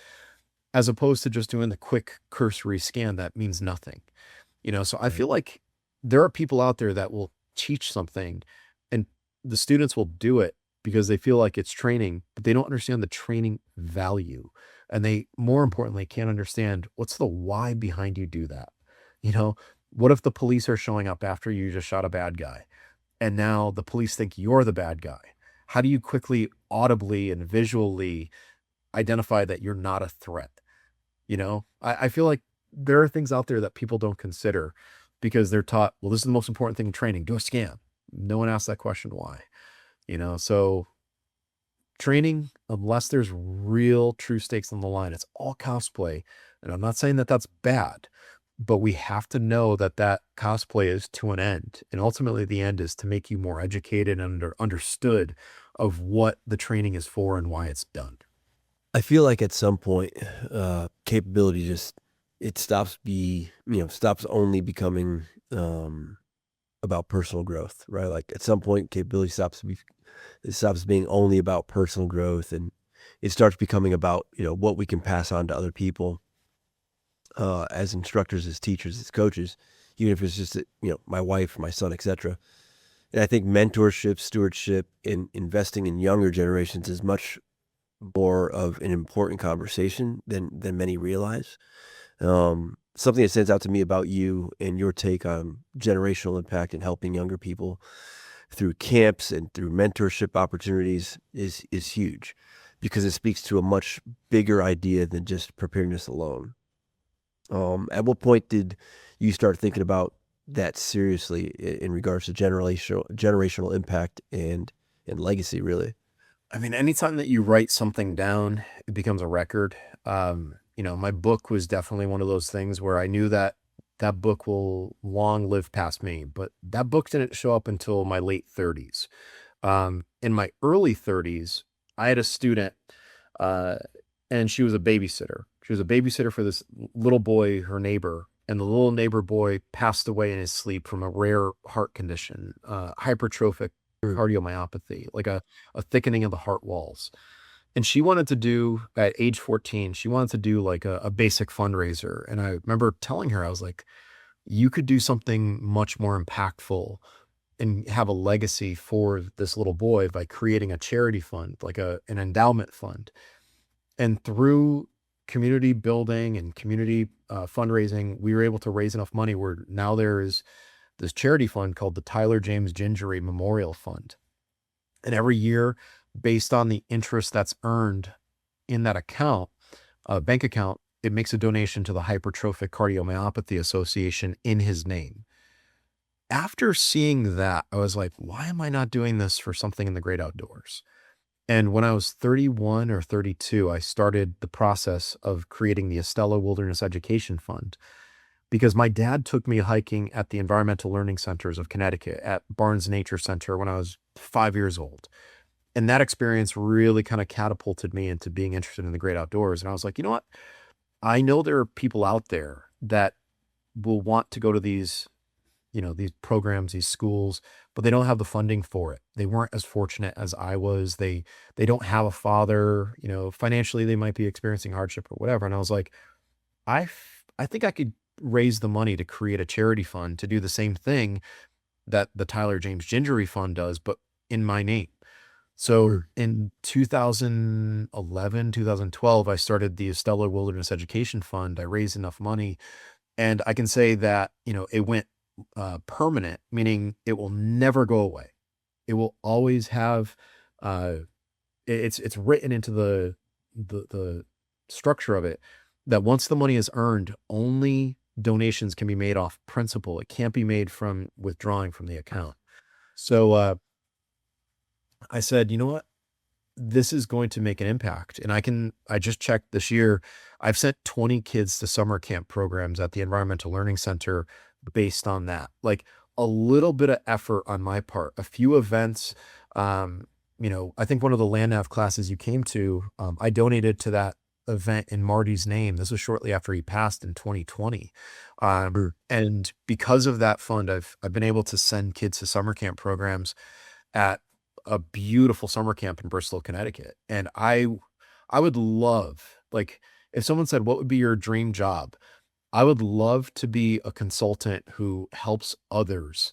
as opposed to just doing the quick cursory scan that means nothing. So I feel like there are people out there that will teach something and the students will do it because they feel like it's training, but they don't understand the training value. And they, more importantly, can't understand what's the why behind you do that. What if the police are showing up after you just shot a bad guy and now the police think you're the bad guy? How do you quickly, audibly and visually identify that you're not a threat? I feel like there are things out there that people don't consider because they're taught, well, this is the most important thing in training. Do a scan. No one asks that question why. So training, unless there's real true stakes on the line, it's all cosplay. And I'm not saying that that's bad, but we have to know that cosplay is to an end. And ultimately the end is to make you more educated and understood of what the training is for and why it's done. I feel like at some point, capability stops only becoming about personal growth, right? Like at some point, capability stops being only about personal growth, and it starts becoming about what we can pass on to other people, as instructors, as teachers, as coaches, even if it's just my wife, my son, etc. And I think mentorship, stewardship, and investing in younger generations is much more of an important conversation than many realize. Something that stands out to me about you and your take on generational impact and helping younger people through camps and through mentorship opportunities is huge, because it speaks to a much bigger idea than just preparedness alone. At what point did you start thinking about that seriously in regards to generational impact and legacy, really? I mean, anytime that you write something down, it becomes a record. My book was definitely one of those things where I knew that book will long live past me, but that book didn't show up until my late 30s. In my early 30s, I had a student, and she was a babysitter. She was a babysitter for this little boy, her neighbor, and the little neighbor boy passed away in his sleep from a rare heart condition, hypertrophic cardiomyopathy, like a thickening of the heart walls. And she wanted to do, at age 14, she wanted to do like a basic fundraiser. And I remember telling her, I was like, you could do something much more impactful and have a legacy for this little boy by creating a charity fund, like an endowment fund. And through community building and community fundraising, we were able to raise enough money where now there is this charity fund called the Tyler James Gingery Memorial Fund. And every year, based on the interest that's earned in that account, bank account, it makes a donation to the Hypertrophic Cardiomyopathy Association in his name. After seeing that, I was like, why am I not doing this for something in the great outdoors? And when I was 31 or 32, I started the process of creating the Estela Wilderness Education Fund because my dad took me hiking at the Environmental Learning Centers of Connecticut at Barnes Nature Center when I was 5 years old. And that experience really kind of catapulted me into being interested in the great outdoors. And I was like, you know what? I know there are people out there that will want to go to these, these programs, these schools, but they don't have the funding for it. They weren't as fortunate as I was. They don't have a father, financially they might be experiencing hardship or whatever. And I was like, I think I could raise the money to create a charity fund to do the same thing that the Tyler James Gingery Fund does, but in my name. So in 2011, 2012, I started the Estela Wilderness Education Fund. I raised enough money, and I can say that, it went permanent, meaning it will never go away. It will always have, it's written into the structure of it that once the money is earned, only donations can be made off principal. It can't be made from withdrawing from the account. So I said, you know what? This is going to make an impact. And I just checked this year, I've sent 20 kids to summer camp programs at the Environmental Learning Center based on that. Like a little bit of effort on my part, a few events. I think one of the land nav classes you came to, I donated to that event in Marty's name. This was shortly after he passed in 2020. And because of that fund, I've been able to send kids to summer camp programs at a beautiful summer camp in Bristol, Connecticut. And I would love, like, if someone said, what would be your dream job? I would love to be a consultant who helps others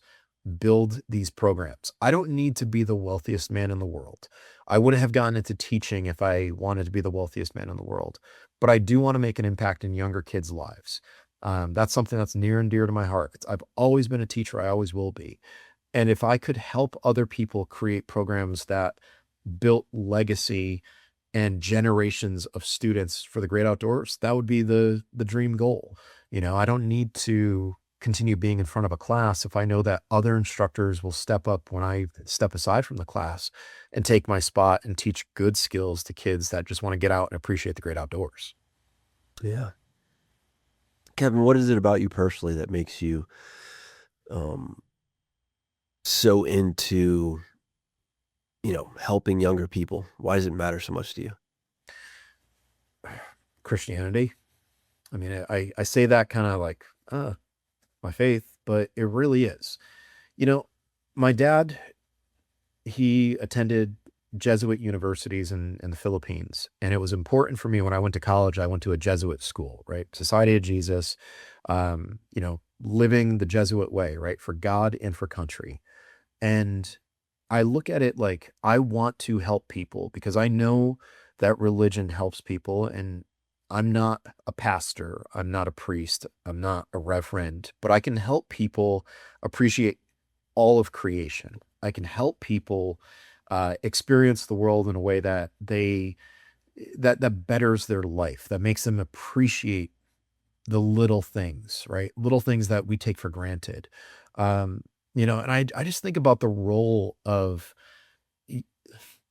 build these programs. I don't need to be the wealthiest man in the world. I wouldn't have gotten into teaching if I wanted to be the wealthiest man in the world, but I do want to make an impact in younger kids' lives. That's something that's near and dear to my heart. I've always been a teacher. I always will be. And if I could help other people create programs that built legacy and generations of students for the great outdoors, that would be the dream goal. I don't need to continue being in front of a class if I know that other instructors will step up when I step aside from the class and take my spot and teach good skills to kids that just want to get out and appreciate the great outdoors. Yeah. Kevin, what is it about you personally that makes you so into, helping younger people? Why does it matter so much to you? Christianity. I mean, I say that kind of like, my faith, but it really is. My dad, he attended Jesuit universities in the Philippines. And it was important for me when I went to college, I went to a Jesuit school, right? Society of Jesus, living the Jesuit way, right? For God and for country. And I look at it like I want to help people because I know that religion helps people. And I'm not a pastor, I'm not a priest, I'm not a reverend, but I can help people appreciate all of creation. I can help people experience the world in a way that that betters their life, that makes them appreciate the little things, right? Little things that we take for granted. And I just think about the role of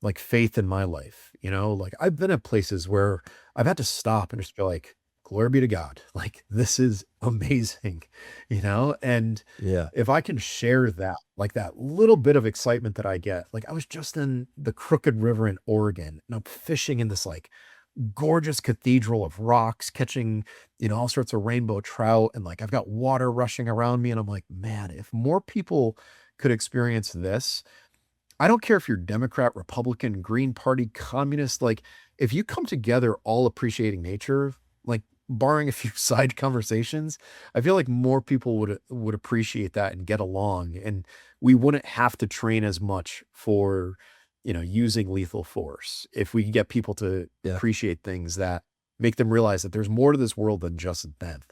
like faith in my life, like I've been at places where I've had to stop and just be like, glory be to God. Like, this is amazing, and Yeah. if I can share that, like that little bit of excitement that I get, like I was just in the Crooked River in Oregon and I'm fishing in this like gorgeous cathedral of rocks, catching, all sorts of rainbow trout. And like, I've got water rushing around me. And I'm like, man, if more people could experience this, I don't care if you're Democrat, Republican, Green Party, Communist, like if you come together all appreciating nature, like barring a few side conversations, I feel like more people would appreciate that and get along. And we wouldn't have to train as much for, using lethal force if we could get people to Yeah. appreciate things that make them realize that there's more to this world than just them,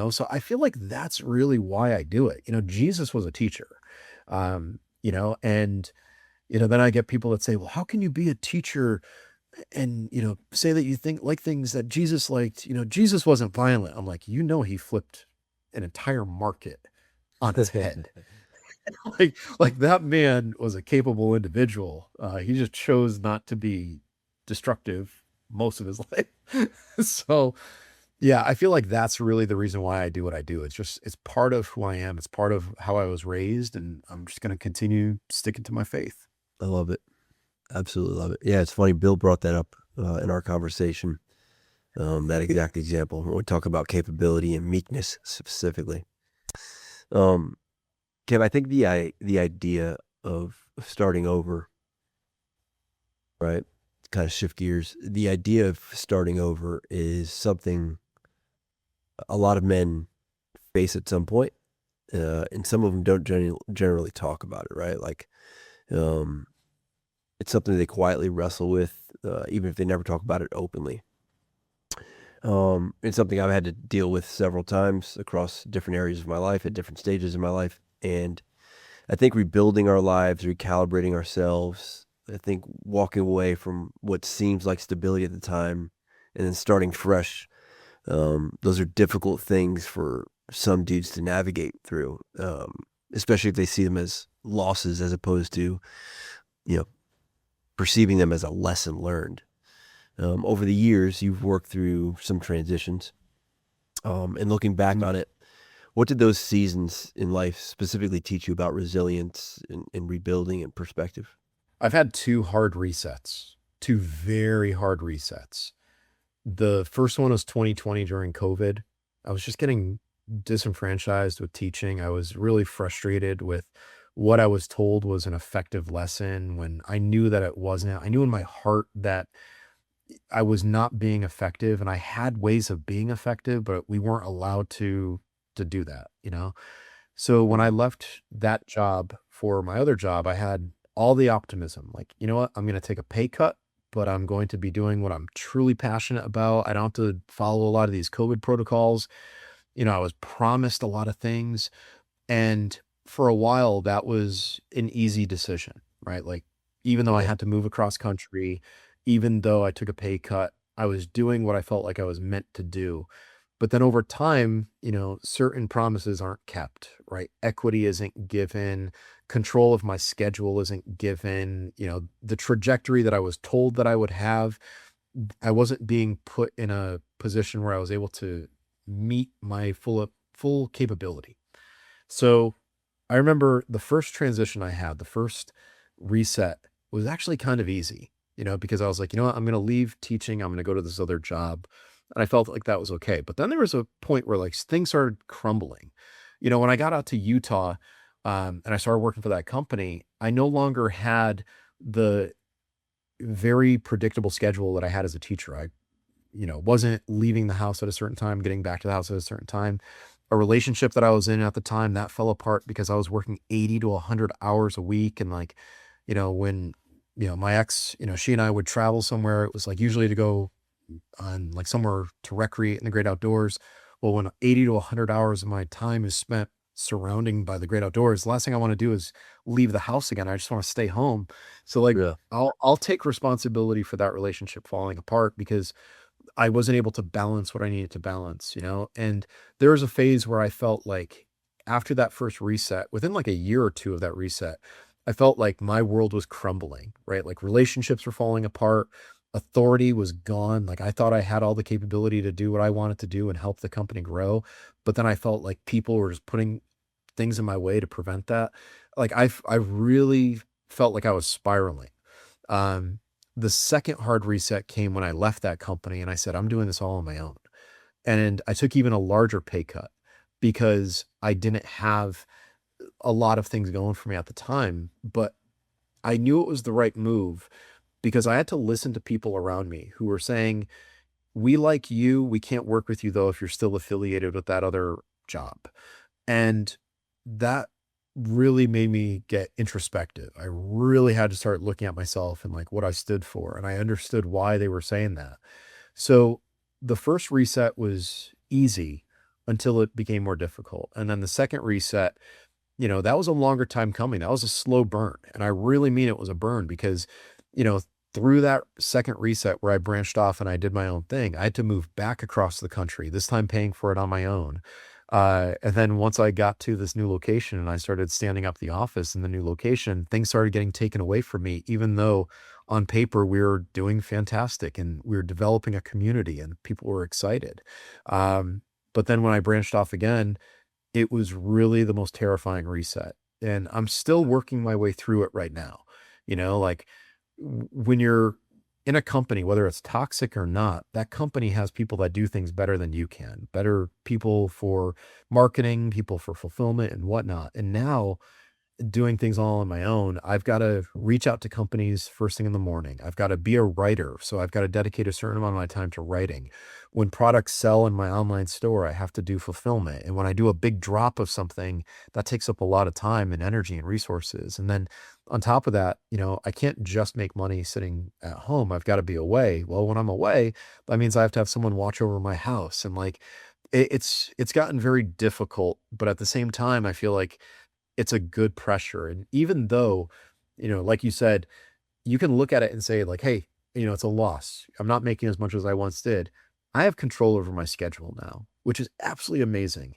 So I feel like that's really why I do it. Jesus was a teacher, and then I get people that say, well, how can you be a teacher and, say that you think like things that Jesus liked? Jesus wasn't violent. I'm like, he flipped an entire market on its head. Like that man was a capable individual. He just chose not to be destructive most of his life. So yeah, I feel like that's really the reason why I do what I do. It's part of who I am. It's part of how I was raised, and I'm just going to continue sticking to my faith. I love it. Absolutely love it. Yeah, it's funny. Bill brought that up in our conversation. That exact example when we talk about capability and meekness specifically. Um, Kev, I think the idea of starting over, right? Kind of shift gears. The idea of starting over is something a lot of men face at some point, and some of them don't generally talk about it, right? Like, um, it's something they quietly wrestle with, even if they never talk about it openly. It's something I've had to deal with several times across different areas of my life at different stages in my life. And I think rebuilding our lives, recalibrating ourselves, I think walking away from what seems like stability at the time and then starting fresh, those are difficult things for some dudes to navigate through, especially if they see them as losses as opposed to, you know, perceiving them as a lesson learned. Over the years, you've worked through some transitions, and looking back on it, what did those seasons in life specifically teach you about resilience and rebuilding and perspective? I've had two hard resets, two very hard resets. The first one was 2020 during COVID. I was just getting disenfranchised with teaching. I was really frustrated with what I was told was an effective lesson when I knew that it wasn't. I knew in my heart that I was not being effective, and I had ways of being effective, but we weren't allowed to do that, you know? So when I left that job for my other job, I had all the optimism. Like, you know what? I'm going to take a pay cut, but I'm going to be doing what I'm truly passionate about. I don't have to follow a lot of these COVID protocols. You know, I was promised a lot of things. And for a while, that was an easy decision, right? Like, even though I Yeah. had to move across country, even though I took a pay cut, I was doing what I felt like I was meant to do. But then over time, you know, certain promises aren't kept, right? Equity isn't given, control of my schedule isn't given, you know, the trajectory that I was told that I would have, I wasn't being put in a position where I was able to meet my full capability. So I remember the first transition I had, the first reset was actually kind of easy, you know, because I was like, you know what, I'm going to leave teaching. I'm going to go to this other job. And I felt like that was okay. But then there was a point where like things started crumbling. You know, when I got out to Utah, and I started working for that company, I no longer had the very predictable schedule that I had as a teacher. I, you know, wasn't leaving the house at a certain time, getting back to the house at a certain time. A relationship that I was in at the time that fell apart because I was working 80 to 100 hours a week. And like, you know, when, you know, my ex, you know, she and I would travel somewhere, it was like usually to go on like somewhere to recreate in the great outdoors. Well, when 80 to 100 hours of my time is spent surrounding by the great outdoors, the last thing I want to do is leave the house again. I just want to stay home. So like Yeah. I'll take responsibility for that relationship falling apart because I wasn't able to balance what I needed to balance, you know? And there was a phase where I felt like after that first reset, within like a year or two of that reset, I felt like my world was crumbling, right? Like relationships were falling apart, authority was gone. Like I thought I had all the capability to do what I wanted to do and help the company grow. But then I felt like people were just putting things in my way to prevent that. Like I really felt like I was spiraling. Um, the second hard reset came when I left that company and I said, I'm doing this all on my own. And I took even a larger pay cut because I didn't have a lot of things going for me at the time, but I knew it was the right move because I had to listen to people around me who were saying, we like you. We can't work with you though if you're still affiliated with that other job. And that really made me get introspective. I really had to start looking at myself and like what I stood for. And I understood why they were saying that. So the first reset was easy until it became more difficult. And then the second reset, you know, that was a longer time coming. That was a slow burn. And I really mean it was a burn because, you know, through that second reset where I branched off and I did my own thing, I had to move back across the country, this time paying for it on my own. And then once I got to this new location and I started standing up the office in the new location, things started getting taken away from me, even though on paper we were doing fantastic and we were developing a community and people were excited. But then when I branched off again, it was really the most terrifying reset. And I'm still working my way through it right now. Like when you're in a company, whether it's toxic or not, that company has people that do things better than you can, better people for marketing, people for fulfillment and whatnot. And now doing things all on my own, I've got to reach out to companies first thing in the morning. I've got to be a writer. So I've got to dedicate a certain amount of my time to writing. When products sell in my online store, I have to do fulfillment. And when I do a big drop of something, that takes up a lot of time and energy and resources. And then on top of that, I can't just make money sitting at home. I've got to be away. Well, when I'm away, that means I have to have someone watch over my house. And like, it's gotten very difficult, but at the same time, I feel like it's a good pressure. And even though, like you said, you can look at it and say like, hey, it's a loss. I'm not making as much as I once did. I have control over my schedule now, which is absolutely amazing.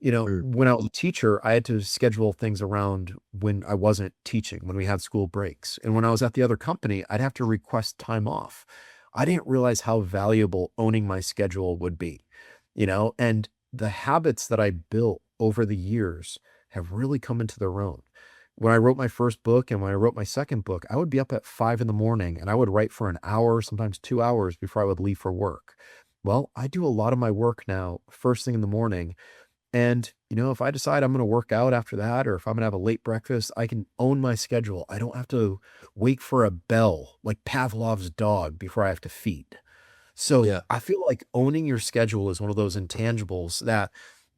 Mm. When I was a teacher, I had to schedule things around when I wasn't teaching, when we had school breaks. And when I was at the other company, I'd have to request time off. I didn't realize how valuable owning my schedule would be, and the habits that I built over the years have really come into their own. When I wrote my first book and when I wrote my second book, I would be up at 5 in the morning and I would write for an hour, sometimes 2 hours before I would leave for work. Well, I do a lot of my work now first thing in the morning. And, if I decide I'm going to work out after that, or if I'm going to have a late breakfast, I can own my schedule. I don't have to wait for a bell like Pavlov's dog before I have to feed. So Yeah. I feel like owning your schedule is one of those intangibles that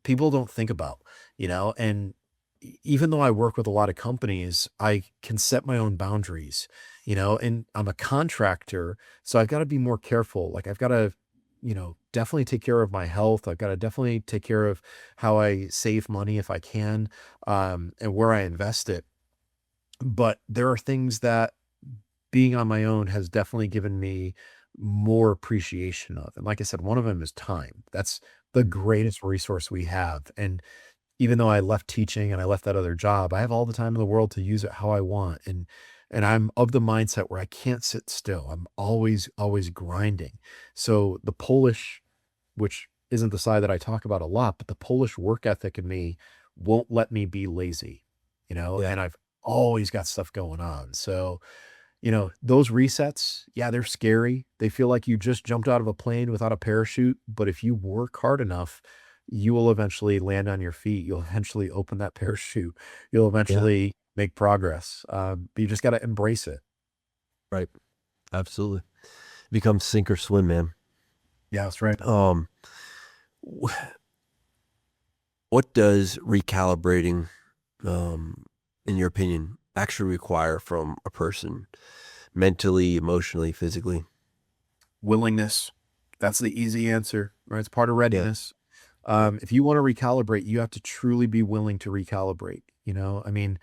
people don't think about, and even though I work with a lot of companies, I can set my own boundaries, and I'm a contractor. So I've got to be more careful. Like I've got to, definitely take care of my health. I've got to definitely take care of how I save money if I can, and where I invest it. But there are things that being on my own has definitely given me more appreciation of. And like I said, one of them is time. That's the Mm. greatest resource we have. And even though I left teaching and I left that other job, I have all the time in the world to use it how I want. And I'm of the mindset where I can't sit still. I'm always grinding. So the Polish, which isn't the side that I talk about a lot, but the Polish work ethic in me won't let me be lazy, Yeah. and I've always got stuff going on. So those resets, yeah, they're scary. They feel like you just jumped out of a plane without a parachute. But if you work hard enough, you will eventually land on your feet. You'll eventually open that parachute. You'll Yeah. eventually make progress. But you just got to embrace it. Right. Absolutely. Become sink or swim, man. Yeah, that's right. Um, wh- what does recalibrating, in your opinion, actually require from a person mentally, emotionally, physically? Willingness. That's the easy answer, right? It's part of Yeah. readiness. If you want to recalibrate, you have to truly be willing to recalibrate. I mean,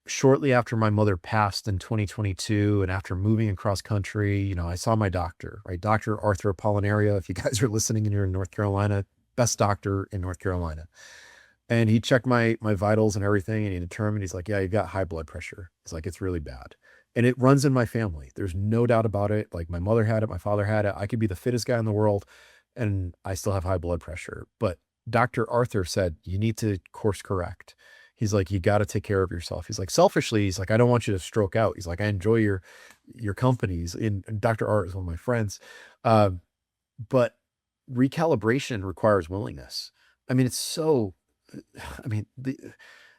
shortly after my mother passed in 2022 and after moving across country, I saw my doctor, right? Dr. Arthur Apollinaria. If you guys are listening and you're in North Carolina, best doctor in North Carolina. And he checked my vitals and everything. And he determined, he's like, yeah, you've got high blood pressure. It's like, it's really bad. And it runs in my family. There's no doubt about it. Like my mother had it, my father had it. I could be the fittest guy in the world and I still have high blood pressure. But Dr. Arthur said, you need to course correct. He's like, you got to take care of yourself. He's like, selfishly, he's like, I don't want you to stroke out. He's like, I enjoy your companies. And Dr. Art is one of my friends. Um, but recalibration requires willingness. I mean, I mean,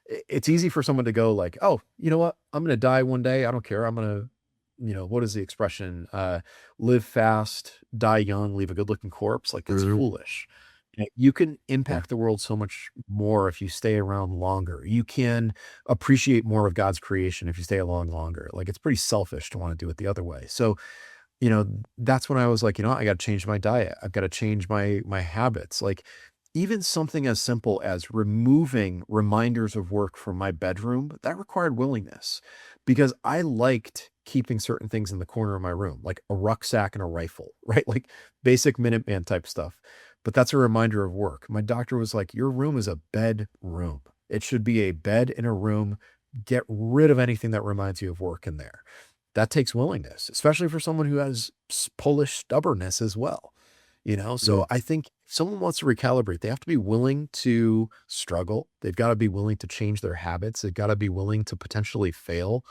it's easy for someone to go like, oh, you know what? I'm going to die one day. I don't care. I'm going to, what is the expression? Live fast, die young, leave a good looking corpse. Like that's Mhm. foolish. You can Yeah. impact the world so much more if you stay around longer. You can appreciate more of God's creation if you stay along longer. Like it's pretty selfish to want to do it the other way. So, you know, that's when I was like, I got to change my diet. I've got to change my habits. Like even something as simple as removing reminders of work from my bedroom, that required willingness because I liked keeping certain things in the corner of my room, like a rucksack and a rifle, right? Like basic Minuteman type stuff. but that's a reminder of work. My doctor was like, your room is a bedroom. It should be a bed in a room. Get rid of anything that reminds you of work in there. That takes willingness, especially for someone who has Polish stubbornness as well. So Mm. I think if someone wants to recalibrate, they have to be willing to struggle. They've got to be willing to change their habits. They've got to be willing to potentially fail.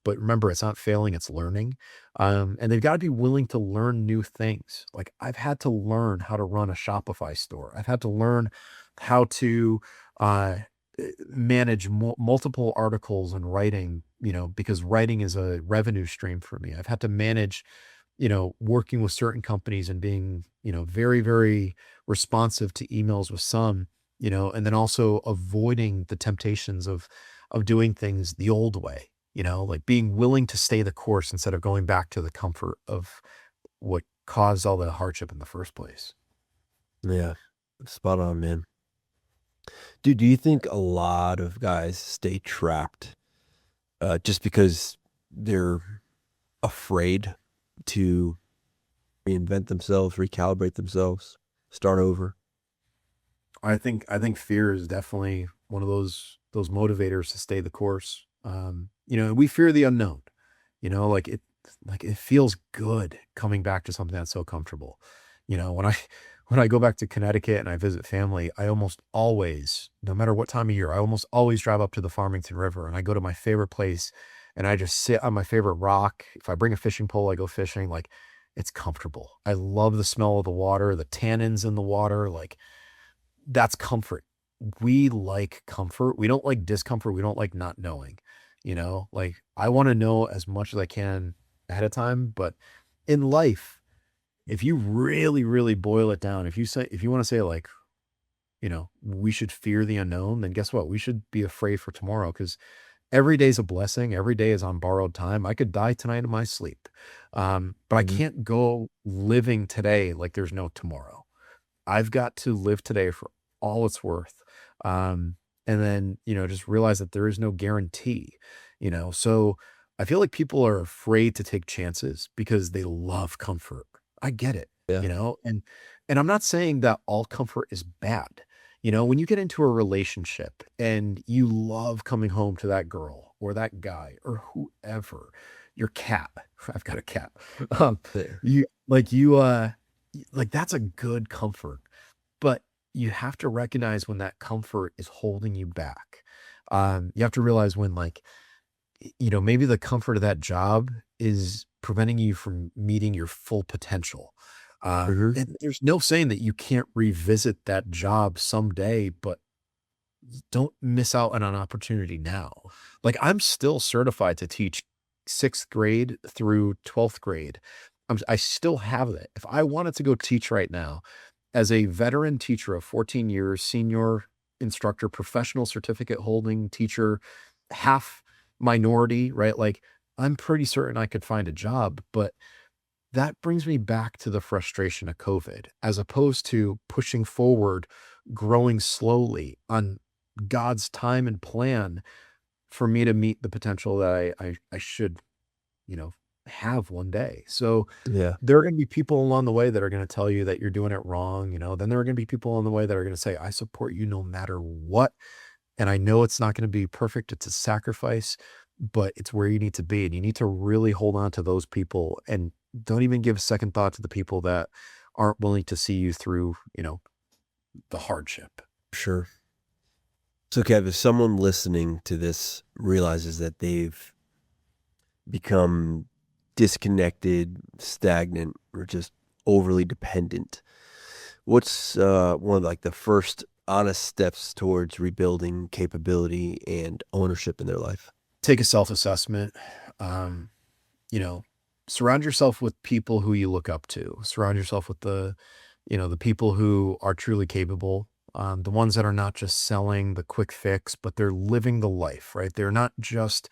But remember, it's not failing, it's learning. And they've got to be willing to learn new things. Like I've had to learn how to run a Shopify store. I've had to learn how to uh, manage multiple articles and writing, because writing is a revenue stream for me. I've had to manage, working with certain companies and being, very, very responsive to emails with some, and then also avoiding the temptations of doing things the old way, like being willing to stay the course instead of going back to the comfort of what caused all the hardship in the first place. Yeah, spot on, man. Dude, do you think a lot of guys stay trapped just because they're afraid to reinvent themselves, recalibrate themselves, start over? I think fear is definitely one of those motivators to stay the course. And we fear the unknown. Like it feels good coming back to something that's so comfortable. When I when I go back to Connecticut and I visit family, I almost always, no matter what time of year, I almost always drive up to the Farmington River and I go to my favorite place and I just sit on my favorite rock. If I bring a fishing pole, I go fishing. Like it's comfortable. I love the smell of the water, the tannins in the water. Like that's comfort. We like comfort. We don't like discomfort. We don't like not knowing, like I want to know as much as I can ahead of time. But in life, if you really, really boil it down, if you want to say like, we should fear the unknown, then guess what? We should be afraid for tomorrow because every day is a blessing. Every day is on borrowed time. I could die tonight in my sleep. But I Mhm. can't go living today like there's no tomorrow. I've got to live today for all it's worth. Um, and then, just realize that there is no guarantee, so I feel like people are afraid to take chances because they love comfort. I get it, Yeah. and I'm not saying that all comfort is bad. When you get into a relationship and you love coming home to that girl or that guy or whoever, your cat, I've got a cat. Um, There. you like that's a good comfort, but you have to recognize when that comfort is holding you back. You have to realize when like, maybe the comfort of that job is preventing you from meeting your full potential. Mhm. And there's no saying that you can't revisit that job someday, but don't miss out on an opportunity now. Like I'm still certified to teach sixth grade through 12th grade. I still have it. If I wanted to go teach right now as a veteran teacher of 14 years, senior instructor, professional certificate holding teacher, half minority, right? Like I'm pretty certain I could find a job, but that brings me back to the frustration of COVID as opposed to pushing forward, growing slowly on God's time and plan for me to meet the potential that I should, you know, have one day. So Yeah. there are going to be people along the way that are going to tell you that you're doing it wrong. Then there are going to be people along the way that are going to say, I support you no matter what. And I know it's not going to be perfect. It's a sacrifice, but it's where you need to be. And you need to really hold on to those people and don't even give a second thought to the people that aren't willing to see you through, the hardship. Sure. So, Kev, if someone listening to this realizes that they've become disconnected, stagnant, or just overly dependent, what's one of like the first honest steps towards rebuilding capability and ownership in their life? Take a self-assessment. Um, you know, Surround yourself with people who you look up to. Surround yourself with the people who are truly capable. The ones that are not just selling the quick fix, but they're living the life, right? They're not just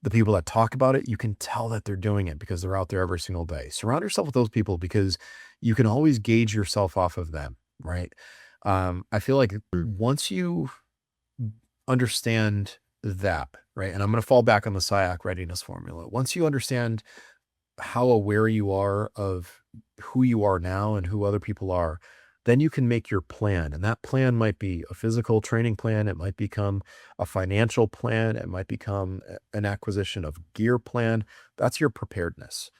the people that talk about it. You can tell that they're doing it because they're out there every single day. Surround yourself with those people because you can always gauge yourself off of them, right? I feel like Mm. once you understand that, right? And I'm going to fall back on the SIAC readiness formula. Once you understand how aware you are of who you are now and who other people are, then you can make your plan. And that plan might be a physical training plan. It might become a financial plan. It might become an acquisition of gear plan. That's your preparedness,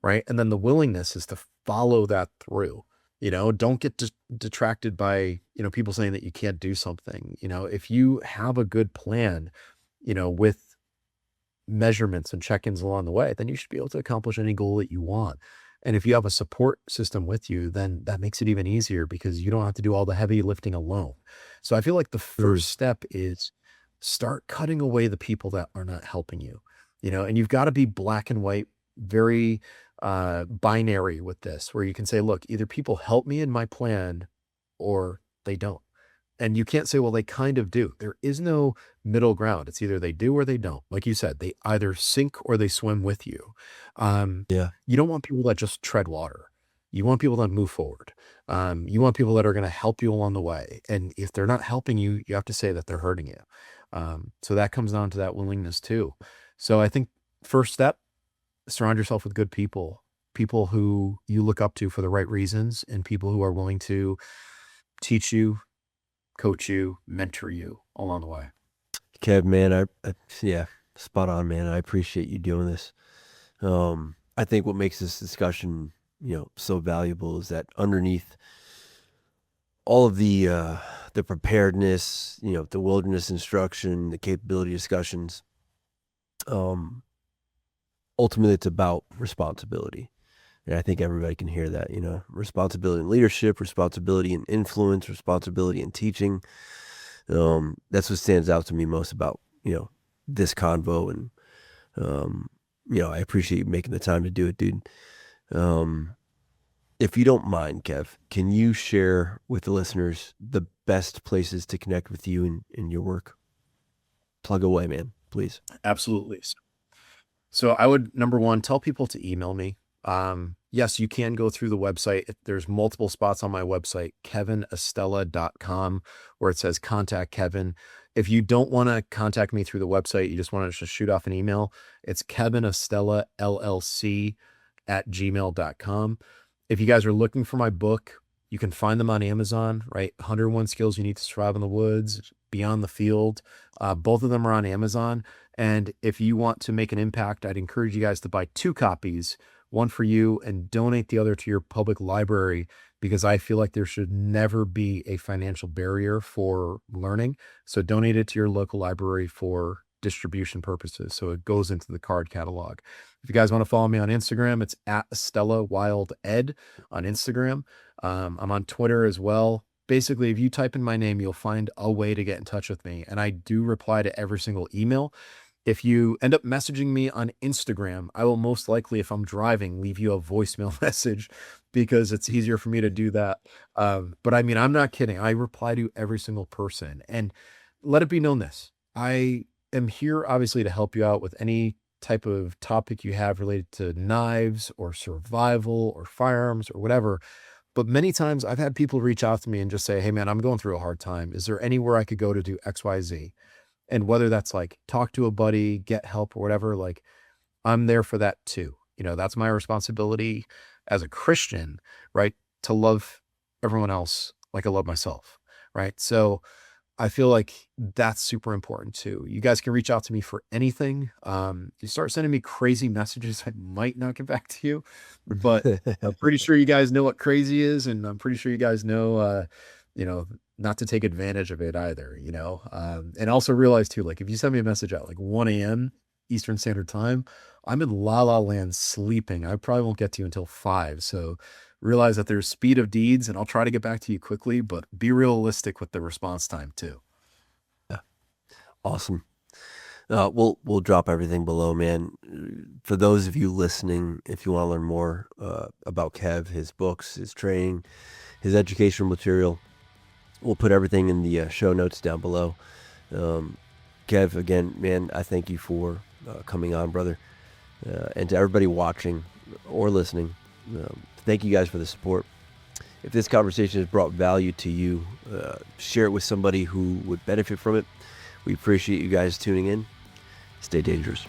right? And then the willingness is to follow that through. Don't get detracted by, people saying that you can't do something. If you have a good plan, with measurements and check-ins along the way, then you should be able to accomplish any goal that you want. And if you have a support system with you, then that makes it even easier because you don't have to do all the heavy lifting alone. So I feel like the first step is start cutting away the people that are not helping you, and you've got to be black and white, very binary with this, where you can say, look, either people help me in my plan or they don't. And you can't say, well, they kind of do. There is no middle ground. It's either they do or they don't. Like you said, they either sink or they swim with you. Yeah. You don't want people that just tread water. You want people that move forward. You want people that are going to help you along the way. And if they're not helping you, you have to say that they're hurting you. So that comes down to that willingness too. So I think first step, surround yourself with good people who you look up to for the right reasons, and people who are willing to teach you, coach you, mentor you along the way. Kev, man, yeah, spot on, man. I appreciate you doing this. I think what makes this discussion, so valuable is that underneath all of the preparedness, the wilderness instruction, the capability discussions, ultimately it's about responsibility. And I think everybody can hear that, responsibility in leadership, responsibility in influence, responsibility in teaching. That's what stands out to me most about, this convo. And, I appreciate you making the time to do it, dude. If you don't mind, Kev, can you share with the listeners the best places to connect with you in your work? Plug away, man, please. Absolutely. So I would, number one, tell people to email me. Yes, you can go through the website. There's multiple spots on my website, kevinestela.com, where it says contact Kevin. If you don't want to contact me through the website, you just want to just shoot off an email, it's kevinestela@gmail.com. If you guys are looking for my book, you can find them on Amazon, right? 101 Skills You Need to Survive in the Woods, Beyond the Field. Both of them are on Amazon. And if you want to make an impact, I'd encourage you guys to buy 2 copies, one for you, and donate the other to your public library, because I feel like there should never be a financial barrier for learning. So donate it to your local library for distribution purposes. So it goes into the card catalog. If you guys want to follow me on Instagram, it's @EstelaWildEd on Instagram. I'm on Twitter as well. Basically, if you type in my name, you'll find a way to get in touch with me. And I do reply to every single email. If you end up messaging me on Instagram, I will most likely, if I'm driving, leave you a voicemail message because it's easier for me to do that. But I mean, I'm not kidding. I reply to every single person. And let it be known this. I am here, obviously, to help you out with any type of topic you have related to knives or survival or firearms or whatever. But many times I've had people reach out to me and just say, hey, man, I'm going through a hard time. Is there anywhere I could go to do X, Y, Z? And whether that's like talk to a buddy, get help or whatever, like I'm there for that too. That's my responsibility as a Christian, right? To love everyone else like I love myself, right? So I feel like that's super important too. You guys can reach out to me for anything. You start sending me crazy messages, I might not get back to you, but I'm pretty sure you guys know what crazy is. And I'm pretty sure you guys know, not to take advantage of it either, and also realize too, like if you send me a message at like 1 a.m. Eastern Standard Time, I'm in La La Land sleeping. I probably won't get to you until 5. So realize that there's speed of deeds, and I'll try to get back to you quickly, but be realistic with the response time too. Yeah. Awesome. We'll drop everything below, man. For those of you listening, if you want to learn more about Kev, his books, his training, his educational material, we'll put everything in the show notes down below. Kev, again, man, I thank you for coming on, brother. And to everybody watching or listening, thank you guys for the support. If this conversation has brought value to you, share it with somebody who would benefit from it. We appreciate you guys tuning in. Stay dangerous.